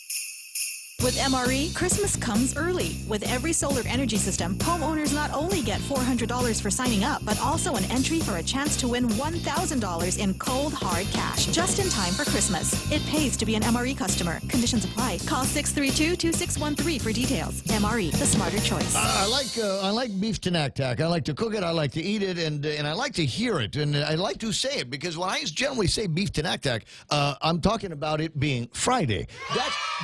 With MRE, Christmas comes early. With every solar energy system, homeowners not only get $400 for signing up, but also an entry for a chance to win $1,000 in cold, hard cash, just in time for Christmas. It pays to be an MRE customer. Conditions apply. Call 632-2613 for details. MRE, the smarter choice. I like beef tenactac. I like to cook it. I like to eat it, and I like to hear it, and I like to say it, because when I generally say beef tenactac, I'm talking about it being Friday.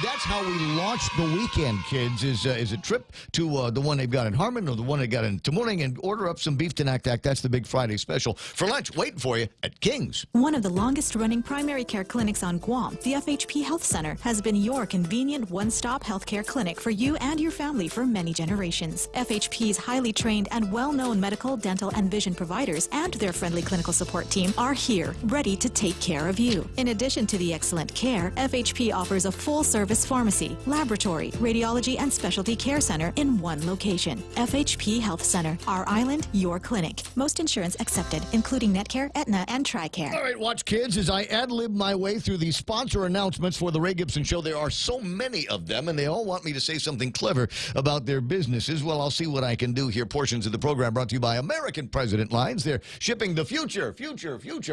That's how we launch the weekend, kids, is a trip to the one they've got in Harmon or the one they got in Tamuning, and order up some beef tenactac. That's the big Friday special for lunch, waiting for you at King's. One of the longest-running primary care clinics on Guam, the FHP Health Center, has been your convenient one-stop healthcare clinic for you and your family for many generations. FHP's highly trained and well-known medical, dental, and vision providers and their friendly clinical support team are here, ready to take care of you. In addition to the excellent care, FHP offers a full-service pharmacy, laboratory, radiology, and specialty care center in one location. FHP Health Center, our island, your clinic. Most insurance accepted, including Netcare, Aetna, and TRICARE. All right, watch, kids, as I ad-lib my way through the sponsor announcements for the Ray Gibson Show. There are so many of them, and they all want me to say something clever about their businesses. Well, I'll see what I can do here. Portions of the program brought to you by American President Lines. They're shipping the future.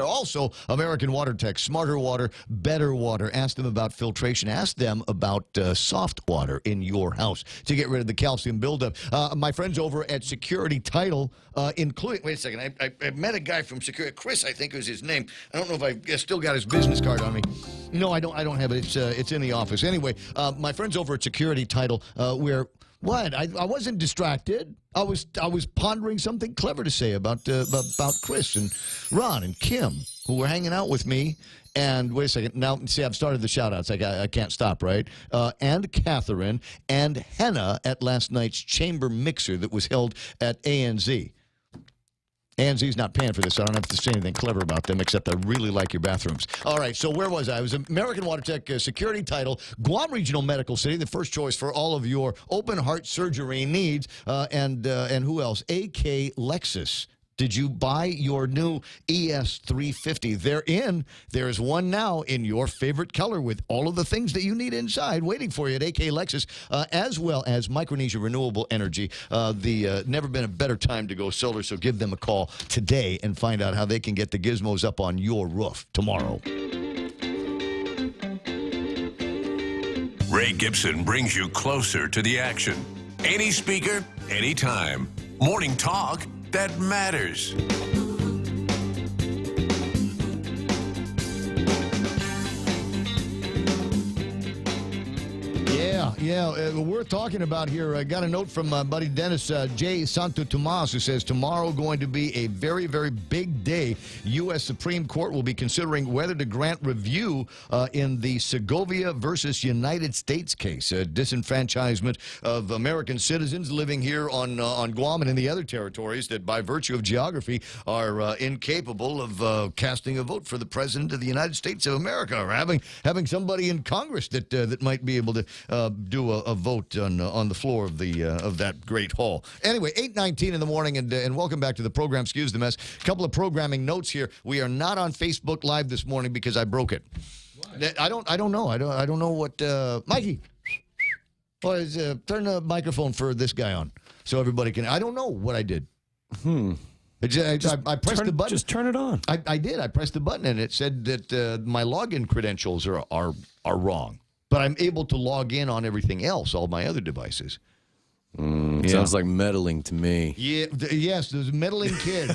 Also, American Water Tech, smarter water, better water. Ask them about filtration. Ask them about soft water in your house to get rid of the calcium buildup. My friends over at Security Title, including, wait a second, I met a guy from Security, Chris, I think was his name. I don't know if I still got his business card on me. No, I don't have it. It's in the office. Anyway, my friends over at Security Title, I wasn't distracted. I was pondering something clever to say about Chris and Ron and Kim, who were hanging out with me. And wait a second. Now, see, I've started the shout-outs. I can't stop, right? And Catherine and Henna at last night's chamber mixer that was held at ANZ. ANZ's not paying for this, so I don't have to say anything clever about them, except I really like your bathrooms. All right, so where was I? I was American Water Tech Security Title, Guam Regional Medical City, the first choice for all of your open heart surgery needs, and who else? AK Lexus. Did you buy your new ES350? There is one now in your favorite color with all of the things that you need inside waiting for you at AK Lexus, as well as Micronesia Renewable Energy. Never been a better time to go solar, so give them a call today and find out how they can get the gizmos up on your roof tomorrow. Ray Gibson brings you closer to the action. Any speaker, anytime. Morning talk that matters. Yeah, we're talking about here. I got a note from my buddy Dennis J. Santo Tomas, who says tomorrow going to be a very, very big day. U.S. Supreme Court will be considering whether to grant review in the Segovia versus United States case, disenfranchisement of American citizens living here on Guam and in the other territories that, by virtue of geography, are incapable of casting a vote for the President of the United States of America, or having somebody in Congress that might be able to do a vote on the floor of that great hall. Anyway, 8:19 in the morning, and welcome back to the program. Excuse the mess. A couple of programming notes here. We are not on Facebook Live this morning because I broke it. Why? I don't know. I don't know what Mikey. Well, turn the microphone for this guy on so everybody can. I don't know what I did. I pressed the button. Just turn it on. I did. I pressed the button and it said that my login credentials are wrong. But I'm able to log in on everything else, all my other devices. Sounds like meddling to me. Yeah, yes, there's meddling kids.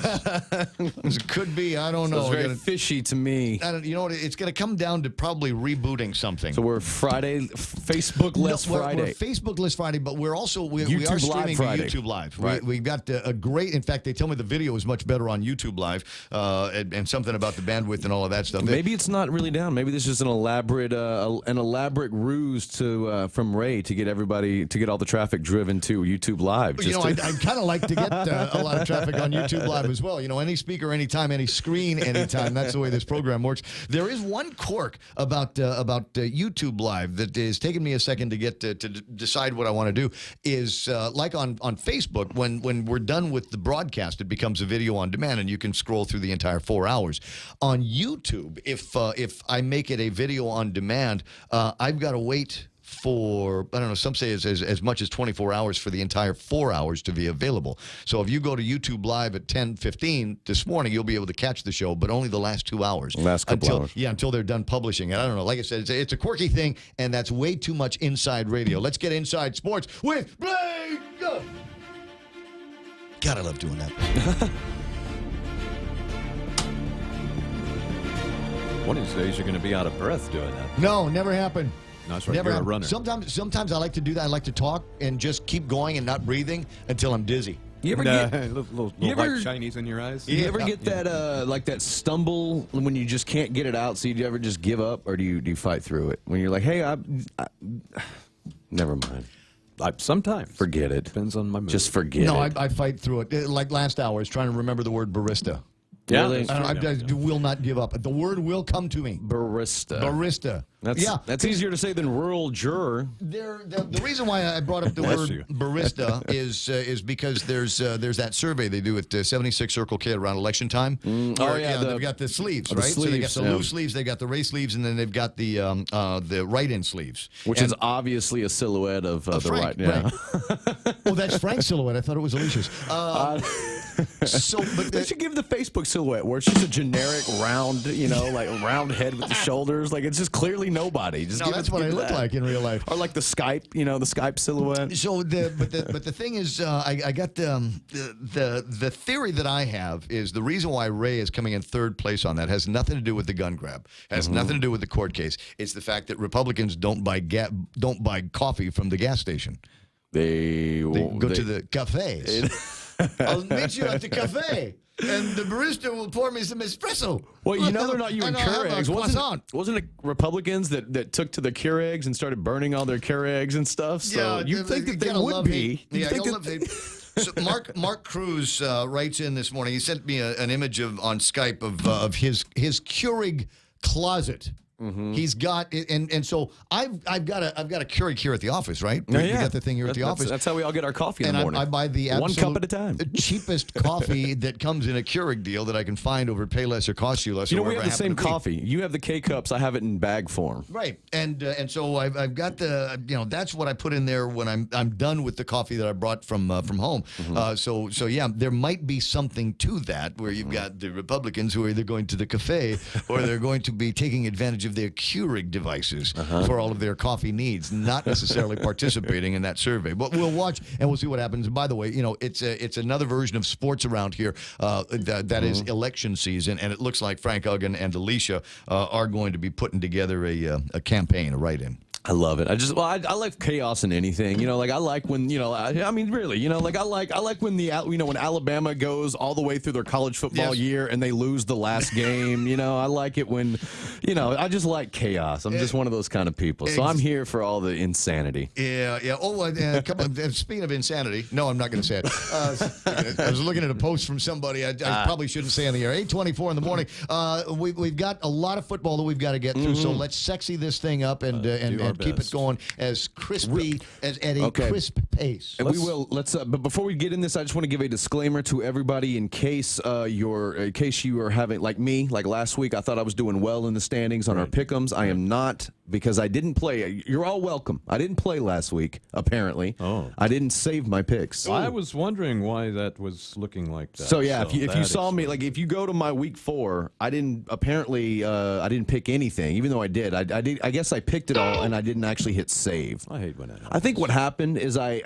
It could be. I don't know. It's very fishy to me. You know what? It's going to come down to probably rebooting something. So we're Facebook-less Friday. We're Facebook-less Friday, but we're also we are YouTube streaming Live to Friday. YouTube Live. Right. We've got a great. In fact, they tell me the video is much better on YouTube Live, and something about the bandwidth and all of that stuff. Maybe it's not really down. Maybe this is an elaborate ruse from Ray to get all the traffic driven to YouTube Live. I'd kind of like to get a lot of traffic on YouTube Live as well. Any speaker, anytime, any screen, anytime. That's the way this program works. There is one quirk about YouTube Live that is taking me a second to get to decide what I want to do. Is like on Facebook, when we're done with the broadcast, it becomes a video on demand, and you can scroll through the entire 4 hours. On YouTube, if I make it a video on demand, I've got to wait for, I don't know, some say as much as 24 hours for the entire 4 hours to be available. So if you go to YouTube Live at 10:15 this morning, you'll be able to catch the show, but only the last 2 hours. Last couple hours. Yeah, until they're done publishing it. I don't know. Like I said, it's a quirky thing, and that's way too much inside radio. Let's get inside sports with Blake. God, I love doing that. One of these days you're going to be out of breath doing that. No, never happened. No, that's right. Never You're a happened. runner. Sometimes I like to do that. I like to talk and just keep going and not breathing until I'm dizzy. You ever get little you ever- white shinies in your eyes? You ever get that like that stumble when you just can't get it out? So you ever just give up, or do you fight through it? When you're like, hey, I never mind. Sometimes. Forget it. Depends on my mood. Just forget No, it. I fight through it. Like last hour, I was trying to remember the word barista. Yeah, Really? I will not give up. The word will come to me. Barista. Barista. That's easier to say than rural juror. The reason why I brought up the word barista is because there's that survey they do at 76 Circle K around election time. They've got the sleeves, right? So they got the loose sleeves, they got the race sleeves, and then they've got the right-in sleeves, Which is obviously a silhouette of the Frank, right now. Oh, that's Frank's silhouette. I thought it was Alicia's. They should give the Facebook silhouette where it's just a generic round, like round head with the shoulders. Like it's just clearly nobody. Just No, that's what I look like in real life. Or like the Skype, the Skype silhouette. So but the thing is, I got the theory that I have is the reason why Ray is coming in third place on that has nothing to do with the gun grab, has nothing to do with the court case. It's the fact that Republicans don't buy coffee from the gas station. They go to the cafes. I'll meet you at the cafe, and the barista will pour me some espresso. Well, they're not using And I'll have a Keurigs. croissant. Wasn't it Republicans that took to the Keurigs and started burning all their Keurigs and stuff? So you'd think that they would be. So Mark Cruz writes in this morning. He sent me an image on Skype of his Keurig closet. He's got and so I've got a Keurig here at the office, right? We got the thing here at the office. That's how we all get our coffee in the morning. I buy the one cup at a time. cheapest coffee that comes in a Keurig deal that I can find over Payless or Cost You Less. We have the same coffee. You have the K cups. I have it in bag form. Right, and so I've got the that's what I put in there when I'm done with the coffee that I brought from home. So yeah, there might be something to that where you've got the Republicans who are either going to the cafe or they're going to be taking advantage of their Keurig devices for all of their coffee needs, not necessarily participating in that survey. But we'll watch and we'll see what happens. And by the way, it's another version of sports around here that is election season, and it looks like Frank Uggan and Alicia are going to be putting together a campaign, a write-in. I love it. I like chaos in anything. I like when really. I like when when Alabama goes all the way through their college football year and they lose the last game. I like it when, I just like chaos. I'm just one of those kind of people. So I'm here for all the insanity. Yeah. Oh, speaking of insanity, no, I'm not going to say it. I was looking at a post from somebody. I probably shouldn't say on the air. 8:24 in the morning. We've got a lot of football that we've got to get through. So let's sexy this thing up and keep it going as crispy at a crisp pace. And we will. But before we get in this, I just want to give a disclaimer to everybody in case you are having like me, like last week. I thought I was doing well in the standings on our pick'ems. I am not because I didn't play. You're all welcome. I didn't play last week, apparently. Oh. I didn't save my picks. I was wondering why that was looking like that. So yeah, if you that saw me, like if you go to my week 4, I didn't pick anything, even though I did. I guess I picked it all, and I didn't actually hit save. I hate when that happens. I think what happened is I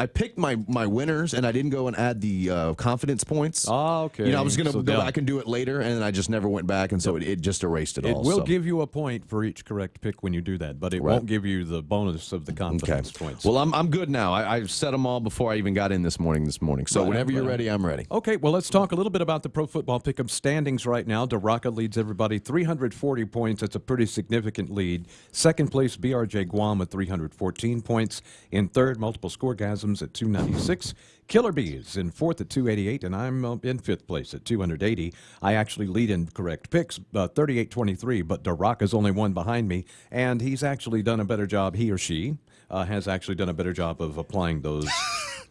picked my winners, and I didn't go and add the confidence points. Oh, okay. You know, I was gonna So, go yeah. back and do it later, and then I just never went back, and so it just erased it It all. will so. give you a point for each correct pick when you do that, but it Right. won't give you the bonus of the confidence points. Well, I'm good now. I set them all before I even got in this morning. So Right, whenever you're right. ready, I'm ready. Okay, well, let's talk a little bit about the Pro Football Pick'em standings right now. DeRocca leads everybody 340 points. That's a pretty significant lead. Second place, BRJ Guam with 314 points. In third, Multiple Scoregasms at 296. Killer Bees in fourth at 288, and I'm in fifth place at 280. I actually lead in correct picks, 38-23, but DeRocca's only one behind me, and he's actually done a better job, he or she has actually done a better job of applying those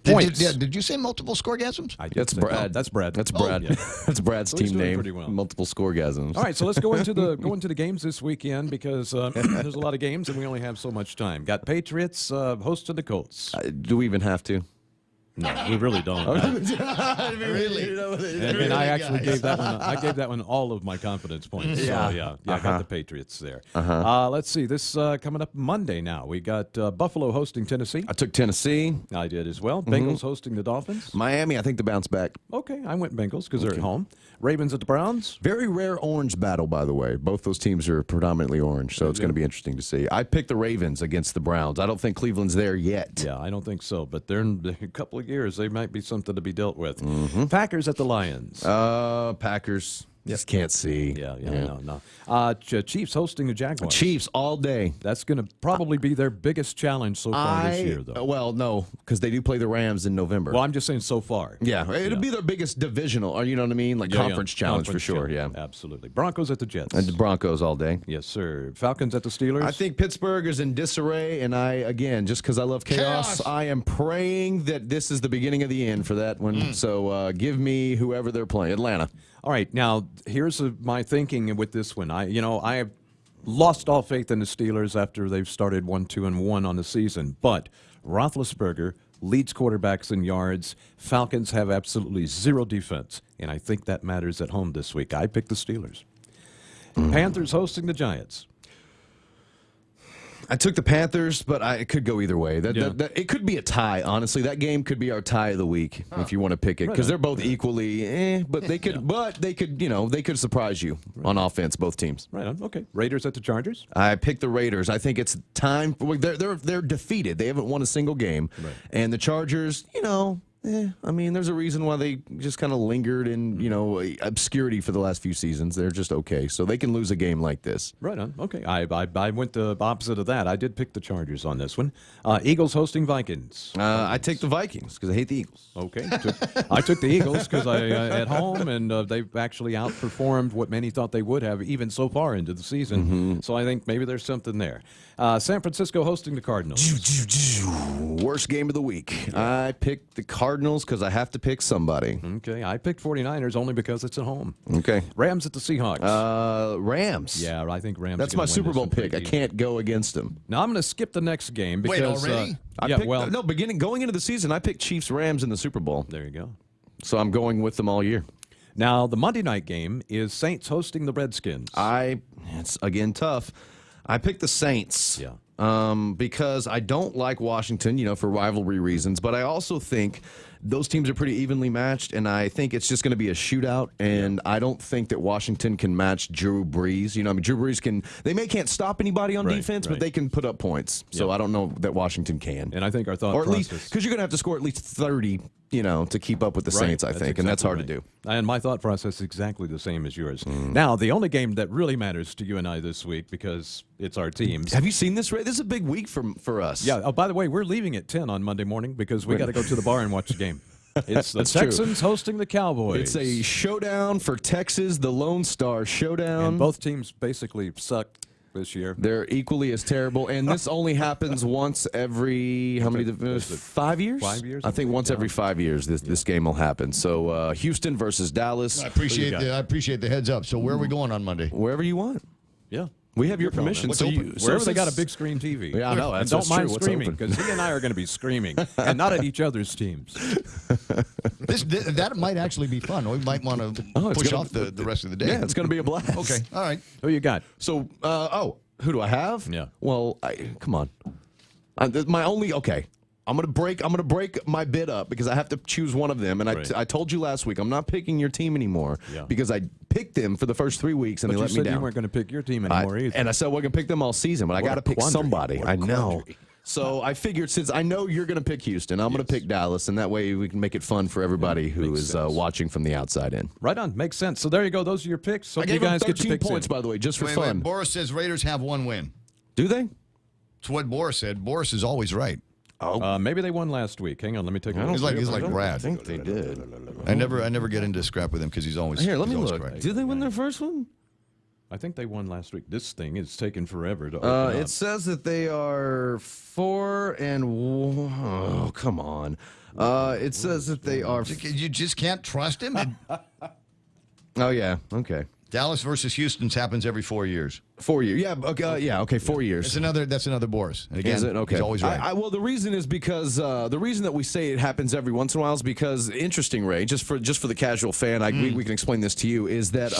points. Did you say multiple scoregasms? That's Brad. That's Brad. That's Brad. Yeah. That's Brad's So he's team doing name. pretty well. Multiple scoregasms. All right, so let's go into the games this weekend because there's a lot of games and we only have so much time. Got Patriots hosting the Colts. Do we even have to? No, we really don't. Really? And I actually gave that one. I gave that one all of my confidence points. Yeah. So, yeah, I got the Patriots there. Let's see. This coming up Monday now. We got Buffalo hosting Tennessee. I took Tennessee. I did as well. Bengals hosting the Dolphins. Miami, I think the bounce back. Okay, I went Bengals because they're at home. Ravens at the Browns. Very rare orange battle, by the way. Both those teams are predominantly orange, so it's going to be interesting to see. I picked the Ravens against the Browns. I don't think Cleveland's there yet. Yeah, I don't think so, but they're in a couple of years. They might be something to be dealt with. Packers at the Lions. Packers. Just can't see. Yeah, no. Chiefs hosting the Jaguars. Chiefs all day. That's going to probably be their biggest challenge so far this year, though. Well, no, because they do play the Rams in November. Well, I'm just saying so far. Yeah, it'll be their biggest divisional, or you know what I mean? Like conference challenge Conference for sure, challenge. yeah. Absolutely. Broncos at the Jets. And the Broncos all day. Yes, sir. Falcons at the Steelers. I think Pittsburgh is in disarray, and again, just because I love chaos, I am praying that this is the beginning of the end for that one. So give me whoever they're playing. Atlanta. All right, now here's my thinking with this one. I have lost all faith in the Steelers after they've started 1-2-1 on the season, but Roethlisberger leads quarterbacks in yards. Falcons have absolutely zero defense, and I think that matters at home this week. I picked the Steelers. Panthers hosting the Giants. I took the Panthers, but it could go either way. It could be a tie, honestly. That game could be our tie of the week if you want to pick it, because they're both equally, but they could, they could surprise you on offense, both teams. Right on. Okay. Raiders at the Chargers. I picked the Raiders. I think it's time. They're defeated. They haven't won a single game, and the Chargers, I mean, there's a reason why they just kind of lingered in, obscurity for the last few seasons. They're just okay, so they can lose a game like this. Right on. Okay. I went the opposite of that. I did pick the Chargers on this one. Eagles hosting Vikings. I take the Vikings because I hate the Eagles. Okay. I took the Eagles because I at home, and they've actually outperformed what many thought they would have, even so far into the season. So I think maybe there's something there. San Francisco hosting the Cardinals. Worst game of the week. I picked the Cardinals because I have to pick somebody. Okay. I picked 49ers only because it's at home. Okay. Rams at the Seahawks. Rams. Yeah, I think Rams. That's my Super Bowl pick. I can't go against them. Now I'm going to skip the next game because. Wait, already? Going into the season, I picked Chiefs Rams in the Super Bowl. There you go. So I'm going with them all year. Now the Monday night game is Saints hosting the Redskins. It's again tough. I picked the Saints. Yeah. Because I don't like Washington, for rivalry reasons, but I also think those teams are pretty evenly matched, and I think it's just going to be a shootout, and I don't think that Washington can match Drew Brees. Drew Brees can't stop anybody on defense, but they can put up points. So I don't know that Washington can. And I think our thought or at process... least, because you're going to have to score at least 30, to keep up with the Saints, I think, and that's hard to do. And my thought process is exactly the same as yours. Now, the only game that really matters to you and I this week, because it's our teams. Have you seen this, Ray? This is a big week for us. Yeah. Oh, by the way, we're leaving at 10 on Monday morning because we got to go to the bar and watch the game. It's the Texans hosting the Cowboys. It's a showdown for Texas, the Lone Star Showdown. And both teams basically sucked this year. They're equally as terrible, and this only happens once every 5 years? 5 years. I think once every 5 years this game will happen. So Houston versus Dallas. I appreciate the heads up. So where are we going on Monday? Wherever you want. Yeah. We have your permission. So wherever they got a big screen TV. Yeah, I know. And That's don't mind true. screaming, because he and I are going to be screaming, and not at each other's teams. That might actually be fun. We might want to push off the rest of the day. Yeah, it's going to be a blast. Okay, all right. Who you got? So, who do I have? Yeah. Well, come on. Okay. I'm gonna break my bid up because I have to choose one of them. And I told you last week I'm not picking your team anymore because I picked them for the first 3 weeks and But they you let me said down. you weren't going to pick your team anymore either. And I said we're gonna pick them all season, but I got to pick somebody. I know. So I figured since I know you're going to pick Houston, I'm going to pick Dallas, and that way we can make it fun for everybody who is watching from the outside in. Right on, makes sense. So there you go. Those are your picks. So I you gave guys them get 13 your picks points, in. by the way, just for Wait, fun. Boris says Raiders have one win. Do they? It's what Boris said. Boris is always right. Maybe they won last week. Hang on, let me take a look. He's like Brad. I think they did. I never get into scrap with him because he's always Here, let me always look. correct. Did they win their first one? I think they won last week. This thing is taking forever to open up. It says that they are 4-1. Oh, come on. It says that they are. You just can't trust him. Oh yeah. Okay. Dallas versus Houston happens every 4 years. 4 years. Yeah. Okay. Okay. 4 years. That's another Boris. And again, Is it? Okay. he's always right. Well, the reason is because the reason that we say it happens every once in a while is because interesting, Ray. Just for the casual fan, we can explain this to you. Is that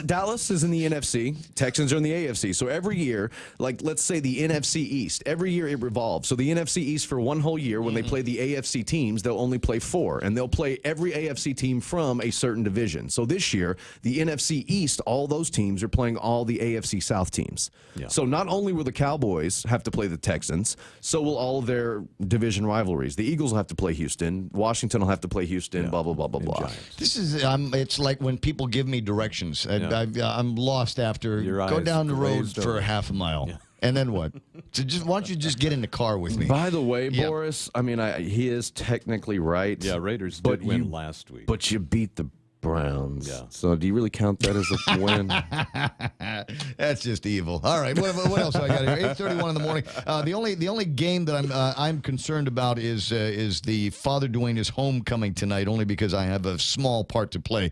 Dallas is in the NFC, Texans are in the AFC. So every year, like let's say the NFC East, every year it revolves. So the NFC East for one whole year, when they play the AFC teams, they'll only play 4, and they'll play every AFC team from a certain division. So this year, the NFC East, all those teams are playing all the AFC South teams. Yeah. So not only will the Cowboys have to play the Texans, so will all of their division rivalries. The Eagles will have to play Houston. Washington will have to play Houston, blah, blah, blah, blah, blah. This is it's like when people give me directions. I'm lost after Your go eyes down the road glazed for over. a half a mile. And then what? So why don't you just get in the car with me? By the way, Boris, I mean, he is technically right. Yeah, Raiders did win last week. But you beat the Browns. Yeah. So do you really count that as a win? That's just evil. All right, what else I got here? 8:31 in the morning. The only game that I'm concerned about is the Father Duenas homecoming tonight, only because I have a small part to play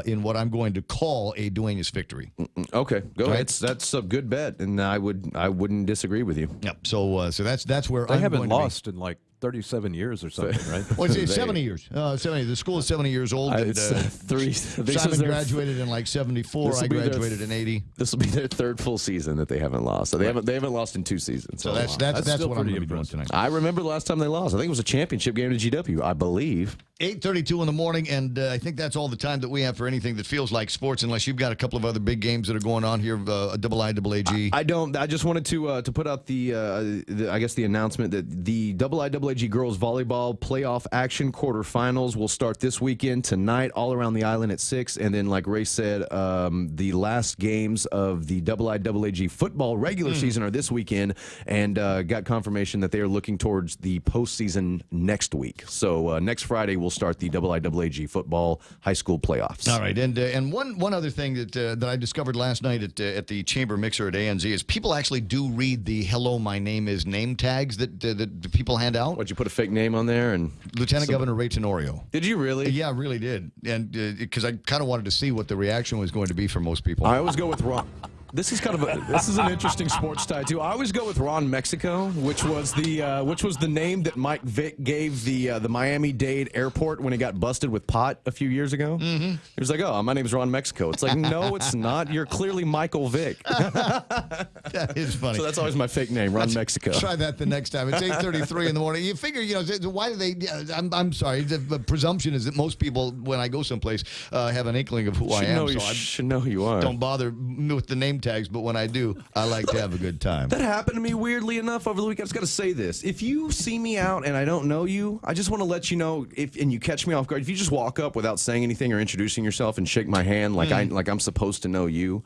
in what I'm going to call a Duenas victory. Okay, go Right. ahead. That's a good bet, and I wouldn't disagree with you. Yep. So that's where They I'm haven't going to be. lost in like 37 years or something, right? Well, it's 70 years. 70. The school is 70 years old. And, Simon graduated in like 74. I graduated in 80. This will be their third full season that they haven't lost. So they haven't lost in 2 seasons. So that's what I'm going to be doing tonight. I remember the last time they lost. I think it was a championship game to GW, I believe. 8:32 in the morning, and I think that's all the time that we have for anything that feels like sports, unless you've got a couple of other big games that are going on here. IIAG. I don't. I just wanted to put out the I guess the announcement that the IIAG girls volleyball playoff action quarterfinals will start this weekend tonight, all around the island at 6. And then, like Ray said, the last games of the IIAG football regular season are this weekend, and got confirmation that they are looking towards the postseason next week. So next Friday we'll start the IIAG football high school playoffs. All right, and one other thing that I discovered last night at the Chamber Mixer at ANZ is people actually do read the "Hello, my name is" name tags that the people hand out. Would you put a fake name on there? And Lieutenant Governor Ray Tenorio. Did you really? Yeah, I really did, and because I kind of wanted to see what the reaction was going to be for most people. I always go with Ron. This is an interesting sports tie too. I always go with Ron Mexico, which was the name that Mike Vick gave the Miami-Dade airport when he got busted with pot a few years ago. Mm-hmm. He was like, "Oh, my name's Ron Mexico." It's like, no, it's not. You're clearly Michael Vick. That is funny. So that's always my fake name, Ron Mexico. Try that the next time. It's 8:33 in the morning. You figure, why do they? I'm sorry. The presumption is that most people, when I go someplace, have an inkling of who I am. I should know who you are. Don't bother with the name tags, but when I do, I like to have a good time. That happened to me weirdly enough over the weekend. I just got to say this. If you see me out and I don't know you, I just want to let you know, and you catch me off guard, if you just walk up without saying anything or introducing yourself and shake my hand like I'm supposed to know you,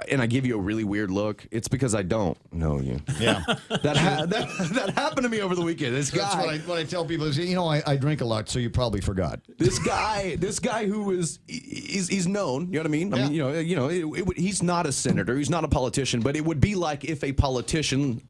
and I give you a really weird look, it's because I don't know you. Yeah. that happened to me over the weekend. This guy. That's what I tell people is, I drink a lot, so you probably forgot. This guy who he's known, you know what I mean? I mean, he's not a senator. He's not a politician, but it would be like if a politician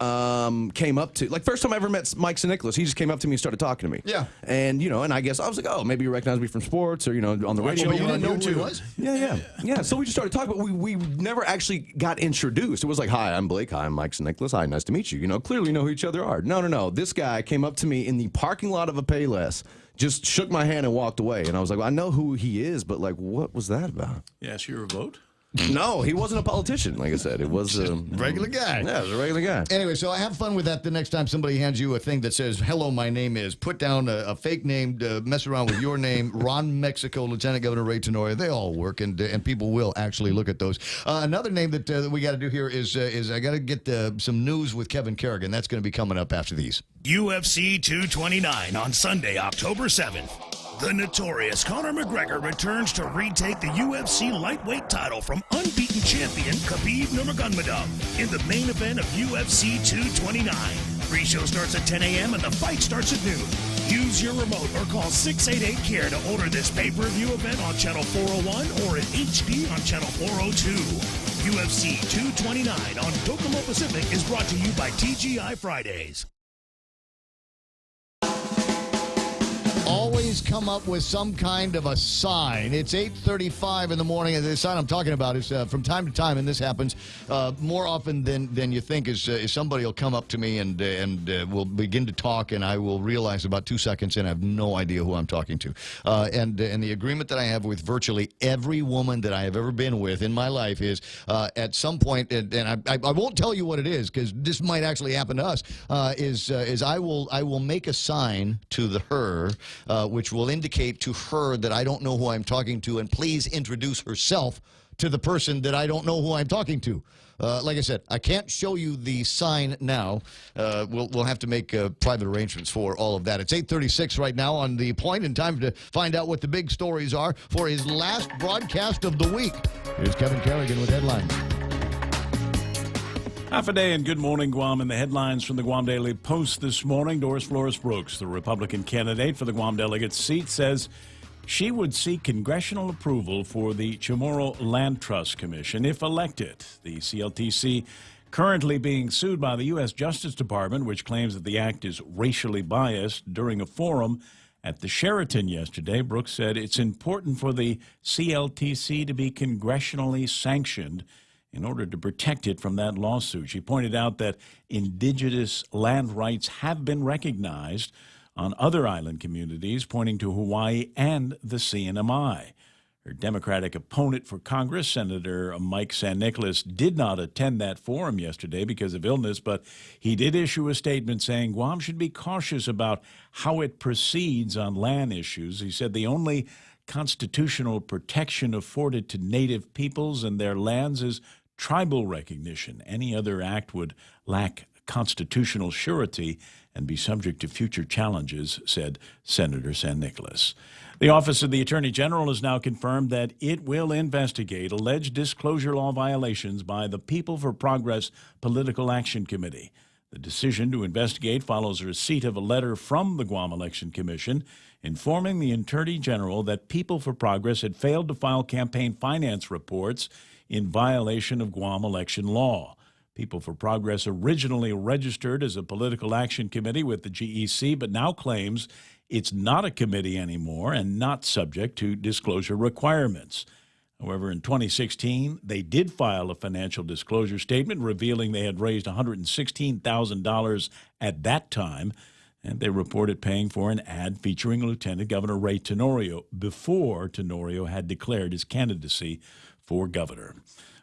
came up to, like, first time I ever met Mike St. Nicholas, he just came up to me and started talking to me. Yeah. And, and I guess I was like, oh, maybe you recognize me from sports or, on the radio. But you didn't know who he was? Yeah. So we just started talking, but we never actually got introduced. It was like, hi, I'm Blake. Hi, I'm Mike St. Nicholas. Hi, nice to meet you. Clearly know who each other are. No. This guy came up to me in the parking lot of a Payless, just shook my hand and walked away. And I was like, well, I know who he is, but like, what was that about? Yes, your vote? No, he wasn't a politician. Like I said, it was a regular guy. Yeah, it was a regular guy. Anyway, so have fun with that the next time somebody hands you a thing that says, hello, my name is. Put down a fake name, mess around with your name, Ron Mexico, Lieutenant Governor Ray Tenorio. They all work, and people will actually look at those. Another name that we got to do here is I got to get some news with Kevin Kerrigan. That's going to be coming up after these. UFC 229 on Sunday, October 7th. The notorious Conor McGregor returns to retake the UFC lightweight title from unbeaten champion Khabib Nurmagomedov in the main event of UFC 229. Pre-show starts at 10 a.m. and the fight starts at noon. Use your remote or call 688-CARE to order this pay-per-view event on Channel 401 or in HD on Channel 402. UFC 229 on Docomo Pacific is brought to you by TGI Fridays. Always come up with some kind of a sign. It's 8:35 in the morning, and the sign I'm talking about is from time to time, and this happens more often than you think, is somebody will come up to me and we'll begin to talk, and I will realize about 2 seconds in I have no idea who I'm talking to. And the agreement that I have with virtually every woman that I have ever been with in my life is at some point, and I won't tell you what it is because this might actually happen to us, is I will make a sign to her, which will indicate to her that I don't know who I'm talking to, and please introduce herself to the person that I don't know who I'm talking to. Like I said, I can't show you the sign now. We'll have to make private arrangements for all of that. It's 8:36 right now on The Point, and time to find out what the big stories are for his last broadcast of the week. Here's Kevin Kerrigan with headlines. Half a day and good morning, Guam. And the headlines from the Guam Daily Post this morning. Doris Flores Brooks, the Republican candidate for the Guam delegate's seat, says she would seek congressional approval for the Chamorro Land Trust Commission if elected. The CLTC currently being sued by the U.S. Justice Department, which claims that the act is racially biased. During a forum at the Sheraton yesterday, Brooks said it's important for the CLTC to be congressionally sanctioned in order to protect it from that lawsuit. She pointed out that indigenous land rights have been recognized on other island communities, pointing to Hawaii and the CNMI. Her Democratic opponent for Congress, Senator Mike San Nicolas, did not attend that forum yesterday because of illness, but he did issue a statement saying Guam should be cautious about how it proceeds on land issues. He said the only constitutional protection afforded to Native peoples and their lands is tribal recognition. Any other act would lack constitutional surety and be subject to future challenges, said Senator San Nicolas. The Office of the Attorney General has now confirmed that it will investigate alleged disclosure law violations by the People for Progress Political Action Committee. The decision to investigate follows receipt of a letter from the Guam Election Commission informing the Attorney General that People for Progress had failed to file campaign finance reports in violation of Guam election law. People for Progress originally registered as a political action committee with the GEC, but now claims it's not a committee anymore and not subject to disclosure requirements. However, in 2016, they did file a financial disclosure statement revealing they had raised $116,000 at that time, and they reported paying for an ad featuring Lieutenant Governor Ray Tenorio before Tenorio had declared his candidacy for governor.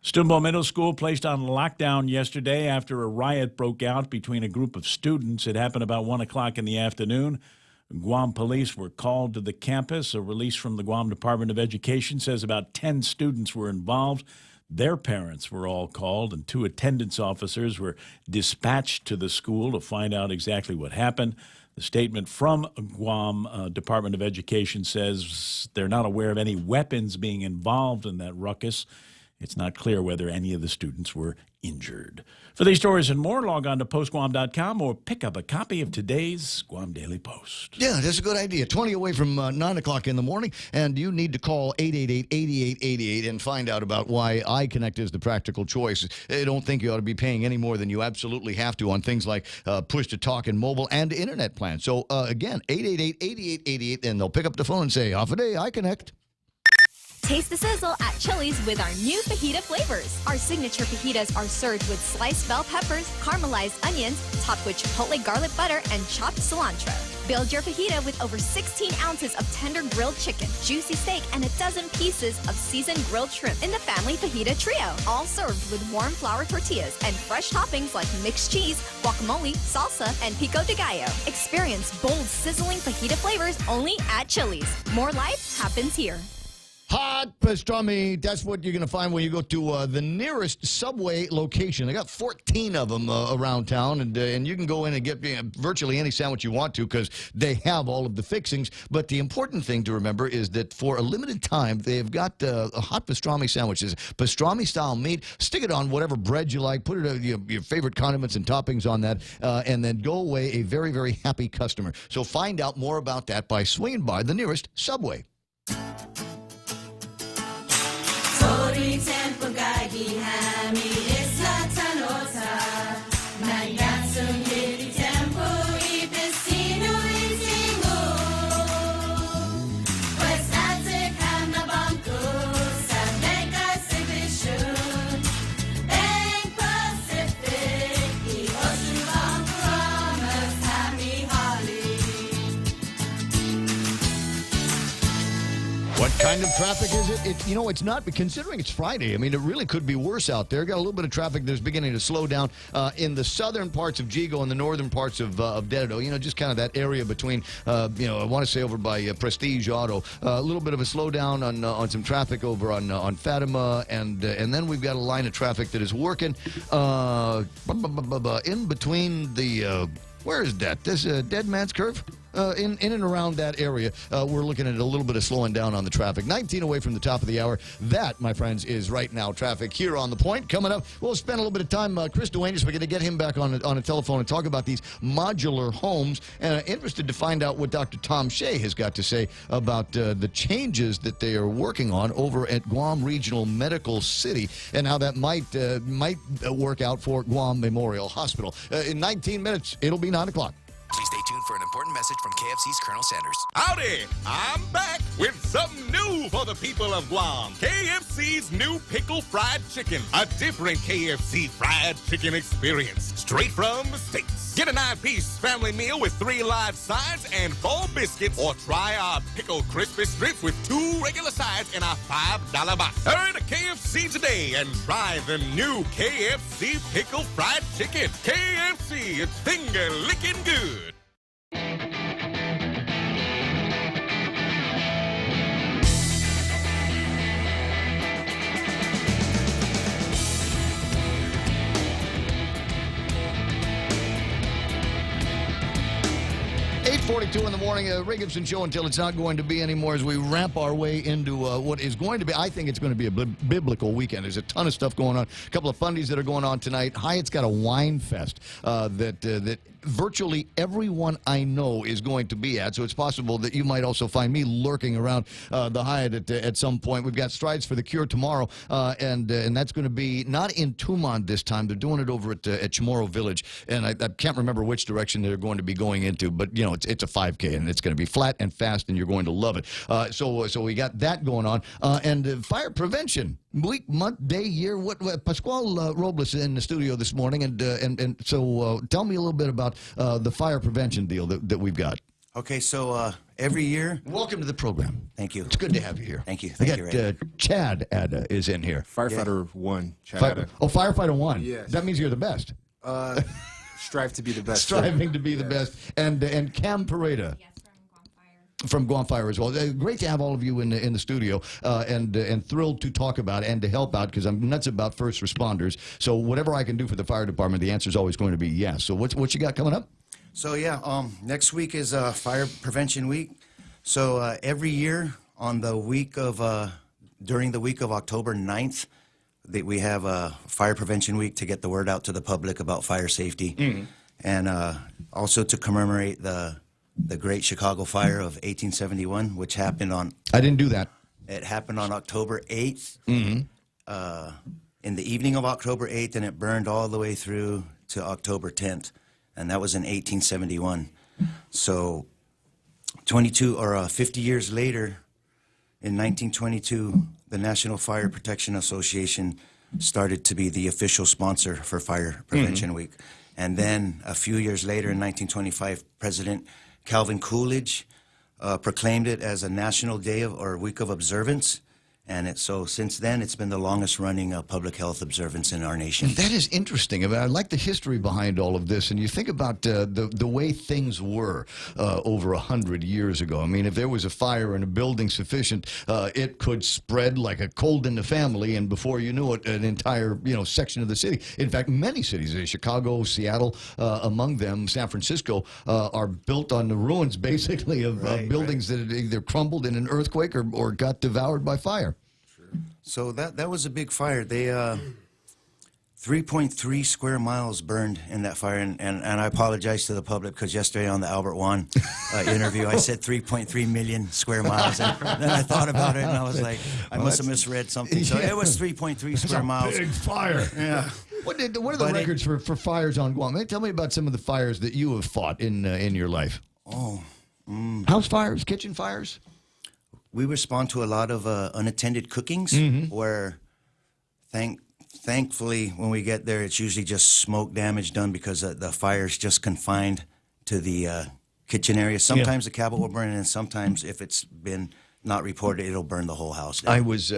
Stonewall Middle School placed on lockdown yesterday after a riot broke out between a group of students. It happened about 1 o'clock in the afternoon. Guam police were called to the campus. A release from the Guam Department of Education says about 10 students were involved. Their parents were all called, and 2 attendance officers were dispatched to the school to find out exactly what happened. The statement from Guam Department of Education says they're not aware of any weapons being involved in that ruckus. It's not clear whether any of the students were injured. For these stories and more, log on to postguam.com or pick up a copy of today's Guam Daily Post. Yeah, that's a good idea. 20 away from 9 o'clock in the morning, and you need to call 888-8888 and find out about why iConnect is the practical choice. I don't think you ought to be paying any more than you absolutely have to on things like push-to-talk and mobile and internet plans. So, again, 888-8888, and they'll pick up the phone and say, off a day, iConnect. Taste the sizzle at Chili's with our new fajita flavors. Our signature fajitas are served with sliced bell peppers, caramelized onions, topped with chipotle garlic butter, and chopped cilantro. Build your fajita with over 16 ounces of tender grilled chicken, juicy steak, and a dozen pieces of seasoned grilled shrimp in the family fajita trio. All served with warm flour tortillas and fresh toppings like mixed cheese, guacamole, salsa, and pico de gallo. Experience bold, sizzling fajita flavors only at Chili's. More life happens here. Hot pastrami. That's what you're going to find when you go to the nearest Subway location. They got 14 of them around town, and you can go in and get virtually any sandwich you want to because they have all of the fixings. But the important thing to remember is that for a limited time, they've got hot pastrami sandwiches, pastrami-style meat. Stick it on whatever bread you like. Put it your favorite condiments and toppings on that, and then go away a very, very happy customer. So find out more about that by swinging by the nearest Subway. What kind of traffic is it? It's not, but considering it's Friday, I mean, it really could be worse out there. Got a little bit of traffic that's beginning to slow down in the southern parts of Jigo and the northern parts of Dededo. Just kind of that area between, I want to say over by Prestige Auto. A little bit of a slowdown on some traffic over on Fatima, and then we've got a line of traffic that is working in between the, where is that? This Dead Man's Curve? In and around that area, we're looking at a little bit of slowing down on the traffic. 19 away from the top of the hour. That, my friends, is right now traffic here on The Point. Coming up, we'll spend a little bit of time. Chris Duenas, we're going to get him back on a telephone and talk about these modular homes. And interested to find out what Dr. Tom Shea has got to say about the changes that they are working on over at Guam Regional Medical City and how that might work out for Guam Memorial Hospital. In 19 minutes, it'll be 9 o'clock. Please stay tuned for an important message from KFC's Colonel Sanders. Howdy! I'm back with something new for the people of Guam. KFC's new pickle fried chicken. A different KFC fried chicken experience. Straight from the States. Get a 9-piece family meal with 3 live sides and 4 biscuits. Or try our pickle crispy strips with 2 regular sides in a $5 box. Hurry to KFC today and try the new KFC pickle fried chicken. KFC, it's finger-licking good. 8:42 in the morning, Ray Gibson Show until it's not going to be anymore as we ramp our way into what is going to be, I think it's going to be a biblical weekend. There's a ton of stuff going on. A couple of fundies that are going on tonight. Hyatt's got a wine fest that virtually everyone I know is going to be at, so it's possible that you might also find me lurking around the Hyatt at some point. We've got Strides for the Cure tomorrow, and that's going to be not in Tumon this time. They're doing it over at Chamorro Village, and I can't remember which direction they're going to be going into, but it's a 5K, and it's going to be flat and fast, and you're going to love it. So we got that going on, and fire prevention. Week, month, day, year. What Pascual Robles in the studio this morning, and so tell me a little bit about the fire prevention deal that we've got. Okay, so every year. Welcome to the program. Thank you. It's good to have you here. Thank you. We Thank got you, Ray. Chad Adda is in here. Firefighter 1, Chad Adda. Oh, Firefighter 1. Yes. That means you're the best. Strive to be the best. Striving to be the best. And Cam Pareda. From Guam Fire as well. Great to have all of you in the studio, and thrilled to talk about and to help out because I'm nuts about first responders. So whatever I can do for the fire department, the answer is always going to be yes. So what you got coming up? So next week is Fire Prevention Week. So every year on the week of during the week of October 9th, we have a Fire Prevention Week to get the word out to the public about fire safety, and also to commemorate the Great Chicago Fire of 1871, which happened on. I didn't do that. It happened on October 8th, in the evening of October 8th, and it burned all the way through to October 10th, and that was in 1871. So 50 years later, in 1922, the National Fire Protection Association started to be the official sponsor for Fire Prevention Week. And then a few years later, in 1925, President Calvin Coolidge proclaimed it as a national day or week of observance. And so since then, it's been the longest running public health observance in our nation. That is interesting. I mean, I like the history behind all of this. And you think about the way things were over 100 years ago. I mean, if there was a fire in a building sufficient, it could spread like a cold in the family. And before you knew it, an entire section of the city. In fact, many cities, Chicago, Seattle, among them, San Francisco, are built on the ruins, basically, of buildings that had either crumbled in an earthquake or got devoured by fire. So that was a big fire. They 3.3 square miles burned in that fire, and I apologize to the public because yesterday on the Albert Wan interview I said 3.3 million square miles, and then I thought about it and I was like, I must have misread something. So it was 3.3 square miles. Big fire. Yeah. What are the records for fires on Guam? Tell me about some of the fires that you have fought in your life. House fires, kitchen fires. We respond to a lot of unattended cookings where, thankfully, when we get there, it's usually just smoke damage done because the fire's just confined to the kitchen area. Sometimes the cabinet will burn, and sometimes, if it's been not reported, it'll burn the whole house down. I was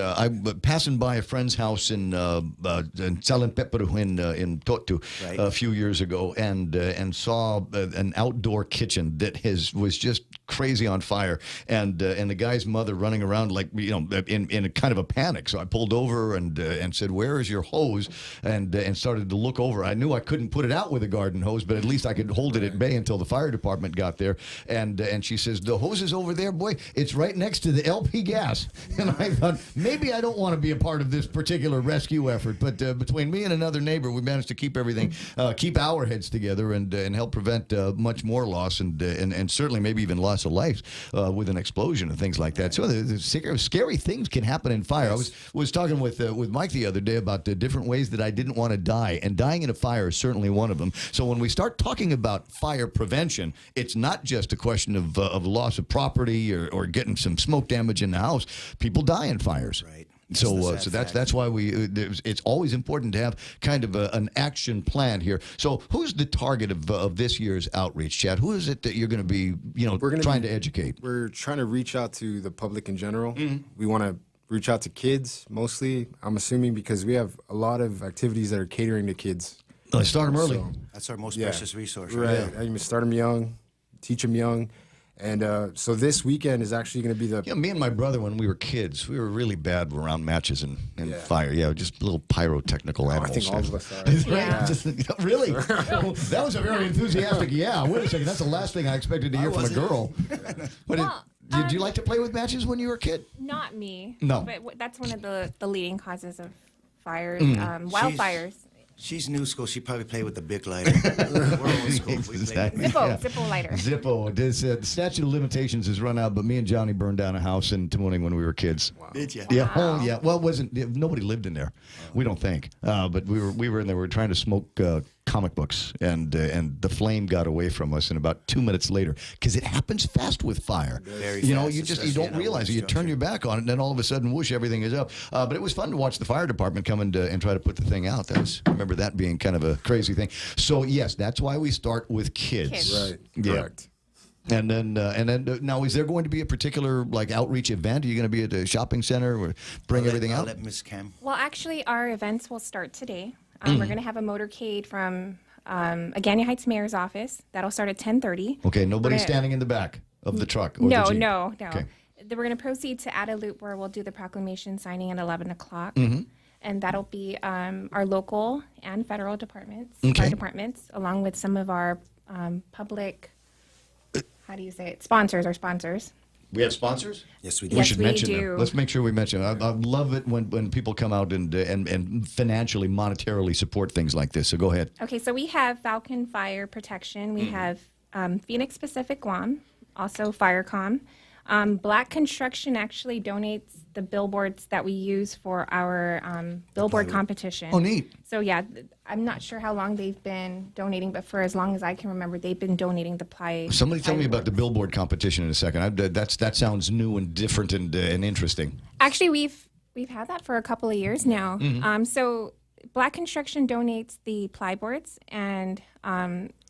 passing by a friend's house in Salan Peperu in Totu a few years ago, and saw an outdoor kitchen that was just crazy on fire, and the guy's mother running around like in a kind of a panic. So I pulled over and said, "Where is your hose?" and started to look over. I knew I couldn't put it out with a garden hose, but at least I could hold it at bay until the fire department got there. And she says, "The hose is over there, boy. It's right next to the LP gas." And I thought, maybe I don't want to be a part of this particular rescue effort, but between me and another neighbor, we managed to keep everything, keep our heads together and help prevent much more loss and certainly maybe even loss of life with an explosion and things like that. So the scary things can happen in fire. I was talking with Mike the other day about the different ways that I didn't want to die, and dying in a fire is certainly one of them. So when we start talking about fire prevention, it's not just a question of loss of property or getting some smoke damage in the house. People die in fires. Right. So that's why it's always important to have kind of an action plan here. So who's the target of this year's outreach, Chad? Who is it that you're going to be trying to educate? We're trying to reach out to the public in general. We want to reach out to kids mostly, I'm assuming, because we have a lot of activities that are catering to kids. Start them early. So, that's our most precious resource. Right. I mean, start them young, teach them young. And so this weekend is actually going to be the... me and my brother, when we were kids, we were really bad around matches and fire. Yeah, just little pyrotechnical animals. I think all of us are. Yeah. Really? That was a very enthusiastic, Wait a second, that's the last thing I expected to hear from a girl. Did you like to play with matches when you were a kid? Not me. No. But that's one of the leading causes of fires, wildfires. She's new school. She probably played with the big lighter. We're old school. Zippo lighter. Zippo. The statute of limitations has run out, but me and Johnny burned down a house in Tamuning when we were kids. Wow. Did you? Yeah. Wow. Oh, yeah. Well, it wasn't. Nobody lived in there. We don't think. But we were in there. We were trying to smoke comic books, and the flame got away from us. And about 2 minutes later, because it happens fast with fire. Very fast, you don't realize it. You turn your back on it, and then all of a sudden, whoosh, everything is up. But it was fun to watch the fire department come and try to put the thing out. I remember that being kind of a crazy thing. So yes, that's why we start with kids. Right. Yeah. Correct. And then now, is there going to be a particular outreach event? Are you going to be at a shopping center or bring everything out? I'll let Ms. Cam. Well, actually, our events will start today. We're going to have a motorcade from Agania Heights Mayor's office. That'll start at 10:30. Okay, nobody's standing in the back of the truck. Or No. Okay. Then we're going to proceed to Ada Loop, where we'll do the proclamation signing at 11 o'clock. And that'll be our local and federal departments, fire departments, along with some of our public, how do you say it, sponsors. We have sponsors? Yes, we do. We Yes, should we mention do. them. Let's make sure we mention them. I love it when people come out and financially, monetarily support things like this. So go ahead. Okay, so we have Falcon Fire Protection. We have Phoenix Pacific Guam, also Firecom. Black Construction actually donates the billboards that we use for our billboard competition. Oh, neat. So yeah, I'm not sure how long they've been donating, but for as long as I can remember, they've been donating the Somebody tell me about the billboard competition in a second. That sounds new and different and interesting. Actually, we've had that for a couple of years now. So Black Construction donates the plyboards, and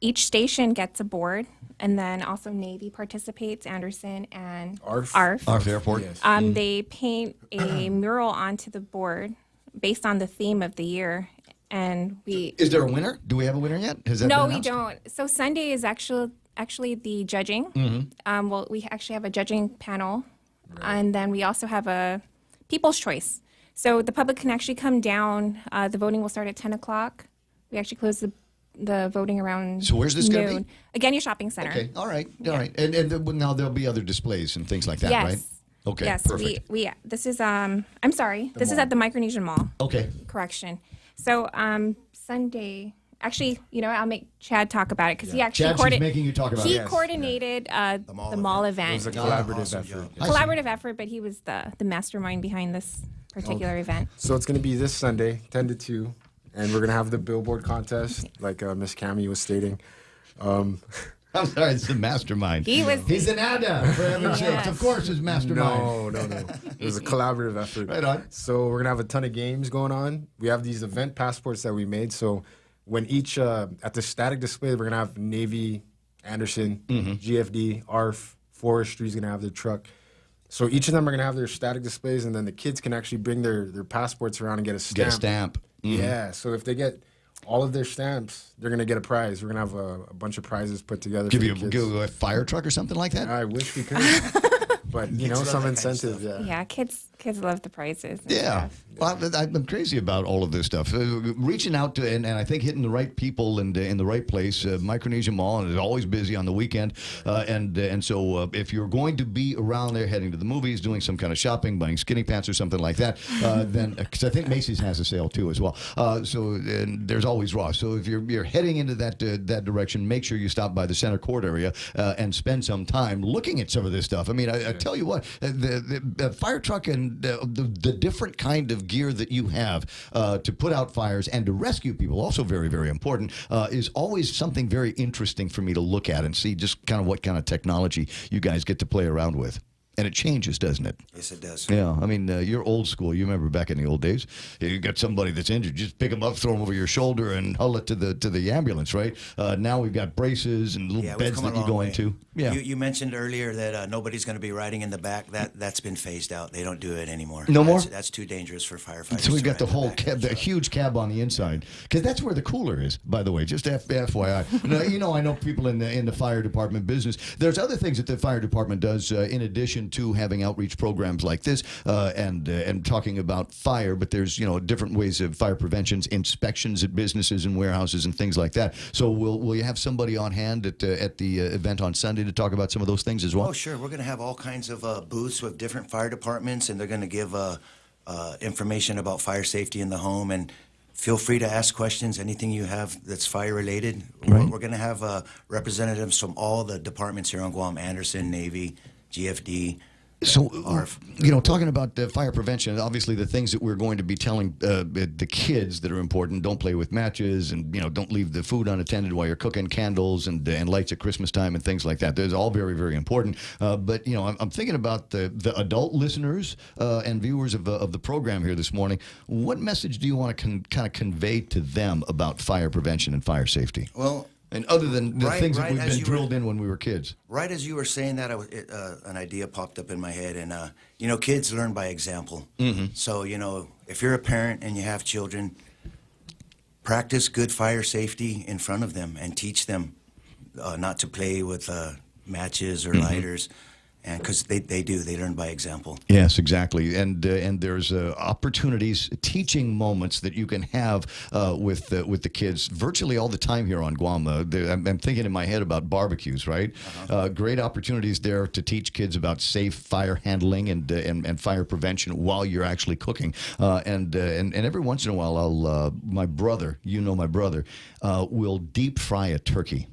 each station gets a board, and then also Navy participates, Anderson and ARF. ARF Airport. Yes. They paint a mural onto the board based on the theme of the year, and we. Is there a winner? Do we have a winner yet? Has that No, been we announced? don't. So Sunday is actually the judging. Well, we actually have a judging panel, and then we also have a People's Choice. So the public can actually come down. The voting will start at 10 o'clock. We actually close the voting around So where's this noon. gonna be? Again, your shopping center. Okay, all right. And now there'll be other displays and things like that, Yes. right? Okay, Yes, perfect. we this is I'm sorry. This is at the Micronesian Mall. Okay. Correction. So Sunday, actually, I'll make Chad talk about it because he actually Chad, she's making you talk about he it. Yes. coordinated the mall event. It was a collaborative effort. Collaborative effort, but he was the mastermind behind this particular event. So it's going to be this Sunday, 10 to 2, and we're going to have the billboard contest, like Miss Cammie was stating. I'm sorry, it's the mastermind. He's an ADA, for heaven's sakes. Of course, it's mastermind. No. It was a collaborative effort. Right on. So we're going to have a ton of games going on. We have these event passports that we made. So when each, at the static display, we're going to have Navy, Anderson, GFD, ARF, Forestry's going to have their truck. So each of them are going to have their static displays, and then the kids can actually bring their passports around and get a stamp. Get a stamp. Yeah, so if they get all of their stamps, they're going to get a prize. We're going to have a bunch of prizes put together Give for you the kids. a fire truck or something like that? I wish we could. But, some incentive, Yeah, kids love the prizes. and Yeah. stuff. Well, I'm crazy about all of this stuff. Reaching out to, and I think hitting the right people and in the right place. Micronesia Mall, and it's always busy on the weekend. And so if you're going to be around there heading to the movies, doing some kind of shopping, buying skinny pants or something like that, then, because I think Macy's has a sale too as well. And there's always Ross. So if you're heading into that direction, make sure you stop by the center court area and spend some time looking at some of this stuff. I mean, I tell you what, the fire truck and the different kind of gear that you have to put out fires and to rescue people, also very, very important, is always something very interesting for me to look at and see just kind of what kind of technology you guys get to play around with. And it changes, doesn't it? Yes, it does. Yeah, I mean, you're old school. You remember back in the old days, you got somebody that's injured, just pick them up, throw them over your shoulder, and haul it to the ambulance, right? Now we've got braces and little Yeah, we've beds come a that you long go way. into. Yeah. You mentioned earlier that nobody's going to be riding in the back. That's been phased out. They don't do it anymore. No more? That's too dangerous for firefighters. So we've to got the ride in whole back. cab, the huge cab on the inside, because that's where the cooler is. By the way, just FYI. Now, I know people in the fire department business. There's other things that the fire department does in addition to having outreach programs like this and talking about fire. But there's different ways of fire preventions, inspections at businesses and warehouses and things like that. So will you have somebody on hand at the event on Sunday to talk about some of those things as well? Oh, sure. We're going to have all kinds of booths with different fire departments, and they're going to give information about fire safety in the home. And feel free to ask questions, anything you have that's fire related. Right. We're going to have representatives from all the departments here on Guam: Anderson, Navy, GFD. So, talking about fire prevention, obviously the things that we're going to be telling the kids that are important: don't play with matches, and don't leave the food unattended while you're cooking, candles and lights at Christmas time and things like that. Those are all very, very important. But I'm thinking about the adult listeners and viewers of the program here this morning. What message do you want to kind of convey to them about fire prevention and fire safety? Well. And other than the things that we've as been you drilled in when we were kids. Right as you were saying that, an idea popped up in my head. And, kids learn by example. Mm-hmm. So, if you're a parent and you have children, practice good fire safety in front of them and teach them not to play with matches or lighters. and because they learn by example. Yes, exactly, and there's opportunities, teaching moments that you can have with the kids virtually all the time here on Guam. I'm thinking in my head about barbecues, right? Great opportunities there to teach kids about safe fire handling and fire prevention while you're actually cooking. And every once in a while, my brother, will deep fry a turkey.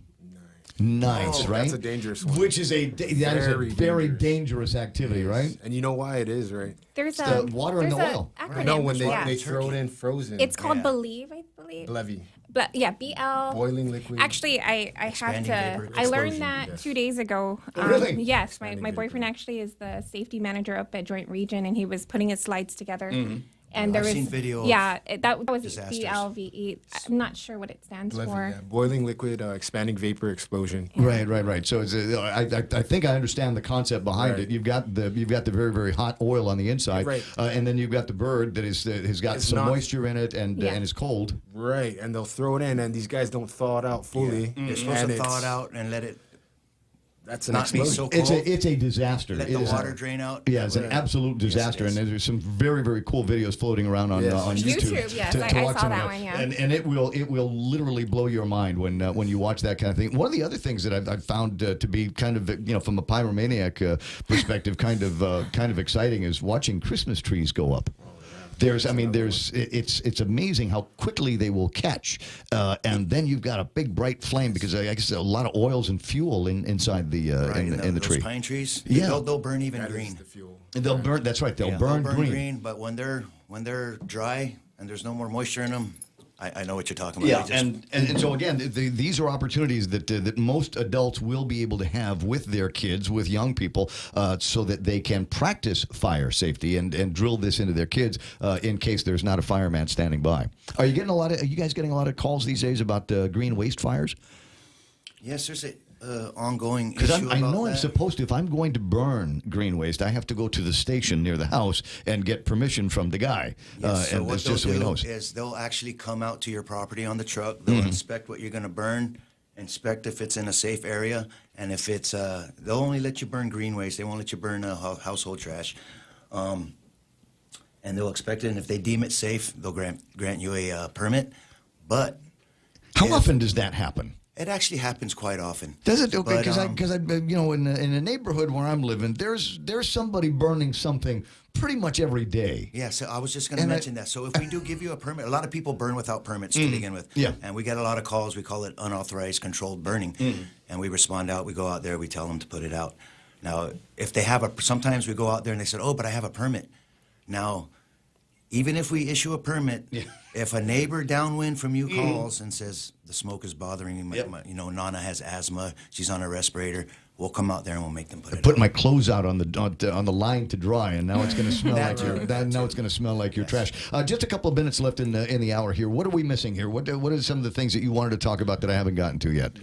Nice, right? That's a dangerous one. Which is that is a very dangerous activity, right? And you know why it is, right? There's the water and the oil. No, when they throw it in frozen. It's called Believe, I believe. Levy. But yeah, BL. Boiling liquid. Actually, I have to. I learned that 2 days ago. Really? Yes, my boyfriend actually is the safety manager up at Joint Region, and he was putting his slides together. And there I've was seen video. that was disasters. BLVE. I'm not sure what it stands for. Yeah. Boiling liquid, expanding vapor explosion. Right. So I think I understand the concept behind it. You've got the very, very hot oil on the inside, and then you've got the bird that has got some moisture in it and is cold. Right, and they'll throw it in, and these guys don't thaw it out fully. You're supposed to thaw it out and let it. That's an not be explosion. so cold. It's a disaster. Let It the is water drain out. Yeah, it's an absolute disaster, and there's some very, very cool videos floating around on YouTube. Yes, I watch saw some of that one. Yeah, and it will literally blow your mind when you watch that kind of thing. One of the other things that I've found to be kind of from a pyromaniac perspective, kind of exciting is watching Christmas trees go up. It's amazing how quickly they will catch, and then you've got a big bright flame because I guess a lot of oils and fuel inside the in the tree. Those pine trees, yeah, they'll burn even green. And they'll burn. That's right. They'll burn green. But when they're dry and there's no more moisture in them, I know what you're talking Yeah, about. and so again, these are opportunities that most adults will be able to have with their kids, with young people, so that they can practice fire safety and drill this into their kids in case there's not a fireman standing by. Are you guys getting a lot of calls these days about green waste fires? Yes, there's a ongoing issue Because about I know that. I'm supposed to. If I'm going to burn green waste, I have to go to the station near the house and get permission from the guy. Yes, so and what that's they'll just so he do knows. is they'll actually come out to your property on the truck. They'll inspect what you're going to burn, inspect if it's in a safe area, and if it's they'll only let you burn green waste. They won't let you burn household trash. And they'll inspect it, and if they deem it safe, they'll grant you a permit. But How often does that happen? it actually happens quite often. Does it? Okay, because But, in a neighborhood where I'm living, there's somebody burning something pretty much every day. Yeah, so I was just going to mention that. So if we do give you a permit, a lot of people burn without permits to begin with. Yeah. And we get a lot of calls. We call it unauthorized controlled burning. And we respond out. We go out there. We tell them to put it out. Now, if they have sometimes we go out there and they said, oh, but I have a permit. Now, even if we issue a permit, if a neighbor downwind from you calls and says, the smoke is bothering me, Nana has asthma, she's on a respirator, we'll come out there and we'll make them put it Put out. my clothes out on the line to dry, and now it's going to smell like your trash. Just a couple of minutes left in the hour here. What are we missing here? What are some of the things that you wanted to talk about that I haven't gotten to yet?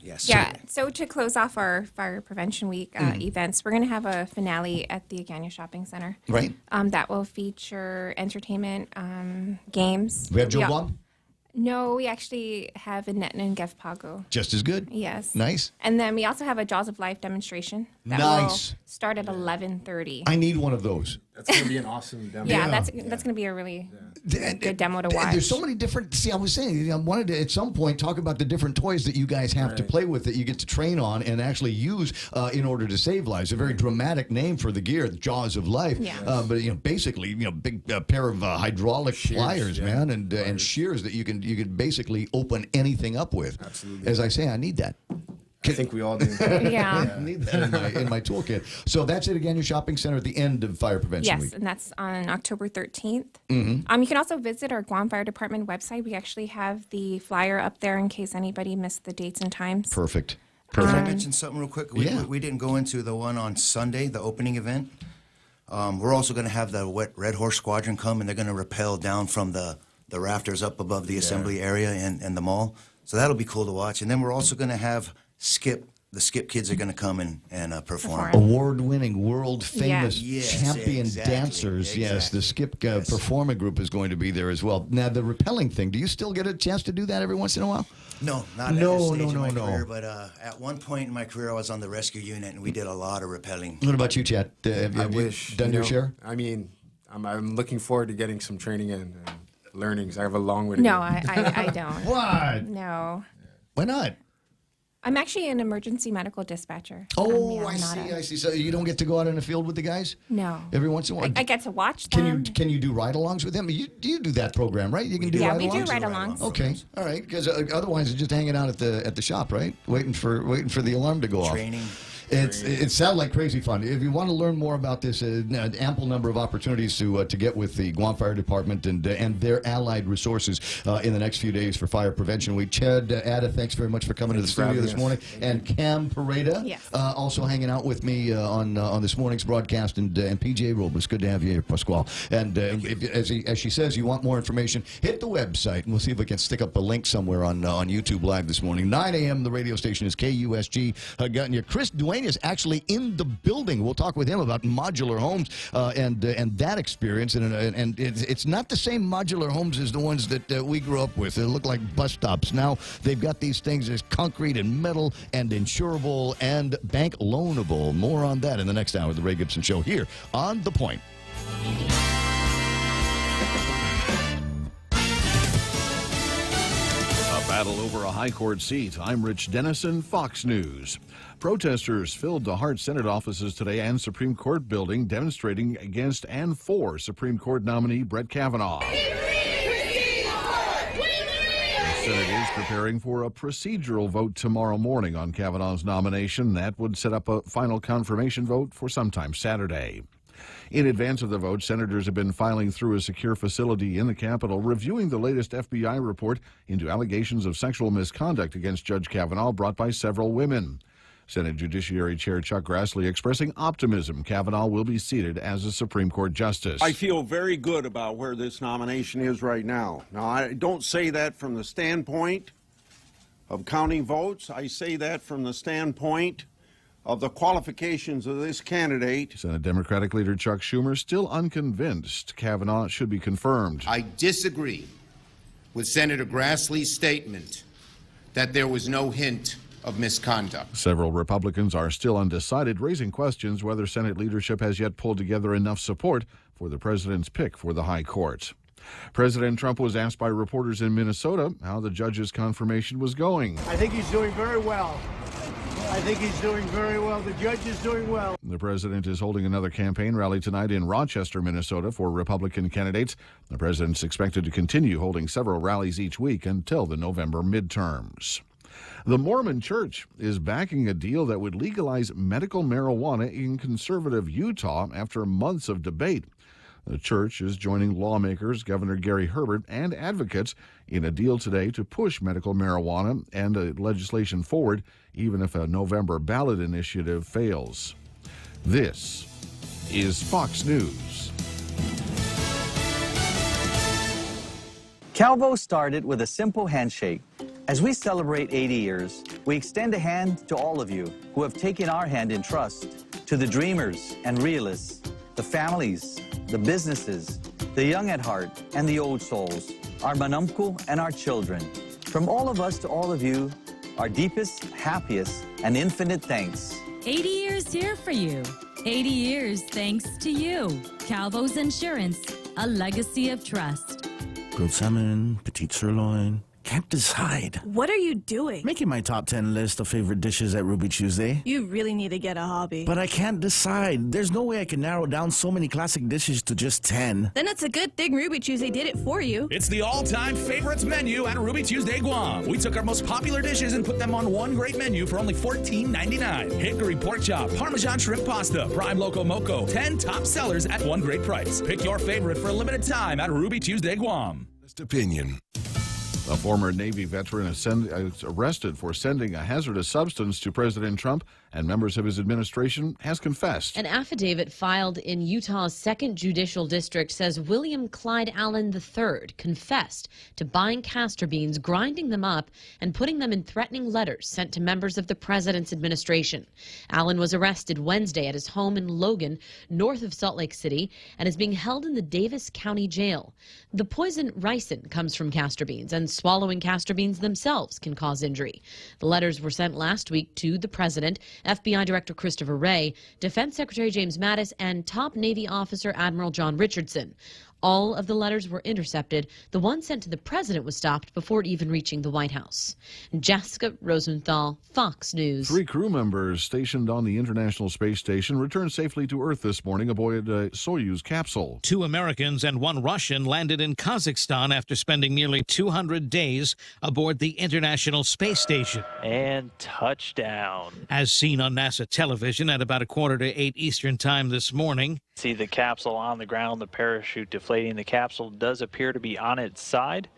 Yes. Yeah. So to close off our Fire Prevention Week events, we're going to have a finale at the Agana Shopping Center. Right. That will feature entertainment, games. We have Joe Guam? No, we actually have Annette and Gev Pago. Just as good? Yes. Nice. And then we also have a Jaws of Life demonstration. That Nice. will start at 11:30. I need one of those. That's going to be an awesome demo. Yeah, that's going to be a really good demo to watch. There's so many different. See, I was saying, I wanted to at some point talk about the different toys that you guys have to play with that you get to train on and actually use in order to save lives. A very dramatic name for the gear, the Jaws of Life. Yeah. But basically, big pair of hydraulic pliers, man, and shears that you can basically open anything up with. Absolutely. As I say, I need that. I think we all do. Yeah. I need that in my toolkit. So that's it again, your shopping center at the end of Fire Prevention Week. Yes, and that's on October 13th. Mm-hmm. You can also visit our Guam Fire Department website. We actually have the flyer up there in case anybody missed the dates and times. Perfect. Can I mention something real quick? Yeah. We didn't go into the one on Sunday, the opening event. We're also going to have the Red Horse Squadron come, and they're going to rappel down from the rafters up above the assembly area and the mall. So that'll be cool to watch. And then we're also going to have Skip. The Skip kids are going to come and perform. Award-winning, world-famous Yes, champion exactly, dancers. Yes, the Skip Performing Group is going to be there as well. Now, the rappelling thing, do you still get a chance to do that every once in a while? No, not No, at this stage no, in my no, no. career, but at one point in my career, I was on the rescue unit, and we did a lot of rappelling. What about you, Chad? Have I you wish. done your share? I mean, I'm looking forward to getting some training and learnings. I have a long way to No, go. I don't. What? No. Why not? I'm actually an emergency medical dispatcher. Oh, I'm I not see, a- I see. So you don't get to go out in the field with the guys? No. Every once in a while? I get to watch them. Can you do ride-alongs with them? You do that program, right? You can do Yeah, ride-alongs? we do ride-alongs. Okay, all right. Because otherwise, it's just hanging out at the shop, right? Waiting for the alarm to go off. Training. It sounds like crazy fun. If you want to learn more about this, an ample number of opportunities to get with the Guam Fire Department and their allied resources in the next few days for Fire Prevention Week. Chad Ada, thanks very much for coming to the studio this morning, and Cam Pareda, Yes. also hanging out with me on this morning's broadcast, and PJ Robles. Good to have you here, Pasquale. And as she says, you want more information, hit the website, and we'll see if we can stick up a link somewhere on YouTube Live this morning. 9 a.m. The radio station is KUSG. Gotten you. Chris Duane is actually in the building. We'll talk with him about modular homes and that experience. And it's not the same modular homes as the ones that we grew up with. They look like bus stops. Now they've got these things as concrete and metal and insurable and bank loanable. More on that in the next hour of the Ray Gibson Show here on The Point. A battle over a high court seat. I'm Rich Dennison, Fox News. Protesters filled the Hart Senate offices today and Supreme Court building, demonstrating against and for Supreme Court nominee Brett Kavanaugh. The Senate is preparing for a procedural vote tomorrow morning on Kavanaugh's nomination. That would set up a final confirmation vote for sometime Saturday. In advance of the vote, senators have been filing through a secure facility in the Capitol, reviewing the latest FBI report into allegations of sexual misconduct against Judge Kavanaugh brought by several women. Senate Judiciary Chair Chuck Grassley expressing optimism Kavanaugh will be seated as a Supreme Court justice. I feel very good about where this nomination is right now. Now, I don't say that from the standpoint of counting votes. I say that from the standpoint of the qualifications of this candidate. Senate Democratic leader Chuck Schumer still unconvinced Kavanaugh should be confirmed. I disagree with Senator Grassley's statement that there was no hint of misconduct. Several Republicans are still undecided, raising questions whether Senate leadership has yet pulled together enough support for the president's pick for the high court. President Trump was asked by reporters in Minnesota how the judge's confirmation was going. I think he's doing very well. I think he's doing very well. The judge is doing well. The president is holding another campaign rally tonight in Rochester, Minnesota for Republican candidates. The president's expected to continue holding several rallies each week until the November midterms. The Mormon Church is backing a deal that would legalize medical marijuana in conservative Utah after months of debate. The church is joining lawmakers, Governor Gary Herbert, and advocates in a deal today to push medical marijuana and legislation forward, even if a November ballot initiative fails. This is Fox News. Calvo started with a simple handshake. As we celebrate 80 years, we extend a hand to all of you who have taken our hand in trust, to the dreamers and realists, the families, the businesses, the young at heart, and the old souls, our manumku and our children. From all of us to all of you, our deepest, happiest, and infinite thanks. 80 years here for you. 80 years thanks to you. Calvo's Insurance, a legacy of trust. Grilled salmon, petite sirloin. Can't decide. What are you doing? Making my top 10 list of favorite dishes at Ruby Tuesday. You really need to get a hobby. But I can't decide. There's no way I can narrow down so many classic dishes to just 10. Then it's a good thing Ruby Tuesday did it for you. It's the all-time favorites menu at Ruby Tuesday Guam. We took our most popular dishes and put them on one great menu for only $14.99. Hickory pork chop, Parmesan shrimp pasta, prime loco moco. 10 top sellers at one great price. Pick your favorite for a limited time at Ruby Tuesday Guam. Best opinion. A former Navy veteran is arrested for sending a hazardous substance to President Trump and members of his administration has confessed. An affidavit filed in Utah's 2nd Judicial District says William Clyde Allen III confessed to buying castor beans, grinding them up, and putting them in threatening letters sent to members of the president's administration. Allen was arrested Wednesday at his home in Logan, north of Salt Lake City, and is being held in the Davis County Jail. The poison ricin comes from castor beans and swallowing castor beans themselves can cause injury. The letters were sent last week to the president, FBI Director Christopher Wray, Defense Secretary James Mattis, and top Navy officer Admiral John Richardson. All of the letters were intercepted. The one sent to the president was stopped before even reaching the White House. Jessica Rosenthal, Fox News. 3 crew members stationed on the International Space Station returned safely to Earth this morning aboard a Soyuz capsule. 2 Americans and 1 Russian landed in Kazakhstan after spending nearly 200 days aboard the International Space Station. And touchdown. As seen on NASA television at about 7:45 Eastern Time this morning. See the capsule on the ground, the parachute deflating. The capsule does appear to be on its side,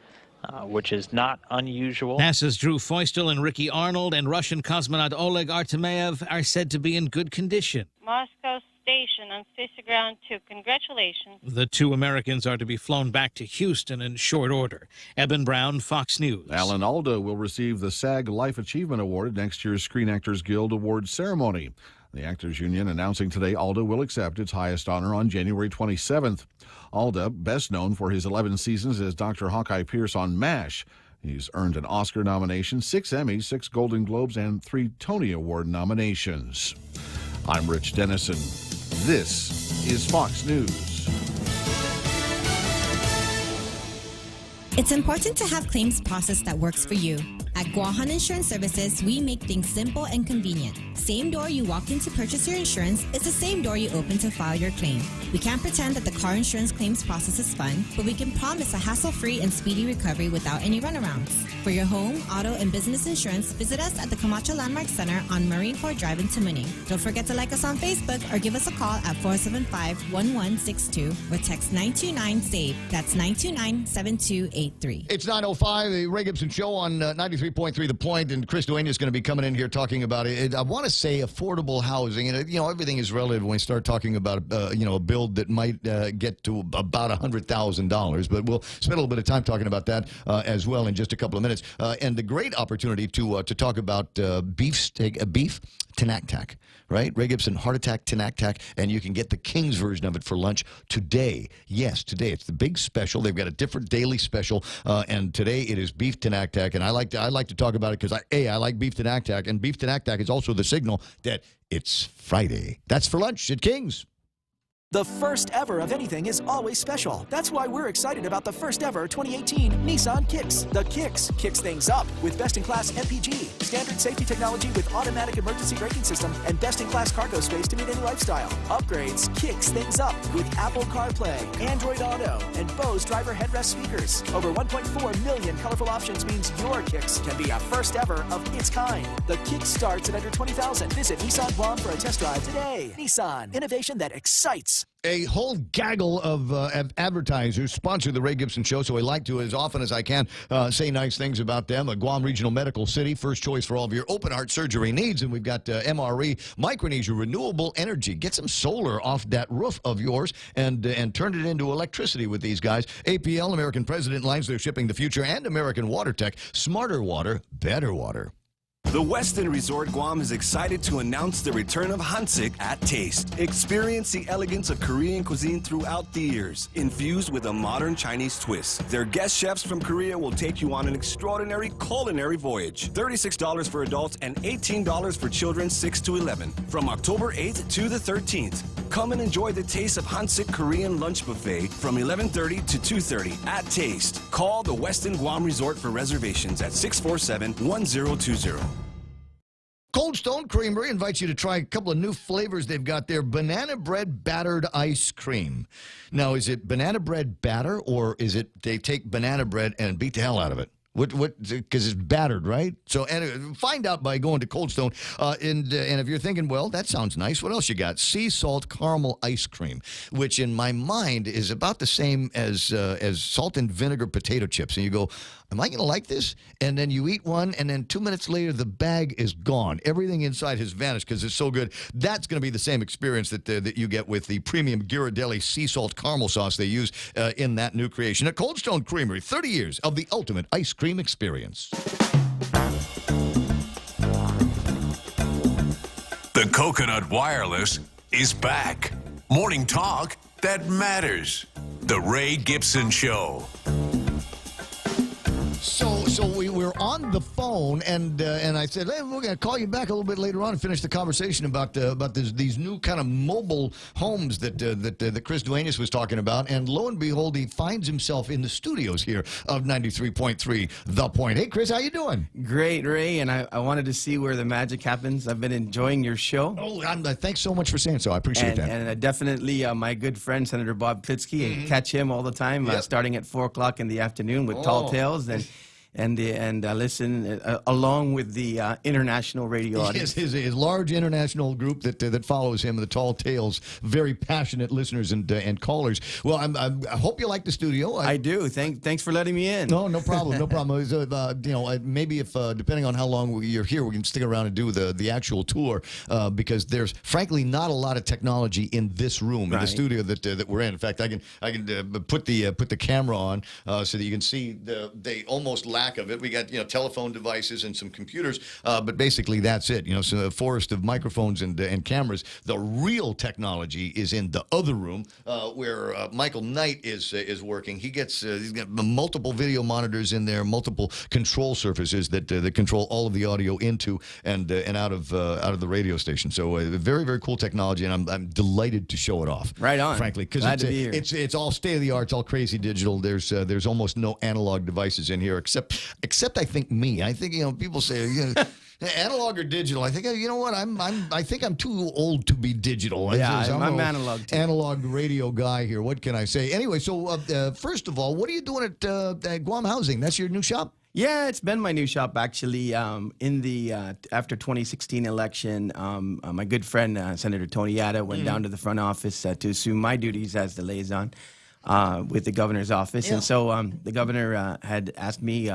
which is not unusual. NASA's Drew Feustel and Ricky Arnold and Russian cosmonaut Oleg Artemyev are said to be in good condition. Moscow Station on Stacy Ground 2. Congratulations. The 2 Americans are to be flown back to Houston in short order. Eben Brown, Fox News. Alan Alda will receive the SAG Life Achievement Award at next year's Screen Actors Guild Awards ceremony. The Actors Union announcing today Alda will accept its highest honor on January 27th. Alda, best known for his 11 seasons as Dr. Hawkeye Pierce on MASH. He's earned an Oscar nomination, 6 Emmys, 6 Golden Globes, and 3 Tony Award nominations. I'm Rich Dennison. This is Fox News. It's important to have claims process that works for you. At Guahan Insurance Services, we make things simple and convenient. Same door you walk in to purchase your insurance is the same door you open to file your claim. We can't pretend that the car insurance claims process is fun, but we can promise a hassle-free and speedy recovery without any runarounds. For your home, auto, and business insurance, visit us at the Camacho Landmark Center on Marine Corps Drive in Tamuning. Don't forget to like us on Facebook or give us a call at 475-1162 or text 929-SAVE. That's 929-7283. It's 9:05, the Ray Gibson Show on 93.3 The Point, and Chris Dueñas is going to be coming in here talking about it. I want to say affordable housing, and everything is relative when we start talking about a build that might get to about $100,000, but we'll spend a little bit of time talking about that as well in just a couple of minutes. And the great opportunity to talk about beef Tinactac, right? Ray Gibson Heart Attack Tinactac, and you can get the King's version of it for lunch today. Yes, today it's the big special. They've got a different daily special, and today it is beef Tinactac, and I like to talk about it because I like beef Tinactac, and beef Tinactac is also the signal that it's Friday. That's for lunch at King's. The first ever of anything is always special. That's why we're excited about the first ever 2018 Nissan Kicks. The Kicks kicks things up with best-in-class MPG, standard safety technology with automatic emergency braking system, and best-in-class cargo space to meet any lifestyle. Upgrades kicks things up with Apple CarPlay, Android Auto, and Bose driver headrest speakers. Over 1.4 million colorful options means your Kicks can be a first ever of its kind. The Kicks starts at under $20,000. Visit Nissan Guam for a test drive today. Nissan, innovation that excites. A whole gaggle of advertisers sponsor the Ray Gibson Show, so I like to, as often as I can, say nice things about them. Guam Regional Medical City, first choice for all of your open heart surgery needs. And we've got MRE, Micronesia Renewable Energy. Get some solar off that roof of yours and turn it into electricity with these guys. APL, American President Lines, they're shipping the future, and American Water Tech, smarter water, better water. The Westin Resort Guam is excited to announce the return of Hansik at Taste. Experience the elegance of Korean cuisine throughout the years, infused with a modern Chinese twist. Their guest chefs from Korea will take you on an extraordinary culinary voyage. $36 for adults and $18 for children 6 to 11. From October 8th to the 13th. Come and enjoy the taste of Hansik Korean lunch buffet from 11:30 to 2:30 at Taste. Call the Westin Guam Resort for reservations at 647-1020. Cold Stone Creamery invites you to try a couple of new flavors they've got there. Banana bread battered ice cream. Now, is it banana bread batter, or is it they take banana bread and beat the hell out of it? Because it's battered, right? So, and find out by going to Cold Stone. And if you're thinking, well, that sounds nice, what else you got? Sea salt caramel ice cream, which in my mind is about the same as salt and vinegar potato chips. And you go, am I going to like this? And then you eat one, and then 2 minutes later, the bag is gone. Everything inside has vanished because it's so good. That's going to be the same experience that you get with the premium Ghirardelli sea salt caramel sauce they use in that new creation. At Cold Stone Creamery, 30 years of the ultimate ice cream experience. The Coconut Wireless is back. Morning talk that matters. The Ray Gibson Show. So we were on the phone, and I said, hey, we're going to call you back a little bit later on and finish the conversation about these new kind of mobile homes that Chris Duenas was talking about. And lo and behold, he finds himself in the studios here of 93.3 The Point. Hey, Chris, how you doing? Great, Ray, and I wanted to see where the magic happens. I've been enjoying your show. Oh, thanks so much for saying so. I appreciate that. And definitely my good friend, Senator Bob Klitsky. Catch him all the time, starting at 4 o'clock in the afternoon with Tall Tales. And listen along with the international radio audience. His large international group that follows him, the Tall Tales, very passionate listeners and callers. Well, I hope you like the studio. I do. Thanks for letting me in. No problem. No problem. Maybe if depending on how long you're here, we can stick around and do the actual tour because there's frankly not a lot of technology in this room, in the studio that we're in. In fact, I can put the camera on so that you can see the almost lack of it. We got telephone devices and some computers, but basically that's it. So a forest of microphones and cameras. The real technology is in the other room where Michael Knight is working. He's got multiple video monitors in there, multiple control surfaces that control all of the audio into and out of the radio station. So very, very cool technology, and I'm delighted to show it off. Right on. Frankly, because it's all state of the art. It's all crazy digital. There's almost no analog devices in here except I think me. I think people say analog or digital. I think what I think I'm too old to be digital. I'm analog too. Analog radio guy here. What can I say? Anyway, so first of all, what are you doing at Guam Housing? That's your new shop? Yeah, it's been my new shop actually. In the after 2016 election, my good friend Senator Tony Yada went down to the front office to assume my duties as the liaison with the governor's office, and so the governor had asked me,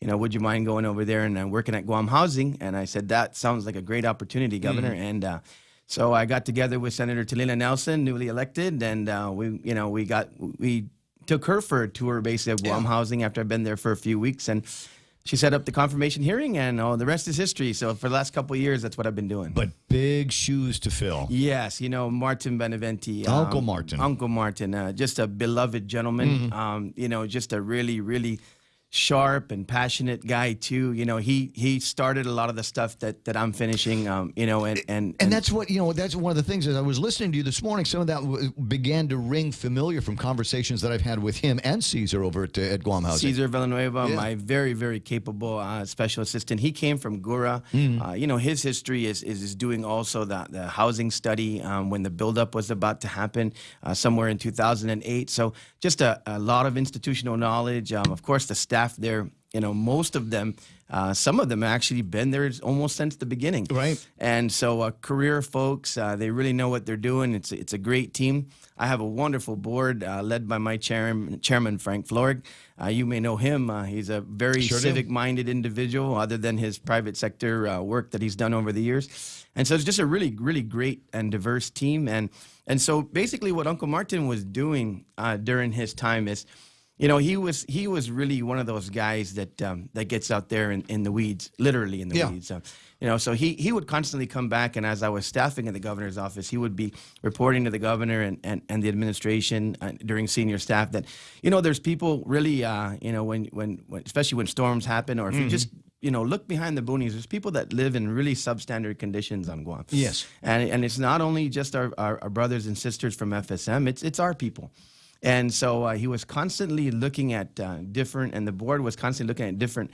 would you mind going over there and working at Guam Housing? And I said that sounds like a great opportunity, Governor. And so I got together with Senator Talila Nelson, newly elected, and we took her for a tour basically of Guam Housing after I've been there for a few weeks, and she set up the confirmation hearing, and the rest is history. So for the last couple of years, that's what I've been doing. But big shoes to fill. Yes, Martin Beneventi. Uncle Martin. Uncle Martin, just a beloved gentleman. Just a really, really sharp and passionate guy too. He started a lot of the stuff that I'm finishing. And that's what that's one of the things. As I was listening to you this morning, some of that began to ring familiar from conversations that I've had with him and Caesar over at Guam Housing. Caesar Villanueva, my very, very capable special assistant. He came from Gura. His history is doing also the housing study when the buildup was about to happen somewhere in 2008. So just a lot of institutional knowledge. Of course, the staff there, most of them, some of them actually been there almost since the beginning. Right. And so career folks, they really know what they're doing. It's a great team. I have a wonderful board led by my chairman, Frank Florg. You may know him. He's a very civic-minded individual, other than his private sector work that he's done over the years. And so it's just a really, really great and diverse team. And so basically what Uncle Martin was doing during his time is, he was really one of those guys that gets out there in the weeds, literally in the weeds. So he would constantly come back, and as I was staffing at the governor's office, he would be reporting to the governor and the administration during senior staff that, there's people really, when especially when storms happen, or if you just look behind the boonies, there's people that live in really substandard conditions on Guam. Yes, and it's not only just our brothers and sisters from FSM; it's our people. And so he was constantly looking at different, and the board was constantly looking at different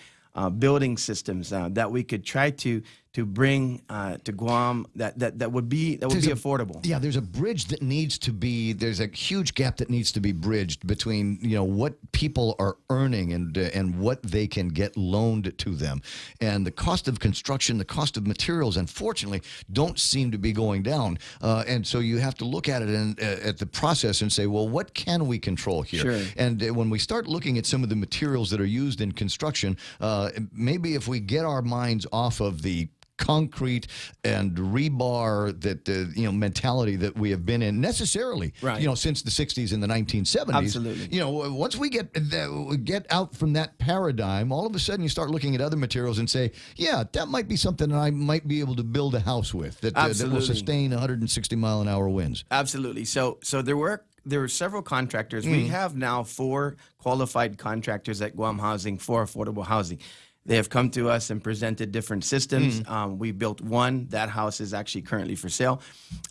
building systems that we could try to bring to Guam that would be affordable. Yeah, there's a bridge that needs to be. There's a huge gap that needs to be bridged between what people are earning and what they can get loaned to them, and the cost of construction, the cost of materials, unfortunately, don't seem to be going down. And so you have to look at it and at the process and say, well, what can we control here? Sure. And when we start looking at some of the materials that are used in construction, maybe if we get our minds off of the concrete and rebar mentality that we have been in necessarily, since the 60s and the 1970s. Absolutely. Once we get out from that paradigm, all of a sudden you start looking at other materials and say, yeah, that might be something that I might be able to build a house with that will sustain 160-mile-an-hour winds. Absolutely. So there were there are several contractors. We have now 4 qualified contractors at Guam Housing for affordable housing. They have come to us and presented different systems. We built one. That house is actually currently for sale.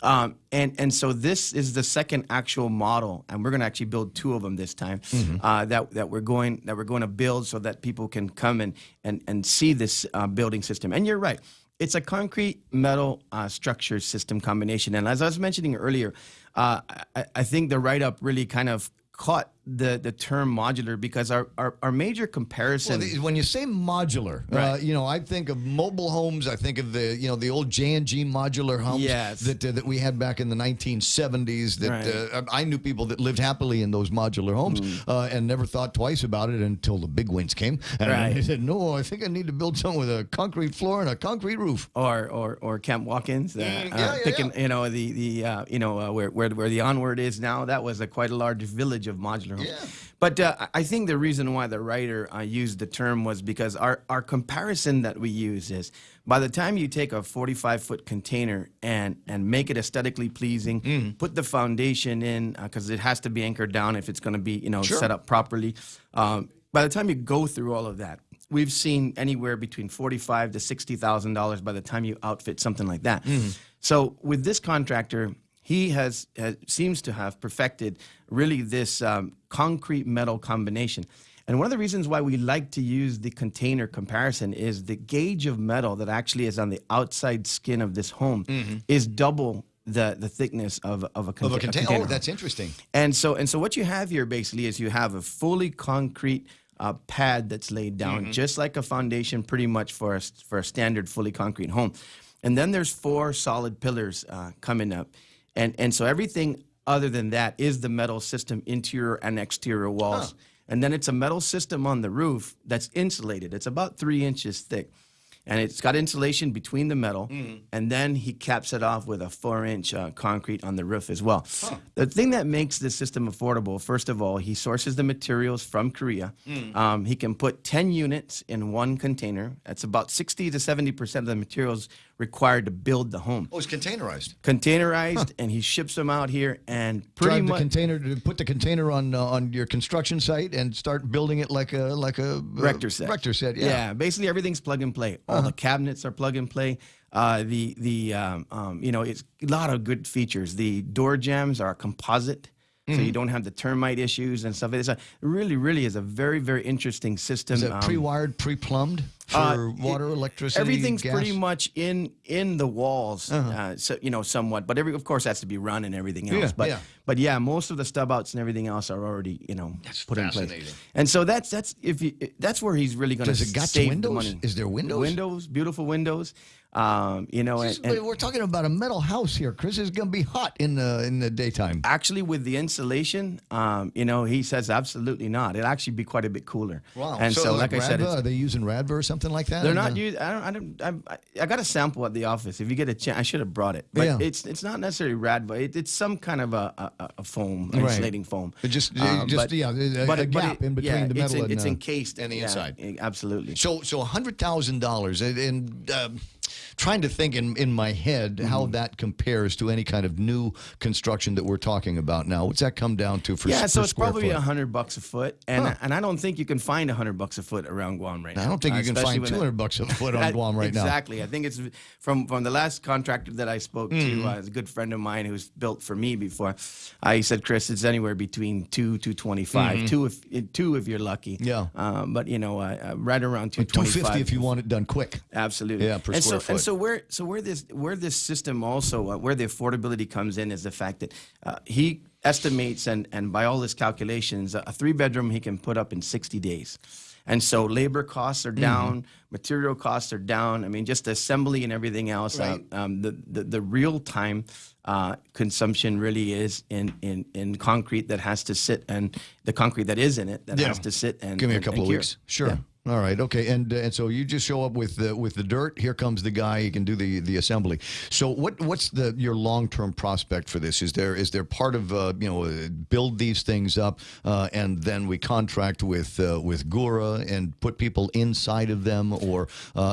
And so this is the second actual model, and we're going to actually build 2 of them this time that we're going to build so that people can come and see this building system. And you're right. It's a concrete metal structure system combination. And as I was mentioning earlier, I think the write-up really kind of caught the term modular because our major comparison. Well, when you say modular, you know, I think of mobile homes. I think of the old J&G modular homes that we had back in the 1970s. That I knew people that lived happily in those modular homes and never thought twice about it until the big winds came. And they said, "No, I think I need to build something with a concrete floor and a concrete roof." Or Camp Watkins, picking you know where the Onward is now. That was quite a large village of modular homes. But I think the reason why the writer used the term was because our comparison that we use is by the time you take a 45-foot container and make it aesthetically pleasing, put the foundation in because it has to be anchored down if it's going to be set up properly. By the time you go through all of that, we've seen anywhere between $45,000 to $60,000 by the time you outfit something like that. So with this contractor, he seems to have perfected really this concrete metal combination. And one of the reasons why we like to use the container comparison is the gauge of metal that actually is on the outside skin of this home is double the thickness of a container. Oh, that's interesting. And so what you have here basically is you have a fully concrete pad that's laid down, just like a foundation pretty much for a standard fully concrete home. And then there's 4 solid pillars coming up. And so everything other than that is the metal system, interior and exterior walls. And then it's a metal system on the roof that's insulated. It's about 3 inches thick. And it's got insulation between the metal. And then he caps it off with a 4-inch concrete on the roof as well. The thing that makes this system affordable, first of all, he sources the materials from Korea. He can put 10 units in one container. That's about 60 to 70% of the materials required to build the home. Oh, it's containerized. Containerized, and he ships them out here and pretty much put the container on your construction site and start building it like a Rector set. Rector set, yeah. Basically everything's plug and play. All the cabinets are plug and play. It's a lot of good features. The door jambs are composite. So you don't have the termite issues and stuff. It really is a very, very interesting system. Is it pre-wired, pre-plumbed for water, electricity, everything's gas? pretty much in the walls, somewhat. But of course, has to be run and everything else. But yeah, most of the stub outs and everything else are already put in place. And so that's where he's really going to save windows? the money. Is there windows? Windows, beautiful windows. We're talking about a metal house here, Chris. It's going to be hot in the daytime. Actually, with the insulation, he says absolutely not. It'll actually be quite a bit cooler. Wow. And so like I said, are they using Radva or something like that? They're not using. I got a sample at the office. If you get a chance, I should have brought it. But it's not necessarily Radva. It's some kind of a foam, insulating foam. A gap in between the metal it's encased and the inside. Absolutely. So $100,000 and. Trying to think in my head how that compares to any kind of new construction that we're talking about now. What's that come down to for so it's probably foot? $100 a foot, and I don't think you can find $100 a foot around Guam right now. I don't think you can find $200 a foot on Guam right now. Exactly. I think it's from the last contractor that I spoke to, a good friend of mine who's built for me before. He said, Chris, it's anywhere between $225, two if you're lucky. Yeah. But right around $225. $250 if you want it done quick. Absolutely. Yeah, per square foot. And so where this system also where the affordability comes in is the fact that he estimates and by all his calculations, a 3-bedroom he can put up in 60 days. And so labor costs are down, material costs are down. I mean, just assembly and everything else. Right. The real time consumption really is in concrete that has to sit, and the concrete that is in it that has to sit and give me a couple of weeks. Sure. All right. Okay. And so you just show up with the dirt. Here comes the guy. He can do the assembly. So what's your long-term prospect for this? Is there part of build these things up and then we contract with Gura and put people inside of them, or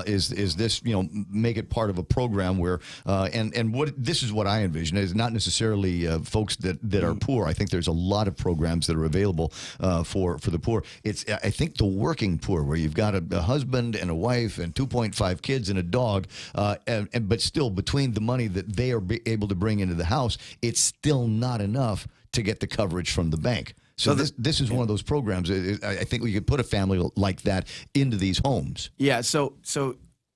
is this make it part of a program where and what this is what I envision is not necessarily folks that are poor. I think there's a lot of programs that are available for the poor. It's I think the working poor, where you've got a husband and a wife and 2.5 kids and a dog, but still between the money that they are able to bring into the house, it's still not enough to get the coverage from the bank. So this is one of those programs. I think we could put a family like that into these homes. Yeah. So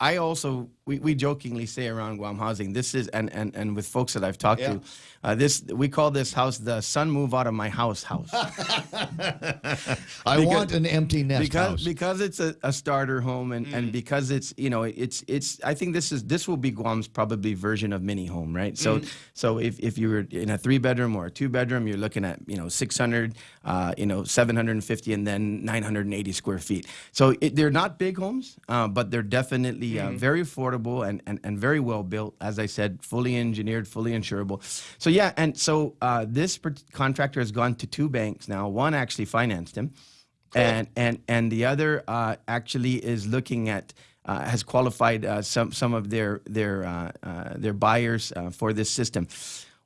I also we jokingly say around Guam Housing, this is and with folks that I've talked to, we call this house the son move out of my house. I want an empty nest house because it's a starter home and because it's it's I think this will be Guam's probably version of mini home, right? So if you were in a 3-bedroom or a 2-bedroom, you're looking at 600, 750, and then 980 square feet. So they're not big homes, but they're definitely very affordable and very well built. As I said, fully engineered, fully insurable. So this contractor has gone to 2 banks now. One actually financed him, and the other actually is looking at has qualified some of their buyers for this system.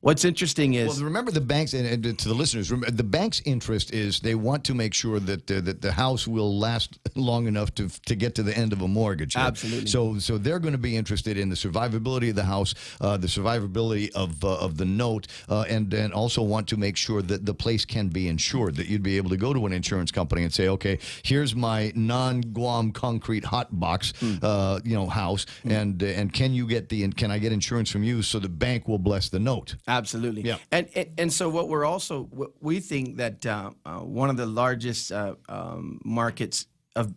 What's interesting is... Well, remember the banks, and to the listeners, the bank's interest is they want to make sure that the house will last long enough to get to the end of a mortgage. Absolutely. So they're going to be interested in the survivability of the house, the survivability of the note, and also want to make sure that the place can be insured, that you'd be able to go to an insurance company and say, okay, here's my non-Guam concrete hot box, house, and can I get insurance from you so the bank will bless the note? Absolutely. Yeah. And so we think that one of the largest markets of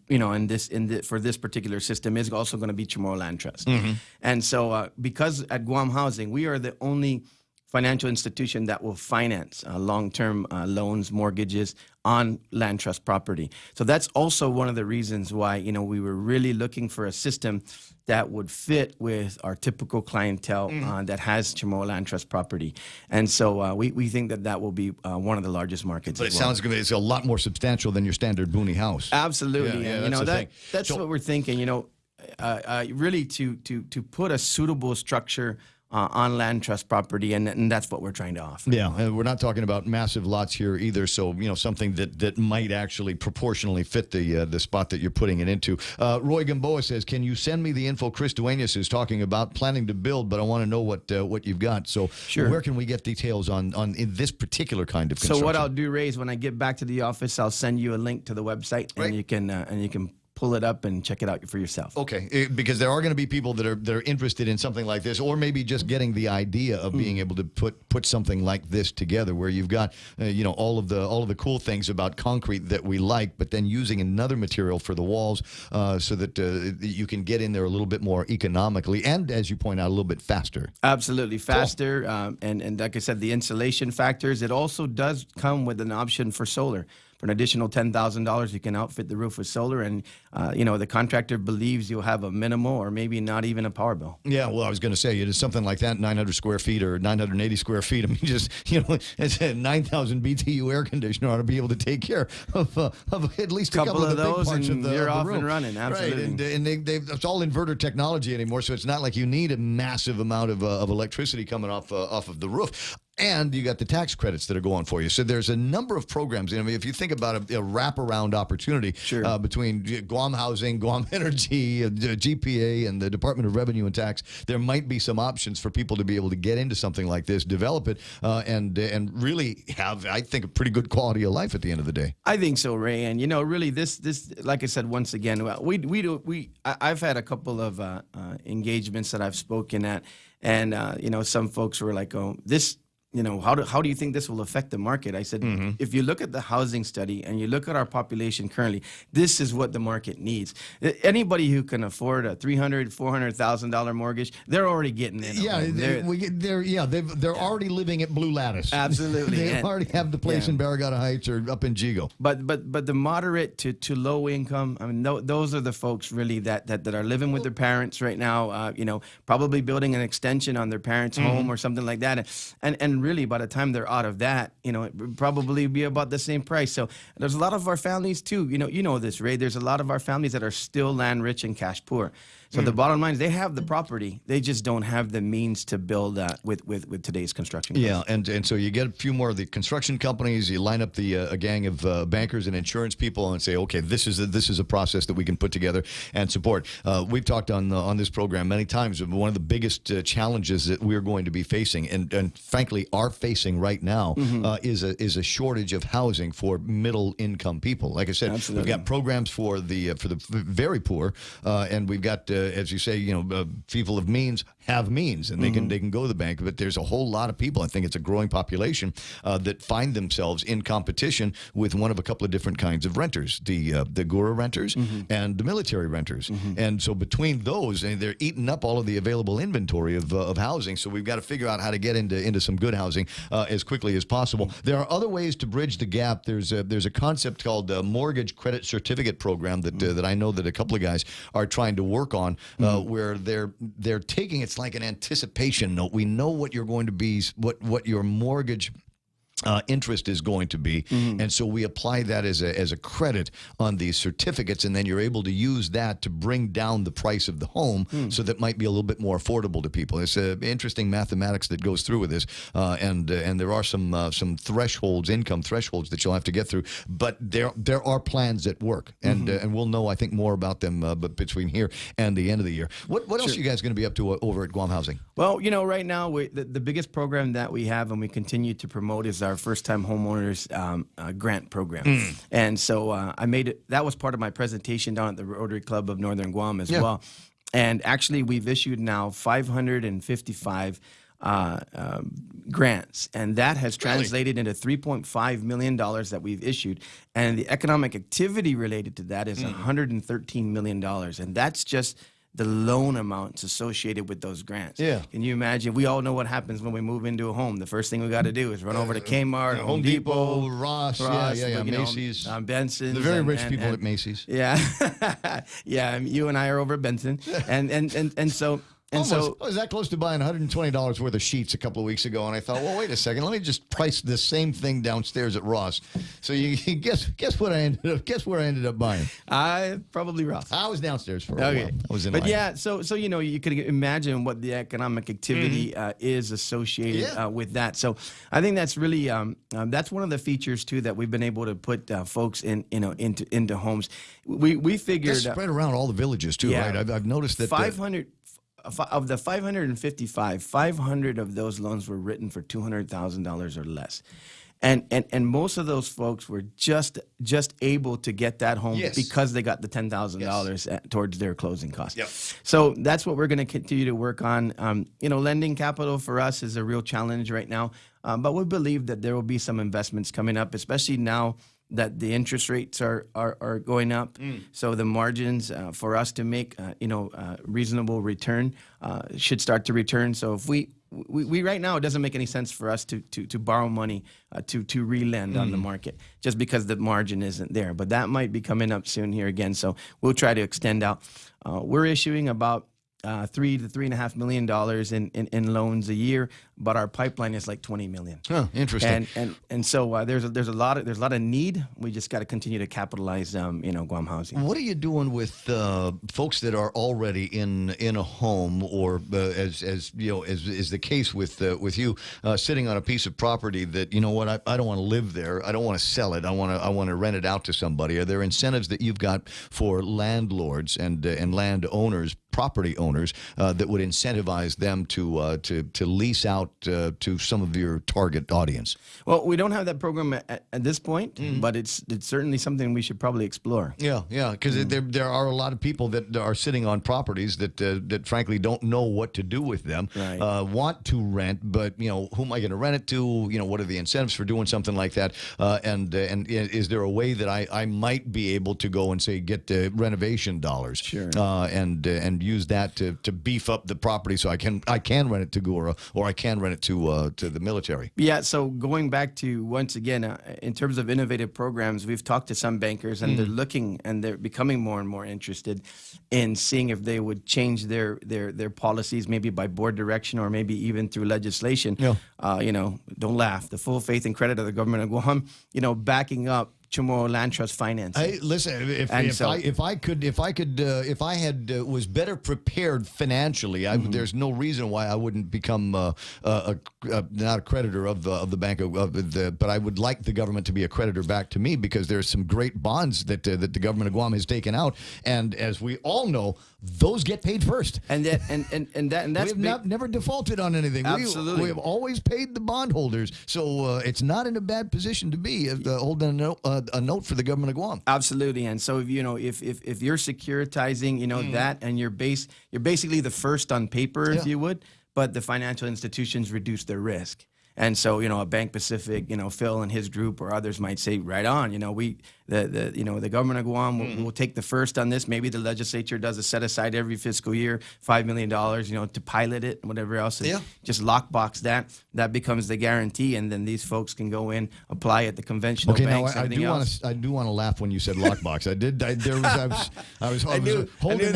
for this particular system is also going to be Chamorro Land Trust. And so because at Guam Housing we are the only financial institution that will finance long-term loans, mortgages on land trust property. So that's also one of the reasons why we were really looking for a system that would fit with our typical clientele that has Chamorro Land Trust property. And so we think that will be one of the largest markets. But it sounds good. It's a lot more substantial than your standard Booney house. Absolutely. Yeah, and that's what we're thinking. Really to put a suitable structure on land trust property, and that's what we're trying to offer. Yeah, and we're not talking about massive lots here either, so something that might actually proportionally fit the spot that you're putting it into. Roy Gamboa says, can you send me the info? Chris Duenas is talking about planning to build, but I want to know what you've got. So sure. Where can we get details on in this particular kind of construction? So what I'll do, Ray, is when I get back to the office, I'll send you a link to the website, and you can pull it up and check it out for yourself. Okay, because there are going to be people that are interested in something like this, or maybe just getting the idea of being able to put something like this together, where you've got all of the cool things about concrete that we like, but then using another material for the walls so that you can get in there a little bit more economically, and as you point out, a little bit faster. Absolutely faster, and like I said, the insulation factors. It also does come with an option for solar. For an additional $10,000, you can outfit the roof with solar, and the contractor believes you'll have a minimal or maybe not even a power bill. Yeah, well, I was going to say, it is something like that, 900 square feet or 980 square feet. I mean, just it's a 9,000 BTU air conditioner ought to be able to take care of at least a couple of the those, big parts and of the you're off room. And running. Absolutely, right? And it's all inverter technology anymore, so it's not like you need a massive amount of electricity coming off of the roof. And you got the tax credits that are going for you. So there's a number of programs. I mean, if you think about a wraparound opportunity between Guam Housing, Guam Energy, GPA, and the Department of Revenue and Tax, there might be some options for people to be able to get into something like this, develop it, and really have, I think, a pretty good quality of life at the end of the day. I think so, Ray. And really, this, like I said, once again, I've had a couple of engagements that I've spoken at, and some folks were like, "Oh, this." how do you think this will affect the market? I said, if you look at the housing study and you look at our population currently, this is what the market needs. Anybody who can afford a $300,000-$400,000 mortgage, they're already getting in. They're already living at Blue Lattice. Absolutely, They already have the place in Barragata Heights or up in Jigo. But the moderate to low income, I mean, those are the folks really that are living with their parents right now. Probably building an extension on their parents' home or something like that, and really by the time they're out of that, it would probably be about the same price. So there's a lot of our families too. You know this, Ray. There's a lot of our families that are still land rich and cash poor. So the bottom line is they have the property, they just don't have the means to build with today's construction costs. Yeah, and so you get a few more of the construction companies, you line up a gang of bankers and insurance people and say, okay, this is a process that we can put together and support. We've talked on this program many times. One of the biggest challenges that we're going to be facing, and frankly are facing right now, is a shortage of housing for middle income people. Like I said, We've got programs for the very poor, and we've got as you say, people of means have means, and they can go to the bank. But there's a whole lot of people. I think it's a growing population that find themselves in competition with one of a couple of different kinds of renters: the Gura renters and the military renters. And so between those, and they're eating up all of the available inventory of housing. So we've got to figure out how to get into some good housing as quickly as possible. There are other ways to bridge the gap. There's a concept called the Mortgage Credit Certificate Program that I know that a couple of guys are trying to work on, where they're taking, it's like an anticipation note. We know what you're going to be, what your mortgage interest is going to be, and so we apply that as a credit on these certificates, and then you're able to use that to bring down the price of the home, so that might be a little bit more affordable to people. It's interesting mathematics that goes through with this, and there are some income thresholds that you'll have to get through, but there are plans that work, and we'll know, I think, more about them but between here and the end of the year. What else are you guys going to be up to over at Guam Housing? Well, right now the biggest program that we have and we continue to promote is our first-time homeowners grant program. And so I made it. That was part of my presentation down at the Rotary Club of Northern Guam as well. And actually, we've issued now 555 grants, and that has translated into $3.5 million that we've issued. And the economic activity related to that is $113 million, and that's just the loan amounts associated with those grants. Yeah. Can you imagine? We all know what happens when we move into a home. The first thing we got to do is run over to Kmart, Home Depot, Ross, Macy's. Benson. The very rich people at Macy's. Yeah. Yeah, you and I are over at Benson. And so... And I was that close to buying $120 worth of sheets a couple of weeks ago, and I thought, well, wait a second, let me just price the same thing downstairs at Ross. So you guess what I ended up? Guess where I ended up buying? Probably Ross. I was downstairs for a while. I was in line. Yeah, so you could imagine what the economic activity is associated with that. So I think that's really that's one of the features too that we've been able to put folks into homes. We figured that's spread around all the villages too, right? I've noticed that 500. Of the 555, 500 of those loans were written for $200,000 or less. And most of those folks were just able to get that home because they got the $10,000 towards their closing costs. Yep. So that's what we're going to continue to work on. Lending capital for us is a real challenge right now, but we believe that there will be some investments coming up, especially now that the interest rates are going up. So the margins for us to make reasonable return should start to return. So if we right now, it doesn't make any sense for us to borrow money to re-lend on the market just because the margin isn't there. But that might be coming up soon here again. So we'll try to extend out. We're issuing about $3 to $3.5 million in loans a year, but our pipeline is like $20 million. Oh, interesting. And so there's a lot of need. We just got to continue to capitalize, Guam Housing. What are you doing with folks that are already in a home, or as is the case with you sitting on a piece of property that I don't want to live there. I don't want to sell it. I want to rent it out to somebody. Are there incentives that you've got for landlords and landowners, property owners, owners that would incentivize them to lease out to some of your target audience? Well, we don't have that program at this point, but it's certainly something we should probably explore. Yeah, because there are a lot of people that are sitting on properties that frankly don't know what to do with them, want to rent, but who am I going to rent it to? What are the incentives for doing something like that? And is there a way that I might be able to go and say get renovation dollars, and use that to beef up the property so I can rent it to Gura or I can rent it to the military? Yeah. So going back to once again, in terms of innovative programs, we've talked to some bankers and they're looking and they're becoming more and more interested in seeing if they would change their policies, maybe by board direction or maybe even through legislation. Don't laugh. The full faith and credit of the government of Guam, backing up Chamorro Land Trust financing. Hey, listen, if I was better prepared financially, there's no reason why I wouldn't become not a creditor of the bank but I would like the government to be a creditor back to me, because there's some great bonds that the government of Guam has taken out, and as we all know, those get paid first. And that's never defaulted on anything. Absolutely, we have always paid the bondholders, so it's not in a bad position to be holding a note for the government of Guam. Absolutely, and so if you're securitizing, that, and you're basically the first on paper, if you would, but the financial institutions reduce their risk. And so, a Bank Pacific, Phil and his group or others might say, right on, the government of Guam will take the first on this. Maybe the legislature does a set aside every fiscal year, $5 million, to pilot it and whatever else. And just lockbox that. That becomes the guarantee, and then these folks can go in, apply at the conventional banks. I do want to laugh when you said lockbox. I was holding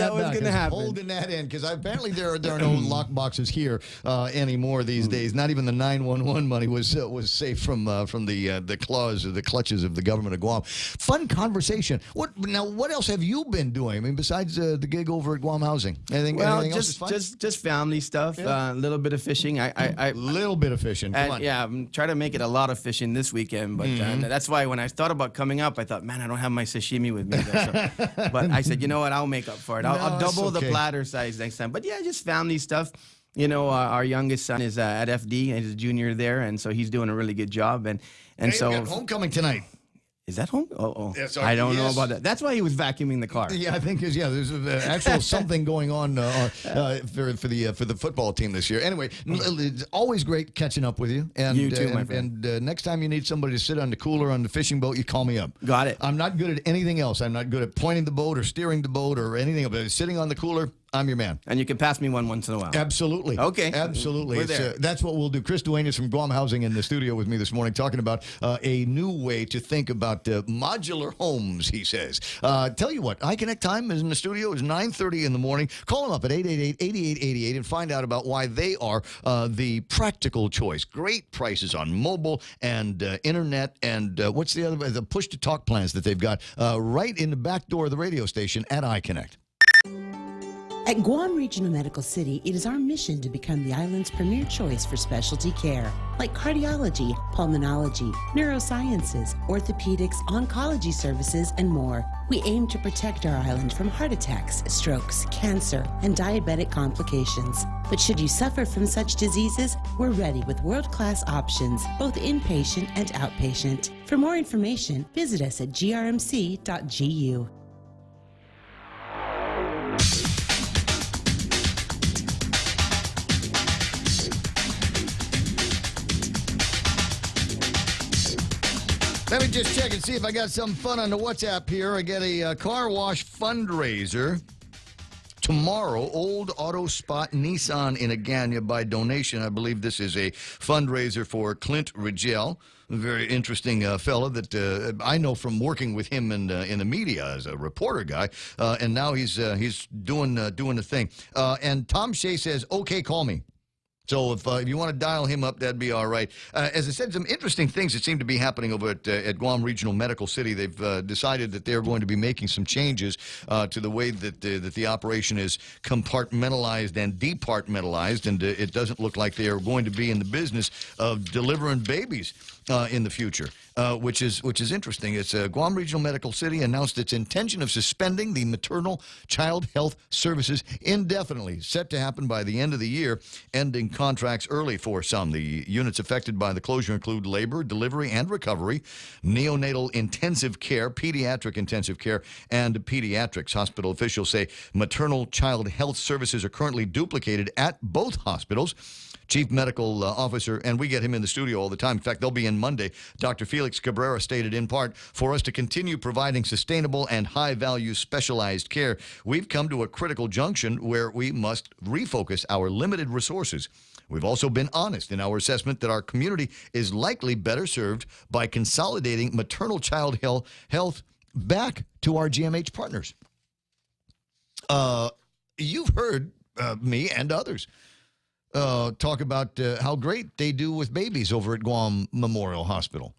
that in, because apparently there are no lockboxes here anymore these days. Not even the 911 money was safe from the claws or the clutches of the government of Guam. Fun conversation. What else have you been doing? I mean, besides the gig over at Guam Housing, anything else is fun? just family stuff. A little bit of fishing. Little bit of fishing. Come on. Yeah, I'm trying to make it a lot of fishing this weekend. But that's why when I thought about coming up, I thought, man, I don't have my sashimi with me. But I said, you know what? I'll make up for it. I'll double the platter size next time. But yeah, just family stuff. Our youngest son is at FD, and he's a junior there, and so he's doing a really good job. And so we got homecoming tonight. Is that home? I don't know about that. That's why he was vacuuming the car. Yeah, I think there's actual something going on for the football team this year. Anyway, it's always great catching up with you. And you too, my friend. And next time you need somebody to sit on the cooler on the fishing boat, you call me up. Got it. I'm not good at anything else. I'm not good at pointing the boat or steering the boat or anything. But sitting on the cooler, I'm your man. And you can pass me one once in a while. Absolutely. Okay. Absolutely. We're there. That's what we'll do. Chris Duenas from Guam Housing in the studio with me this morning, talking about a new way to think about modular homes, he says. Tell you what, iConnect time is in the studio. It's 9:30 in the morning. Call them up at 888-8888 and find out about why they are the practical choice. Great prices on mobile and internet and what's the other, the push-to-talk plans that they've got right in the back door of the radio station at iConnect. At Guam Regional Medical City, it is our mission to become the island's premier choice for specialty care, like cardiology, pulmonology, neurosciences, orthopedics, oncology services, and more. We aim to protect our island from heart attacks, strokes, cancer, and diabetic complications. But should you suffer from such diseases, we're ready with world-class options, both inpatient and outpatient. For more information, visit us at grmc.gu. Let me just check and see if I got some fun on the WhatsApp here. I get a car wash fundraiser tomorrow. Old Auto Spot Nissan in Agana by donation. I believe this is a fundraiser for Clint Rigel, a very interesting fella that I know from working with him in the media as a reporter guy, and now he's doing the thing. And Tom Shea says, "Okay, call me." So if you want to dial him up, that'd be all right. As I said, some interesting things that seem to be happening over at Guam Regional Medical City. They've decided that they're going to be making some changes to the way that the operation is compartmentalized and departmentalized, and it doesn't look like they are going to be in the business of delivering babies in the future, which is interesting. It's Guam Regional Medical City announced its intention of suspending the maternal child health services indefinitely, set to happen by the end of the year, ending contracts early for some. The units affected by the closure include labor, delivery, and recovery, neonatal intensive care, pediatric intensive care, and pediatrics. Hospital officials say maternal child health services are currently duplicated at both hospitals. Chief Medical Officer, and we get him in the studio all the time. In fact, they'll be in Monday. Dr. Felix Cabrera stated in part, for us to continue providing sustainable and high-value specialized care, we've come to a critical junction where we must refocus our limited resources. We've also been honest in our assessment that our community is likely better served by consolidating maternal child health back to our GMH partners. You've heard me and others talk about how great they do with babies over at Guam Memorial Hospital.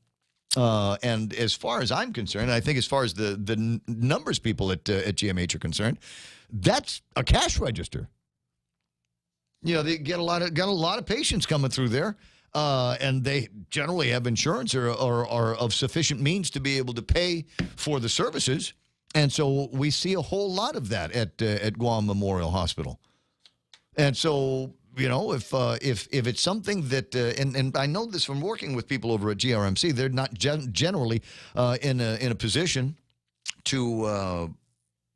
And as far as I'm concerned, I think as far as the numbers people at GMH are concerned, that's a cash register. You know, they got a lot of patients coming through there, and they generally have insurance or are of sufficient means to be able to pay for the services. And so we see a whole lot of that at Guam Memorial Hospital. And so, you know, if it's something that, and I know this from working with people over at GRMC, they're not generally in a position to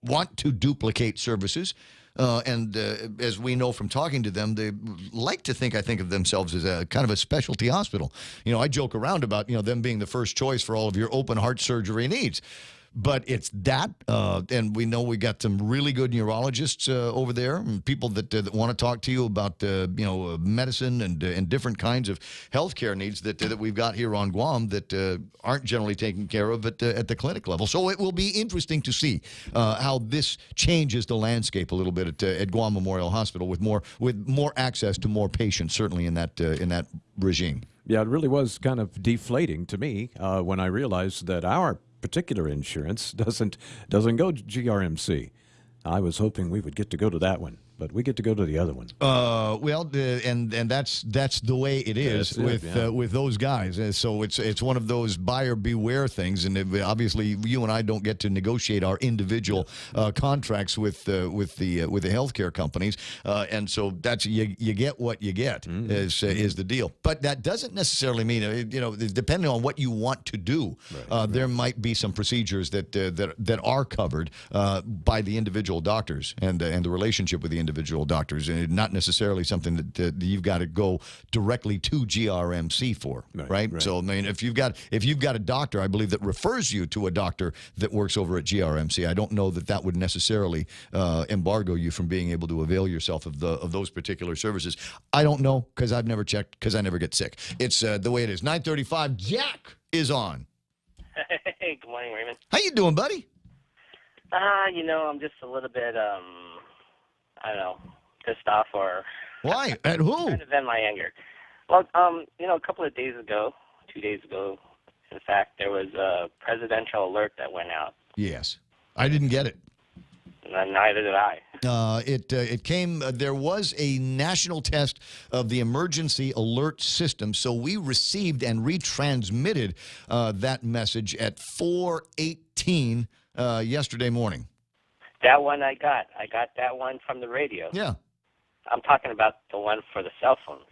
want to duplicate services. And as we know from talking to them, they like to think of themselves as a kind of a specialty hospital. You know, I joke around about, you know, them being the first choice for all of your open heart surgery needs. But it's that, and we know we got some really good neurologists over there, and people that want to talk to you about medicine and different kinds of healthcare needs that we've got here on Guam that aren't generally taken care of at the clinic level. So it will be interesting to see how this changes the landscape a little bit at Guam Memorial Hospital with more access to more patients, certainly in that regime. Yeah, it really was kind of deflating to me when I realized that our particular insurance doesn't go to GRMC. I was hoping we would get to go to that one, but we get to go to the other one. And that's the way it is with those guys. So it's one of those buyer beware things, and obviously you and I don't get to negotiate our individual contracts with the healthcare companies, and so that's you get what you get is the deal. But that doesn't necessarily mean depending on what you want to do, there might be some procedures that are covered by the individual doctors and the relationship with the individual doctors, and not necessarily something that you've got to go directly to GRMC for, right? So I mean, if you've got a doctor, I believe, that refers you to a doctor that works over at GRMC, I don't know that would necessarily embargo you from being able to avail yourself of those particular services. I don't know, because I've never checked, because I never get sick. It's the way it is. 9:35. Jack is on. Hey, good morning, Raymond. How you doing, buddy? I'm just a little bit, I don't know, pissed off or... Why? At who? Trying to vent my anger. Well, a couple of days ago, 2 days ago, in fact, there was a presidential alert that went out. Yes. I didn't get it. Neither did I. It came, there was a national test of the emergency alert system, so we received and retransmitted that message at 4:18 yesterday morning. That one I got. I got that one from the radio. Yeah. I'm talking about the one for the cell phones.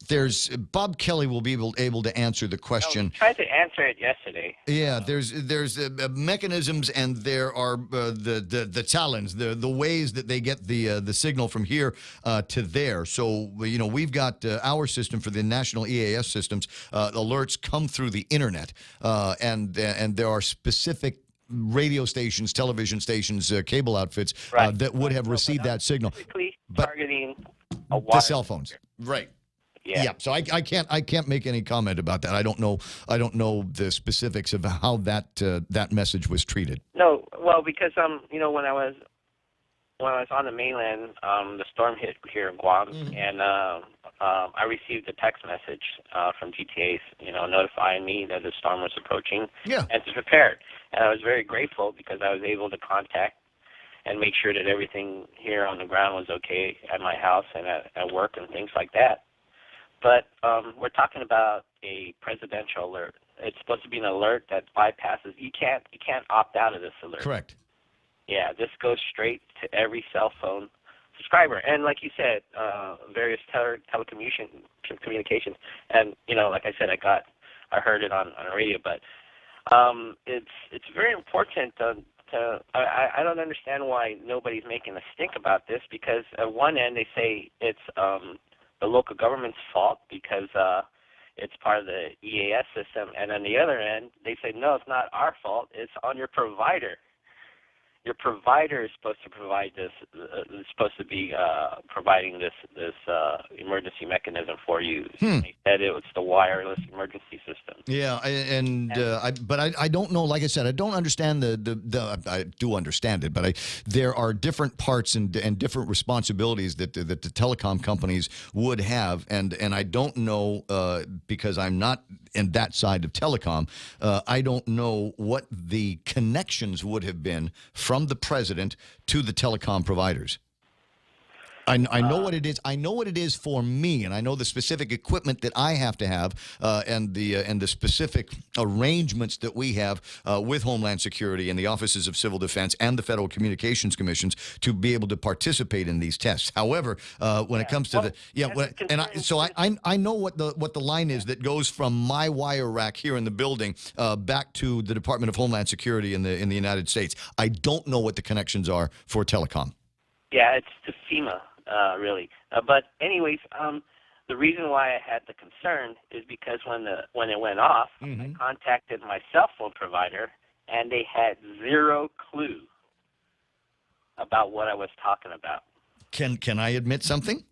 There's Bob Kelly will be able to answer the question. I tried to answer it yesterday. Yeah, there's mechanisms, and there are the talents, the ways that they get the signal from here to there. So we've got our system for the national EAS systems. Alerts come through the internet, and there are specific radio stations, television stations, cable outfits that would have received that signal. But targeting the cell phones, right? Yeah. So I can't make any comment about that. I don't know the specifics of how that message was treated. No, well, because when I was on the mainland, the storm hit here in Guam, and I received a text message from GTA, notifying me that the storm was approaching and to prepare. And I was very grateful because I was able to contact and make sure that everything here on the ground was okay at my house and at work and things like that. but we're talking about a presidential alert. It's supposed to be an alert that bypasses. You can't opt out of this alert. Correct. Yeah, this goes straight to every cell phone subscriber. And like you said, various telecommunications. And like I said, I heard it on the radio. But it's very important I don't understand why nobody's making a stink about this, because at one end they say it's the local government's fault because it's part of the EAS system, and on the other end they say no, it's not our fault, it's on your provider. Your provider is supposed to provide this. Is supposed to be providing this emergency mechanism for you. They said it's the wireless emergency system. Yeah, but I don't know. Like I said, I don't understand I do understand it, but there are different parts and different responsibilities that the telecom companies would have, and I don't know because I'm not in that side of telecom. I don't know what the connections would have been from the president to the telecom providers. I know what it is. I know what it is for me, and I know the specific equipment that I have to have, and the specific arrangements that we have with Homeland Security and the Offices of Civil Defense and the Federal Communications Commissions to be able to participate in these tests. However, when it comes to I know what the line is that goes from my wire rack here in the building back to the Department of Homeland Security in the United States. I don't know what the connections are for telecom. Yeah, it's to FEMA. Really. But anyways, the reason why I had the concern is because when it went off, I contacted my cell phone provider, and they had zero clue about what I was talking about. Can I admit something?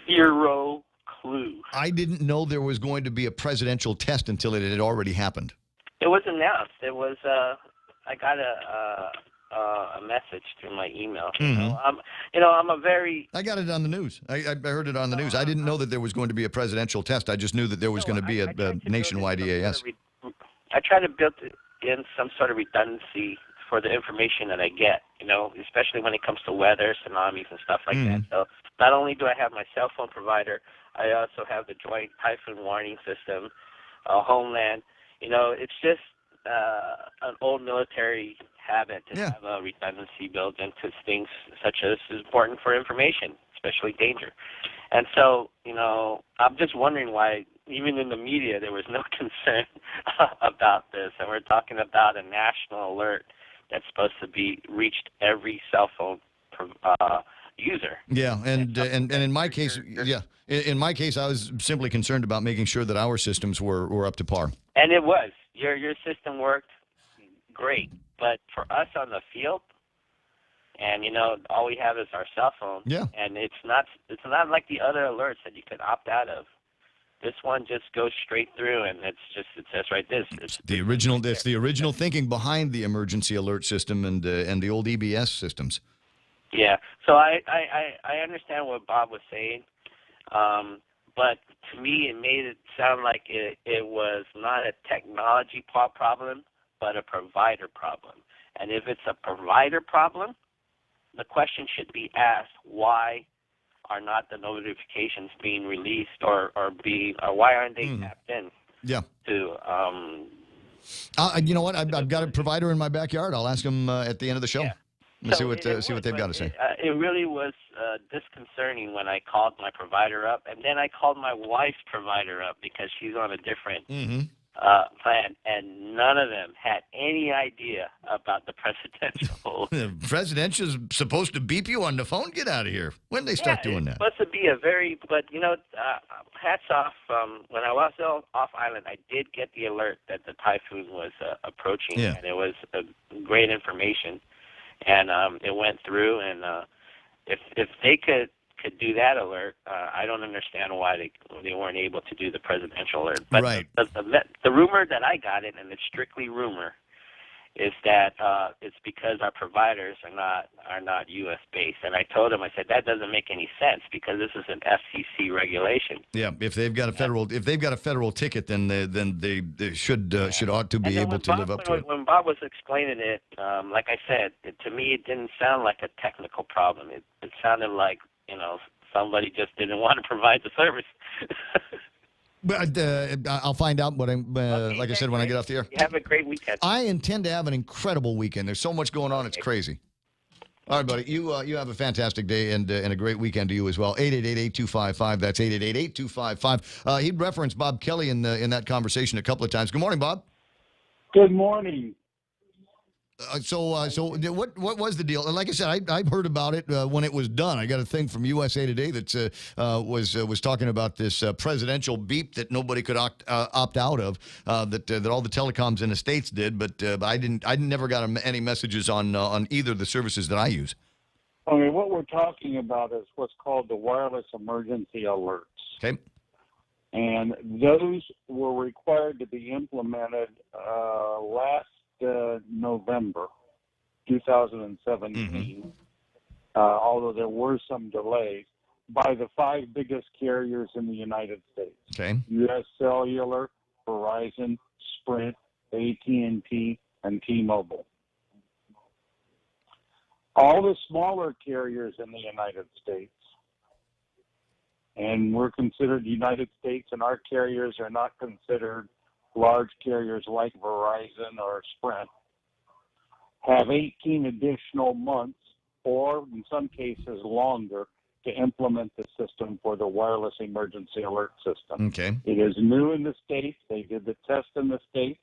Zero clue. I didn't know there was going to be a presidential test until it had already happened. It was announced. It was. I got a message through my email. I'm a very. I got it on the news. I heard it on the news. I didn't know that there was going to be a presidential test. I just knew that there was going to be a nationwide EAS. I try to build in some sort of redundancy for the information that I get. Especially when it comes to weather, tsunamis, and stuff like that. So not only do I have my cell phone provider, I also have the Joint Typhoon Warning System, Homeland. It's just an old military habit to have a redundancy built into things such as is important for information, especially danger. And so, I'm just wondering why, even in the media, there was no concern about this. And we're talking about a national alert that's supposed to be reached every cell phone user. Yeah, and in my case, in my case, I was simply concerned about making sure that our systems were up to par. And it was. Your system worked great. But for us on the field, and all we have is our cell phone. Yeah. And it's not like the other alerts that you could opt out of. This one just goes straight through, and it says right this. It's the original thinking behind the emergency alert system and the old EBS systems. Yeah. So I understand what Bob was saying, but to me it made it sound like it was not a technology problem, but a provider problem. And if it's a provider problem, the question should be asked, why are not the notifications being released or why aren't they tapped in? Yeah. To you know what? I've got a provider in my backyard. I'll ask them at the end of the show. Yeah. Let's see what they've got to say. It really was disconcerting when I called my provider up, and then I called my wife's provider up because she's on a different plan, and none of them had any idea about the presidential. The presidential's supposed to beep you on the phone. Get out of here. When did they start doing that? It's supposed to be but hats off. When I was off island, I did get the alert that the typhoon was approaching, and it was great information. And it went through, and if they could do that alert, I don't understand why they weren't able to do the presidential alert. But right. The rumor that I got it, and it's strictly rumor, is that it's because our providers are not U.S. based. And I told him, I said that doesn't make any sense because this is an FCC regulation. Yeah, if they've got a federal ticket, then they should ought to be able to live up to it. When Bob was explaining it, like I said, to me it didn't sound like a technical problem. It sounded like somebody just didn't want to provide the service. But I'll find out what I'm. Like I said, when I get off the air. You have a great weekend. I intend to have an incredible weekend. There's so much going on; it's crazy. All right, buddy. You have a fantastic day and a great weekend to you as well. 888-8255. That's 888-8255. He'd referenced Bob Kelly in that conversation a couple of times. Good morning, Bob. Good morning. So what was the deal? And like I said, I heard about it when it was done. I got a thing from USA Today that was talking about this presidential beep that nobody could opt out of, that all the telecoms in the states did, but I never got any messages on either of the services that I use. I mean, what we're talking about is what's called the wireless emergency alerts. Okay. And those were required to be implemented last November 2017, although there were some delays, by the 5 biggest carriers in the United States. Okay. U.S. Cellular, Verizon, Sprint, AT&T, and T-Mobile. All the smaller carriers in the United States, and we're considered United States, and our carriers are not considered large carriers like Verizon or Sprint, have 18 additional months, or in some cases longer, to implement the system for the wireless emergency alert system. Okay. It is new in the States. They did the test in the States.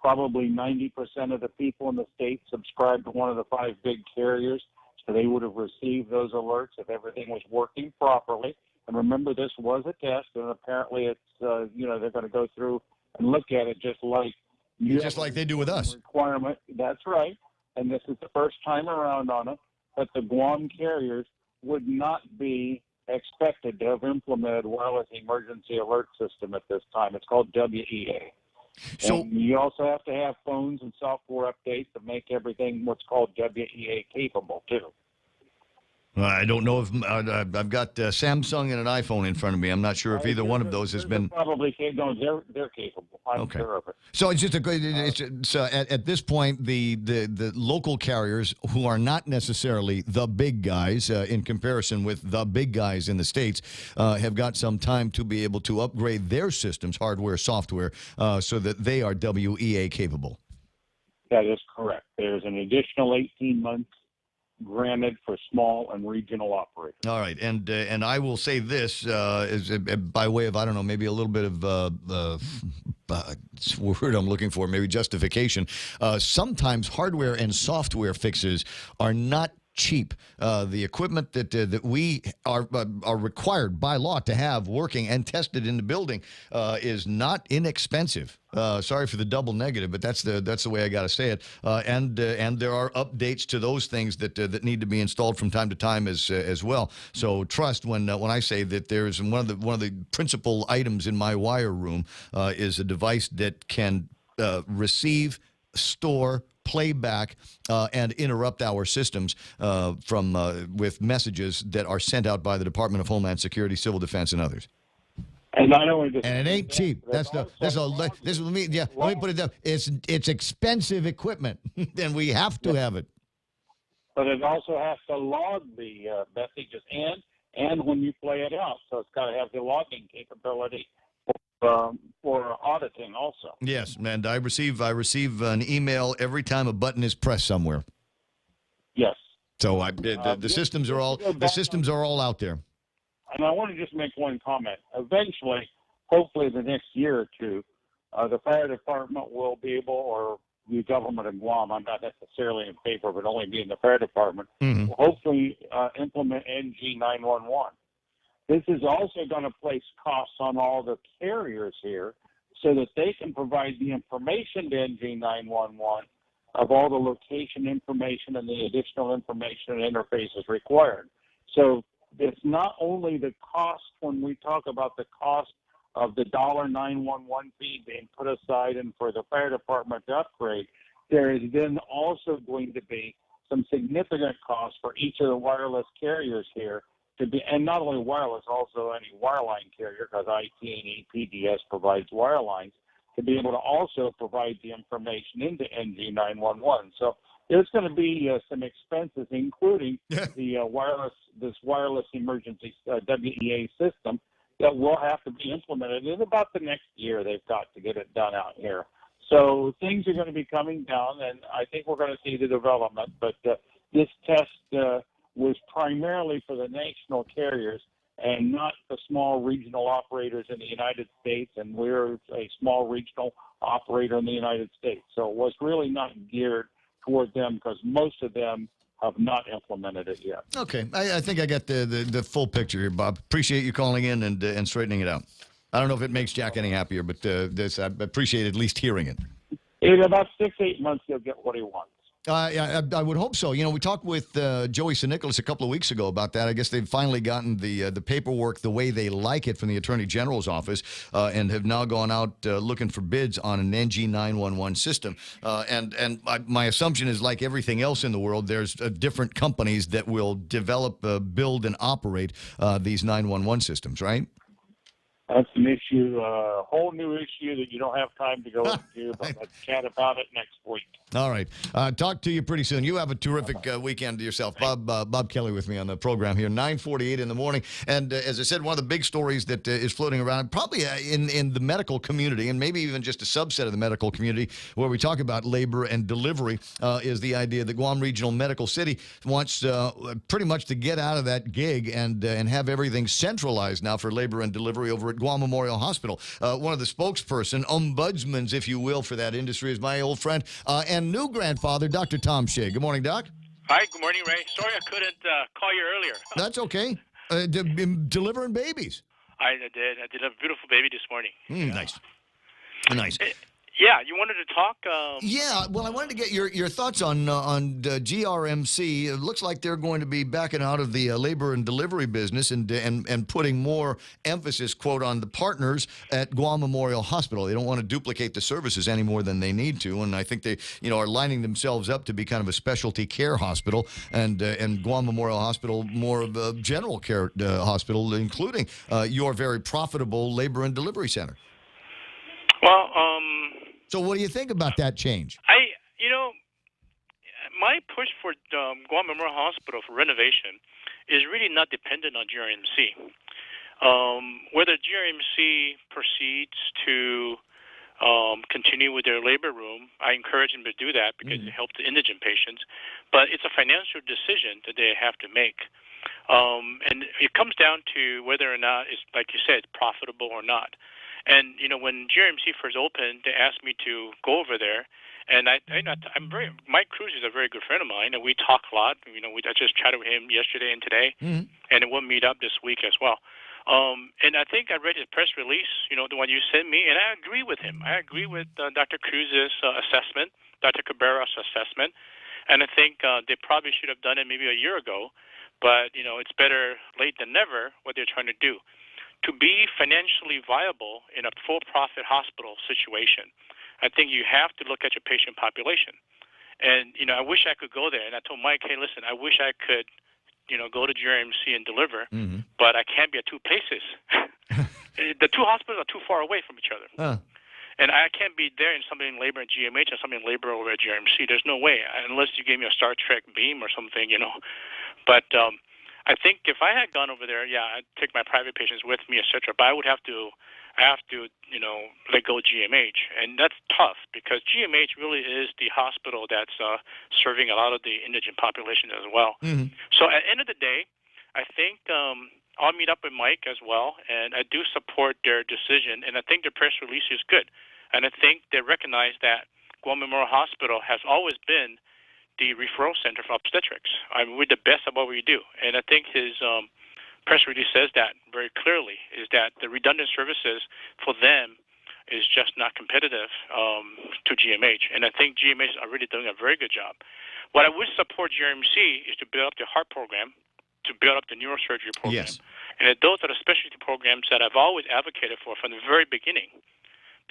Probably 90% of the people in the States subscribed to one of the 5 big carriers, so they would have received those alerts if everything was working properly. And remember, this was a test, and apparently it's, they're going to go through and look at it just like they do with us. Requirement. That's right. And this is the first time around on it. But the Guam carriers would not be expected to have implemented wireless emergency alert system at this time. It's called WEA. So and you also have to have phones and software updates to make everything what's called WEA capable too. I don't know if I've got Samsung and an iPhone in front of me. I'm not sure if either one of those has been. Probably they're capable. I'm sure of it. So it's just at this point, the local carriers who are not necessarily the big guys in comparison with the big guys in the States have got some time to be able to upgrade their systems, hardware, software, so that they are WEA capable. That is correct. There's an additional 18 months granted for small and regional operators. All right, and I will say this is by way of, I don't know, maybe a little bit of it's a word I'm looking for, maybe justification. Sometimes hardware and software fixes are not cheap. The equipment that we are required by law to have working and tested in the building is not inexpensive. Sorry for the double negative, but that's the way I got to say it. And there are updates to those things that need to be installed from time to time as well. So trust when I say that there's one of the principal items in my wire room is a device that can receive, store, playback, and interrupt our systems with messages that are sent out by the Department of Homeland Security, Civil Defense, and others. And not only this, and it ain't cheap. Let me put it down. It's expensive equipment, and we have to have it. But it also has to log the messages and when you play it out, so it's got to have the logging capability for auditing also. Yes, and I receive an email every time a button is pressed somewhere. Yes. So the systems are all out there. And I want to just make one comment. Eventually, hopefully the next year or two, the fire department will be able, or the government in Guam, I'm not necessarily in favor of it only being the fire department, will hopefully implement NG911. This is also going to place costs on all the carriers here so that they can provide the information to NG911 of all the location information and the additional information and interfaces required. So it's not only the cost when we talk about the cost of the $911 fee being put aside and for the fire department to upgrade, there is then also going to be some significant costs for each of the wireless carriers here to be, and not only wireless, also any wireline carrier, because IT&E PDS provides wirelines, to be able to also provide the information into NG911. So there's going to be some expenses, including the wireless emergency WEA system that will have to be implemented in about the next year. They've got to get it done out here. So things are going to be coming down, and I think we're going to see the development. But this test was primarily for the national carriers and not the small regional operators in the United States, and we're a small regional operator in the United States. So it was really not geared toward them because most of them have not implemented it yet. Okay, I think I got the full picture here, Bob. Appreciate you calling in and straightening it out. I don't know if it makes Jack any happier, but I appreciate at least hearing it. In about 6-8 months, he'll get what he wants. I would hope so. You know, we talked with Joey St. Nicholas a couple of weeks ago about that. I guess they've finally gotten the paperwork the way they like it from the Attorney General's office and have now gone out looking for bids on an NG 911 system. My assumption is, like everything else in the world, there's different companies that will develop, build, and operate these 911 systems, right? That's an issue, a whole new issue that you don't have time to go into, but let's chat about it next week. All right. Talk to you pretty soon. You have a terrific weekend to yourself. Bob Kelly with me on the program here, 9:48 in the morning. And as I said, one of the big stories that is floating around, probably in the medical community, and maybe even just a subset of the medical community, where we talk about labor and delivery, is the idea that Guam Regional Medical City wants pretty much to get out of that gig and have everything centralized now for labor and delivery over at Guam Memorial Hospital. One of the spokesperson, ombudsmans, if you will, for that industry is my old friend and new grandfather, Dr. Tom Shea. Good morning, Doc. Hi, good morning, Ray. Sorry I couldn't call you earlier. That's okay. Delivering babies. I did. I did a beautiful baby this morning. Nice. Nice. Yeah, you wanted to talk? Yeah, well, I wanted to get your thoughts on GRMC. It looks like they're going to be backing out of the labor and delivery business and putting more emphasis, quote, on the partners at Guam Memorial Hospital. They don't want to duplicate the services any more than they need to, and I think they, are lining themselves up to be kind of a specialty care hospital, and Guam Memorial Hospital more of a general care hospital, including your very profitable labor and delivery center. Well, so what do you think about that change? My push for Guam Memorial Hospital for renovation is really not dependent on GRMC. Whether GRMC proceeds to continue with their labor room, I encourage them to do that because it helps the indigent patients. But it's a financial decision that they have to make. And it comes down to whether or not it's, like you said, profitable or not. And when GRMC first opened, they asked me to go over there, and Mike Cruz is a very good friend of mine, and we talk a lot. I just chatted with him yesterday and today, and we'll meet up this week as well. And I think I read his press release, the one you sent me, and I agree with him. I agree with Dr. Cruz's assessment, Dr. Cabrera's assessment, and I think they probably should have done it maybe a year ago, but it's better late than never what they're trying to do. To be financially viable in a for-profit hospital situation, I think you have to look at your patient population. And, I wish I could go there. And I told Mike, hey, listen, I wish I could, go to GRMC and deliver, but I can't be at two places. The two hospitals are too far away from each other. And I can't be there and somebody in labor at GMH and somebody in labor over at GRMC. There's no way, unless you gave me a Star Trek beam or something, But I think if I had gone over there, I'd take my private patients with me, etc. But I have to, let go of GMH, and that's tough because GMH really is the hospital that's serving a lot of the indigent population as well. So at the end of the day, I think I'll meet up with Mike as well, and I do support their decision, and I think their press release is good, and I think they recognize that Guam Memorial Hospital has always been the referral center for obstetrics. We're the best at what we do. And I think his press release says that very clearly, is that the redundant services for them is just not competitive to GMH. And I think GMH are really doing a very good job. What I would support GRMC is to build up the heart program, to build up the neurosurgery program. Yes. And those are the specialty programs that I've always advocated for from the very beginning.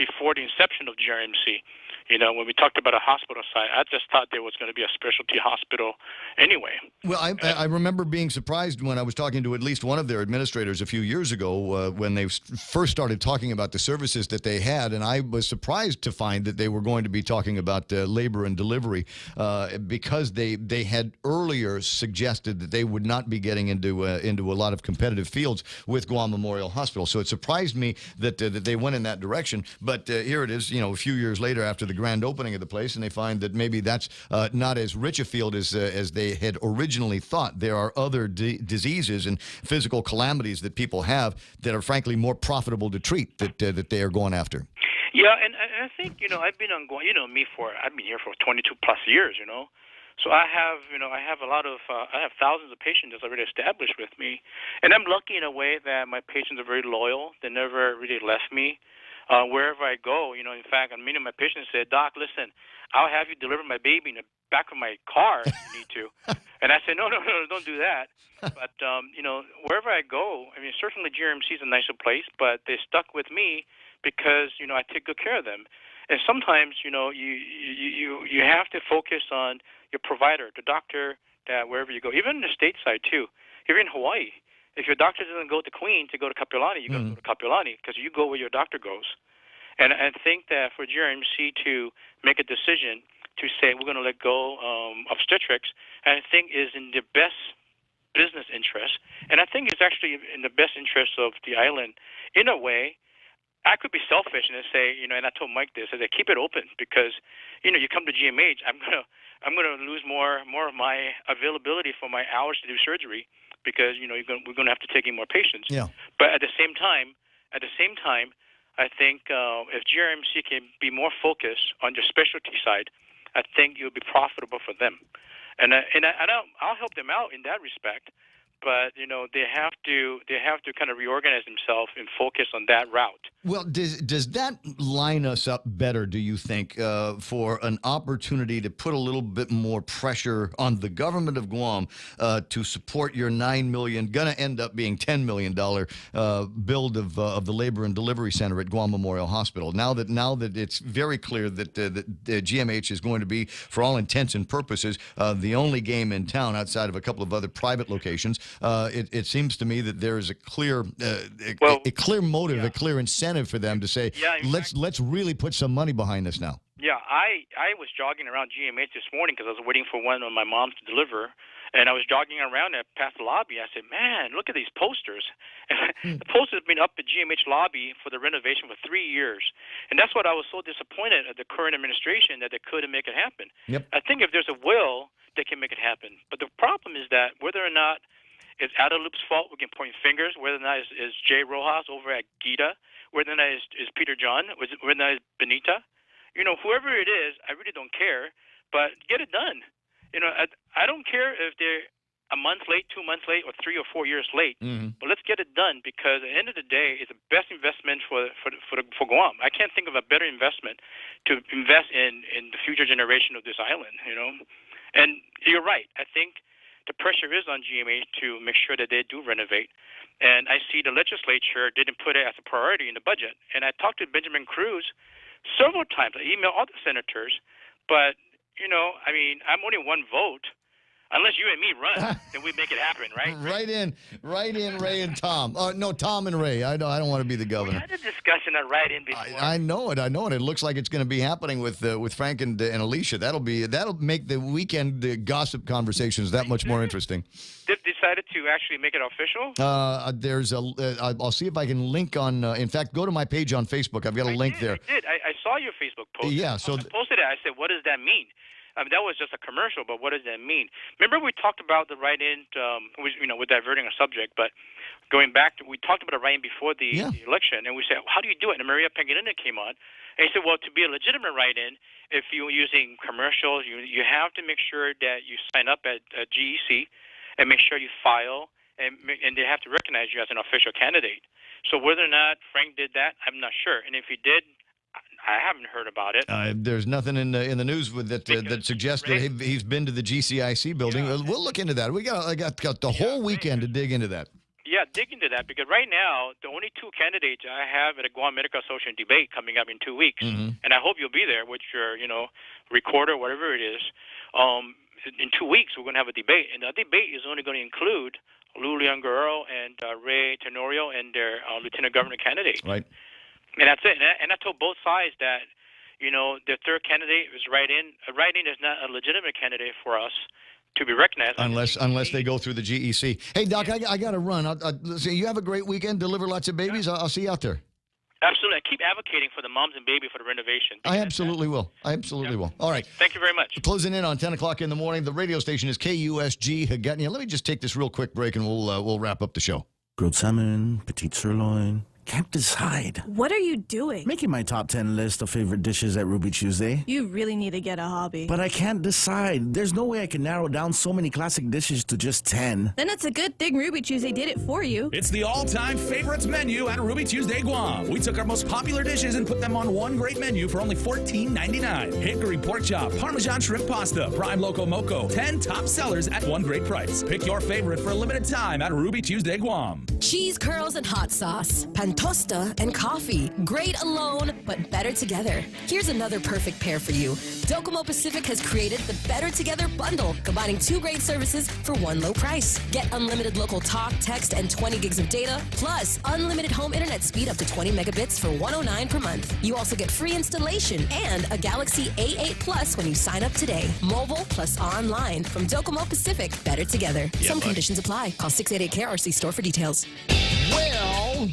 before the inception of GRMC. You know, when we talked about a hospital site, I just thought there was going to be a specialty hospital anyway. Well, I remember being surprised when I was talking to at least one of their administrators a few years ago when they first started talking about the services that they had, and I was surprised to find that they were going to be talking about labor and delivery because they had earlier suggested that they would not be getting into a lot of competitive fields with Guam Memorial Hospital. So it surprised me that they went in that direction. But here it is, you know, a few years later after the grand opening of the place, and they find that maybe that's not as rich a field as they had originally thought. There are other diseases and physical calamities that people have that are frankly more profitable to treat that they are going after. Yeah, and I think, you know, I've been on Guam, you know me, I've been here for 22 plus years, you know. So I have a lot of, I have thousands of patients that's already established with me. And I'm lucky in a way that my patients are very loyal. They never really left me. Wherever I go, you know, in fact, many of my patients said, "Doc, listen, I'll have you deliver my baby in the back of my car if you need to." And I said, no, don't do that. But, you know, wherever I go, I mean, certainly GRMC is a nicer place, but they stuck with me because, you know, I take good care of them. And sometimes, you know, you have to focus on your provider, the doctor, that wherever you go, even in the stateside too. Here in Hawaii, if your doctor doesn't go to Queen to go to Kapiolani, you go to Kapiolani because you go where your doctor goes. And I think that for GRMC to make a decision to say we're going to let go obstetrics, I think is in the best business interest. And I think it's actually in the best interest of the island. In a way, I could be selfish and say, you know, and I told Mike this, I said, keep it open because, you know, you come to GMH, I'm gonna lose more of my availability for my hours to do surgery because, you know, we're gonna have to take in more patients. Yeah. But at the same time, I think if GRMC can be more focused on the specialty side, I think it will be profitable for them. And I'll help them out in that respect. But, you know, they have to kind of reorganize themselves and focus on that route. Well, does that line us up better, do you think, for an opportunity to put a little bit more pressure on the government of Guam to support your $9 million, going to end up being $10 million build of the Labor and Delivery Center at Guam Memorial Hospital? Now that it's very clear that the GMH is going to be, for all intents and purposes, the only game in town outside of a couple of other private locations. It seems to me that there is a clear motive, a clear incentive for them to say, let's really put some money behind this now. Yeah, I was jogging around GMH this morning because I was waiting for one of my moms to deliver, and I was jogging around and past the lobby. I said, man, look at these posters. And the posters have been up at GMH lobby for the renovation for 3 years. And that's what I was so disappointed at the current administration that they couldn't make it happen. Yep. I think if there's a will, they can make it happen. But the problem is that whether or not it's Adaloop's fault, we can point fingers, whether or not it's Jay Rojas over at Gita, whether or not it's Peter John, whether or not it's Benita. You know, whoever it is, I really don't care, but get it done. You know, I don't care if they're a month late, 2 months late, or 3 or 4 years late, but let's get it done because at the end of the day, it's the best investment for Guam. I can't think of a better investment to invest in the future generation of this island, you know. And you're right. I think the pressure is on GMH to make sure that they do renovate. And I see the legislature didn't put it as a priority in the budget. And I talked to Benjamin Cruz several times. I emailed all the senators. But, you know, I mean, I'm only one vote. Unless you and me run, then we make it happen, right? Right in, Ray and Tom. No, Tom and Ray. I don't want to be the governor. We had a discussion on right in before. I know it. It looks like it's going to be happening with Frank and Alicia. That'll make the weekend gossip conversations that much more interesting. They've decided to actually make it official? I'll see if I can link on. In fact, go to my page on Facebook. I've got a link there. I did. I saw your Facebook post. Yeah. So I posted it. I said, "What does that mean?" I mean, that was just a commercial, but what does that mean? Remember we talked about the write-in, we're diverting our subject, but going back, we talked about a write-in before the election, and we said, how do you do it? And Maria Pangilinan came on, and he said, well, to be a legitimate write-in, if you're using commercials, you have to make sure that you sign up at GEC and make sure you file, and they have to recognize you as an official candidate. So whether or not Frank did that, I'm not sure. And if he did, I haven't heard about it. There's nothing in the news that suggests that he's been to the GCIC building. Yeah. We'll look into that. I got the whole weekend to dig into that. dig into that, because right now the only two candidates I have at a Guam Medical Association debate coming up in 2 weeks, and I hope you'll be there with your recorder, whatever it is. In 2 weeks we're going to have a debate, and the debate is only going to include Lou Leon-Guerrero and Ray Tenorio and their lieutenant governor candidate. Right. And that's it. And I told both sides that, the third candidate is write-in. A write-in is not a legitimate candidate for us to be recognized. Unless they go through the GEC. Hey, Doc, I got to run. You have a great weekend. Deliver lots of babies. I'll see you out there. Absolutely. I keep advocating for the moms and baby for the renovation. I absolutely will. All right. Thank you very much. Closing in on 10 o'clock in the morning. The radio station is KUSG Hagåtña. Let me just take this real quick break, and we'll wrap up the show. Grilled salmon, petite sirloin. Can't decide. What are you doing? Making my top 10 list of favorite dishes at Ruby Tuesday. You really need to get a hobby. But I can't decide. There's no way I can narrow down so many classic dishes to just 10. Then it's a good thing Ruby Tuesday did it for you. It's the all-time favorites menu at Ruby Tuesday Guam. We took our most popular dishes and put them on one great menu for only $14.99. Hickory pork chop, Parmesan shrimp pasta, prime loco moco. 10 top sellers at one great price. Pick your favorite for a limited time at Ruby Tuesday Guam. Cheese curls and hot sauce, pantosta and coffee. Great alone, but better together. Here's another perfect pair for you. Docomo Pacific has created the Better Together Bundle, combining 2 great services for one low price. Get unlimited local talk, text, and 20 gigs of data, plus unlimited home internet speed up to 20 megabits for $109 per month. You also get free installation and a Galaxy A8 Plus when you sign up today. Mobile plus online from Docomo Pacific. Better together. Some conditions apply. Call 688-KRC store for details. Well,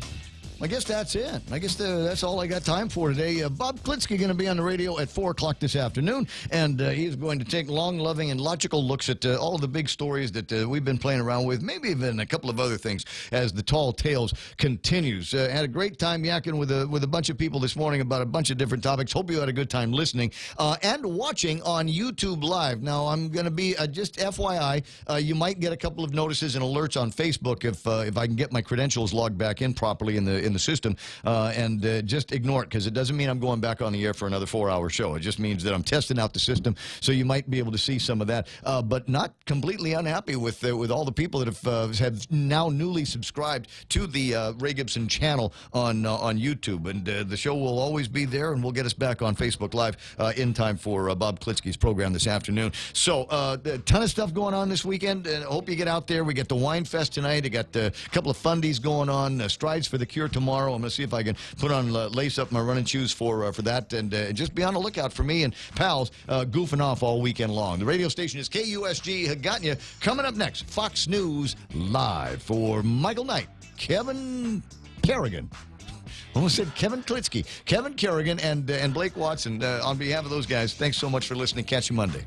I guess that's it. I guess that's all I got time for today. Bob Klitsky going to be on the radio at 4 o'clock this afternoon, and he's going to take long, loving, and logical looks at all the big stories that we've been playing around with, maybe even a couple of other things as the Tall Tales continues. Had a great time yakking with a bunch of people this morning about a bunch of different topics. Hope you had a good time listening and watching on YouTube Live. Now, I'm going to be, just FYI, you might get a couple of notices and alerts on Facebook if I can get my credentials logged back in properly in the system, and just ignore it, because it doesn't mean I'm going back on the air for another 4-hour show. It just means that I'm testing out the system, so you might be able to see some of that, but not completely unhappy with all the people that have now newly subscribed to the Ray Gibson channel on YouTube, and the show will always be there, and we'll get us back on Facebook Live in time for Bob Klitsky's program this afternoon. So a ton of stuff going on this weekend, and I hope you get out there. We got the Wine Fest tonight. I got a couple of fundies going on, Strides for the Cure tomorrow. I'm going to see if I can put on lace up my running shoes for that, and just be on the lookout for me and pals goofing off all weekend long. The radio station is KUSG Hagåtña. Coming up next, Fox News Live for Michael Knight, Kevin Kerrigan. Almost said Kevin Klitsky. Kevin Kerrigan and Blake Watson. On behalf of those guys, thanks so much for listening. Catch you Monday.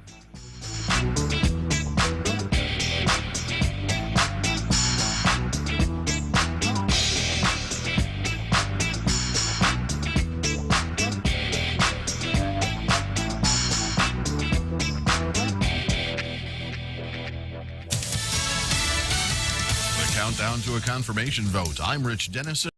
Countdown to a confirmation vote. I'm Rich Dennison.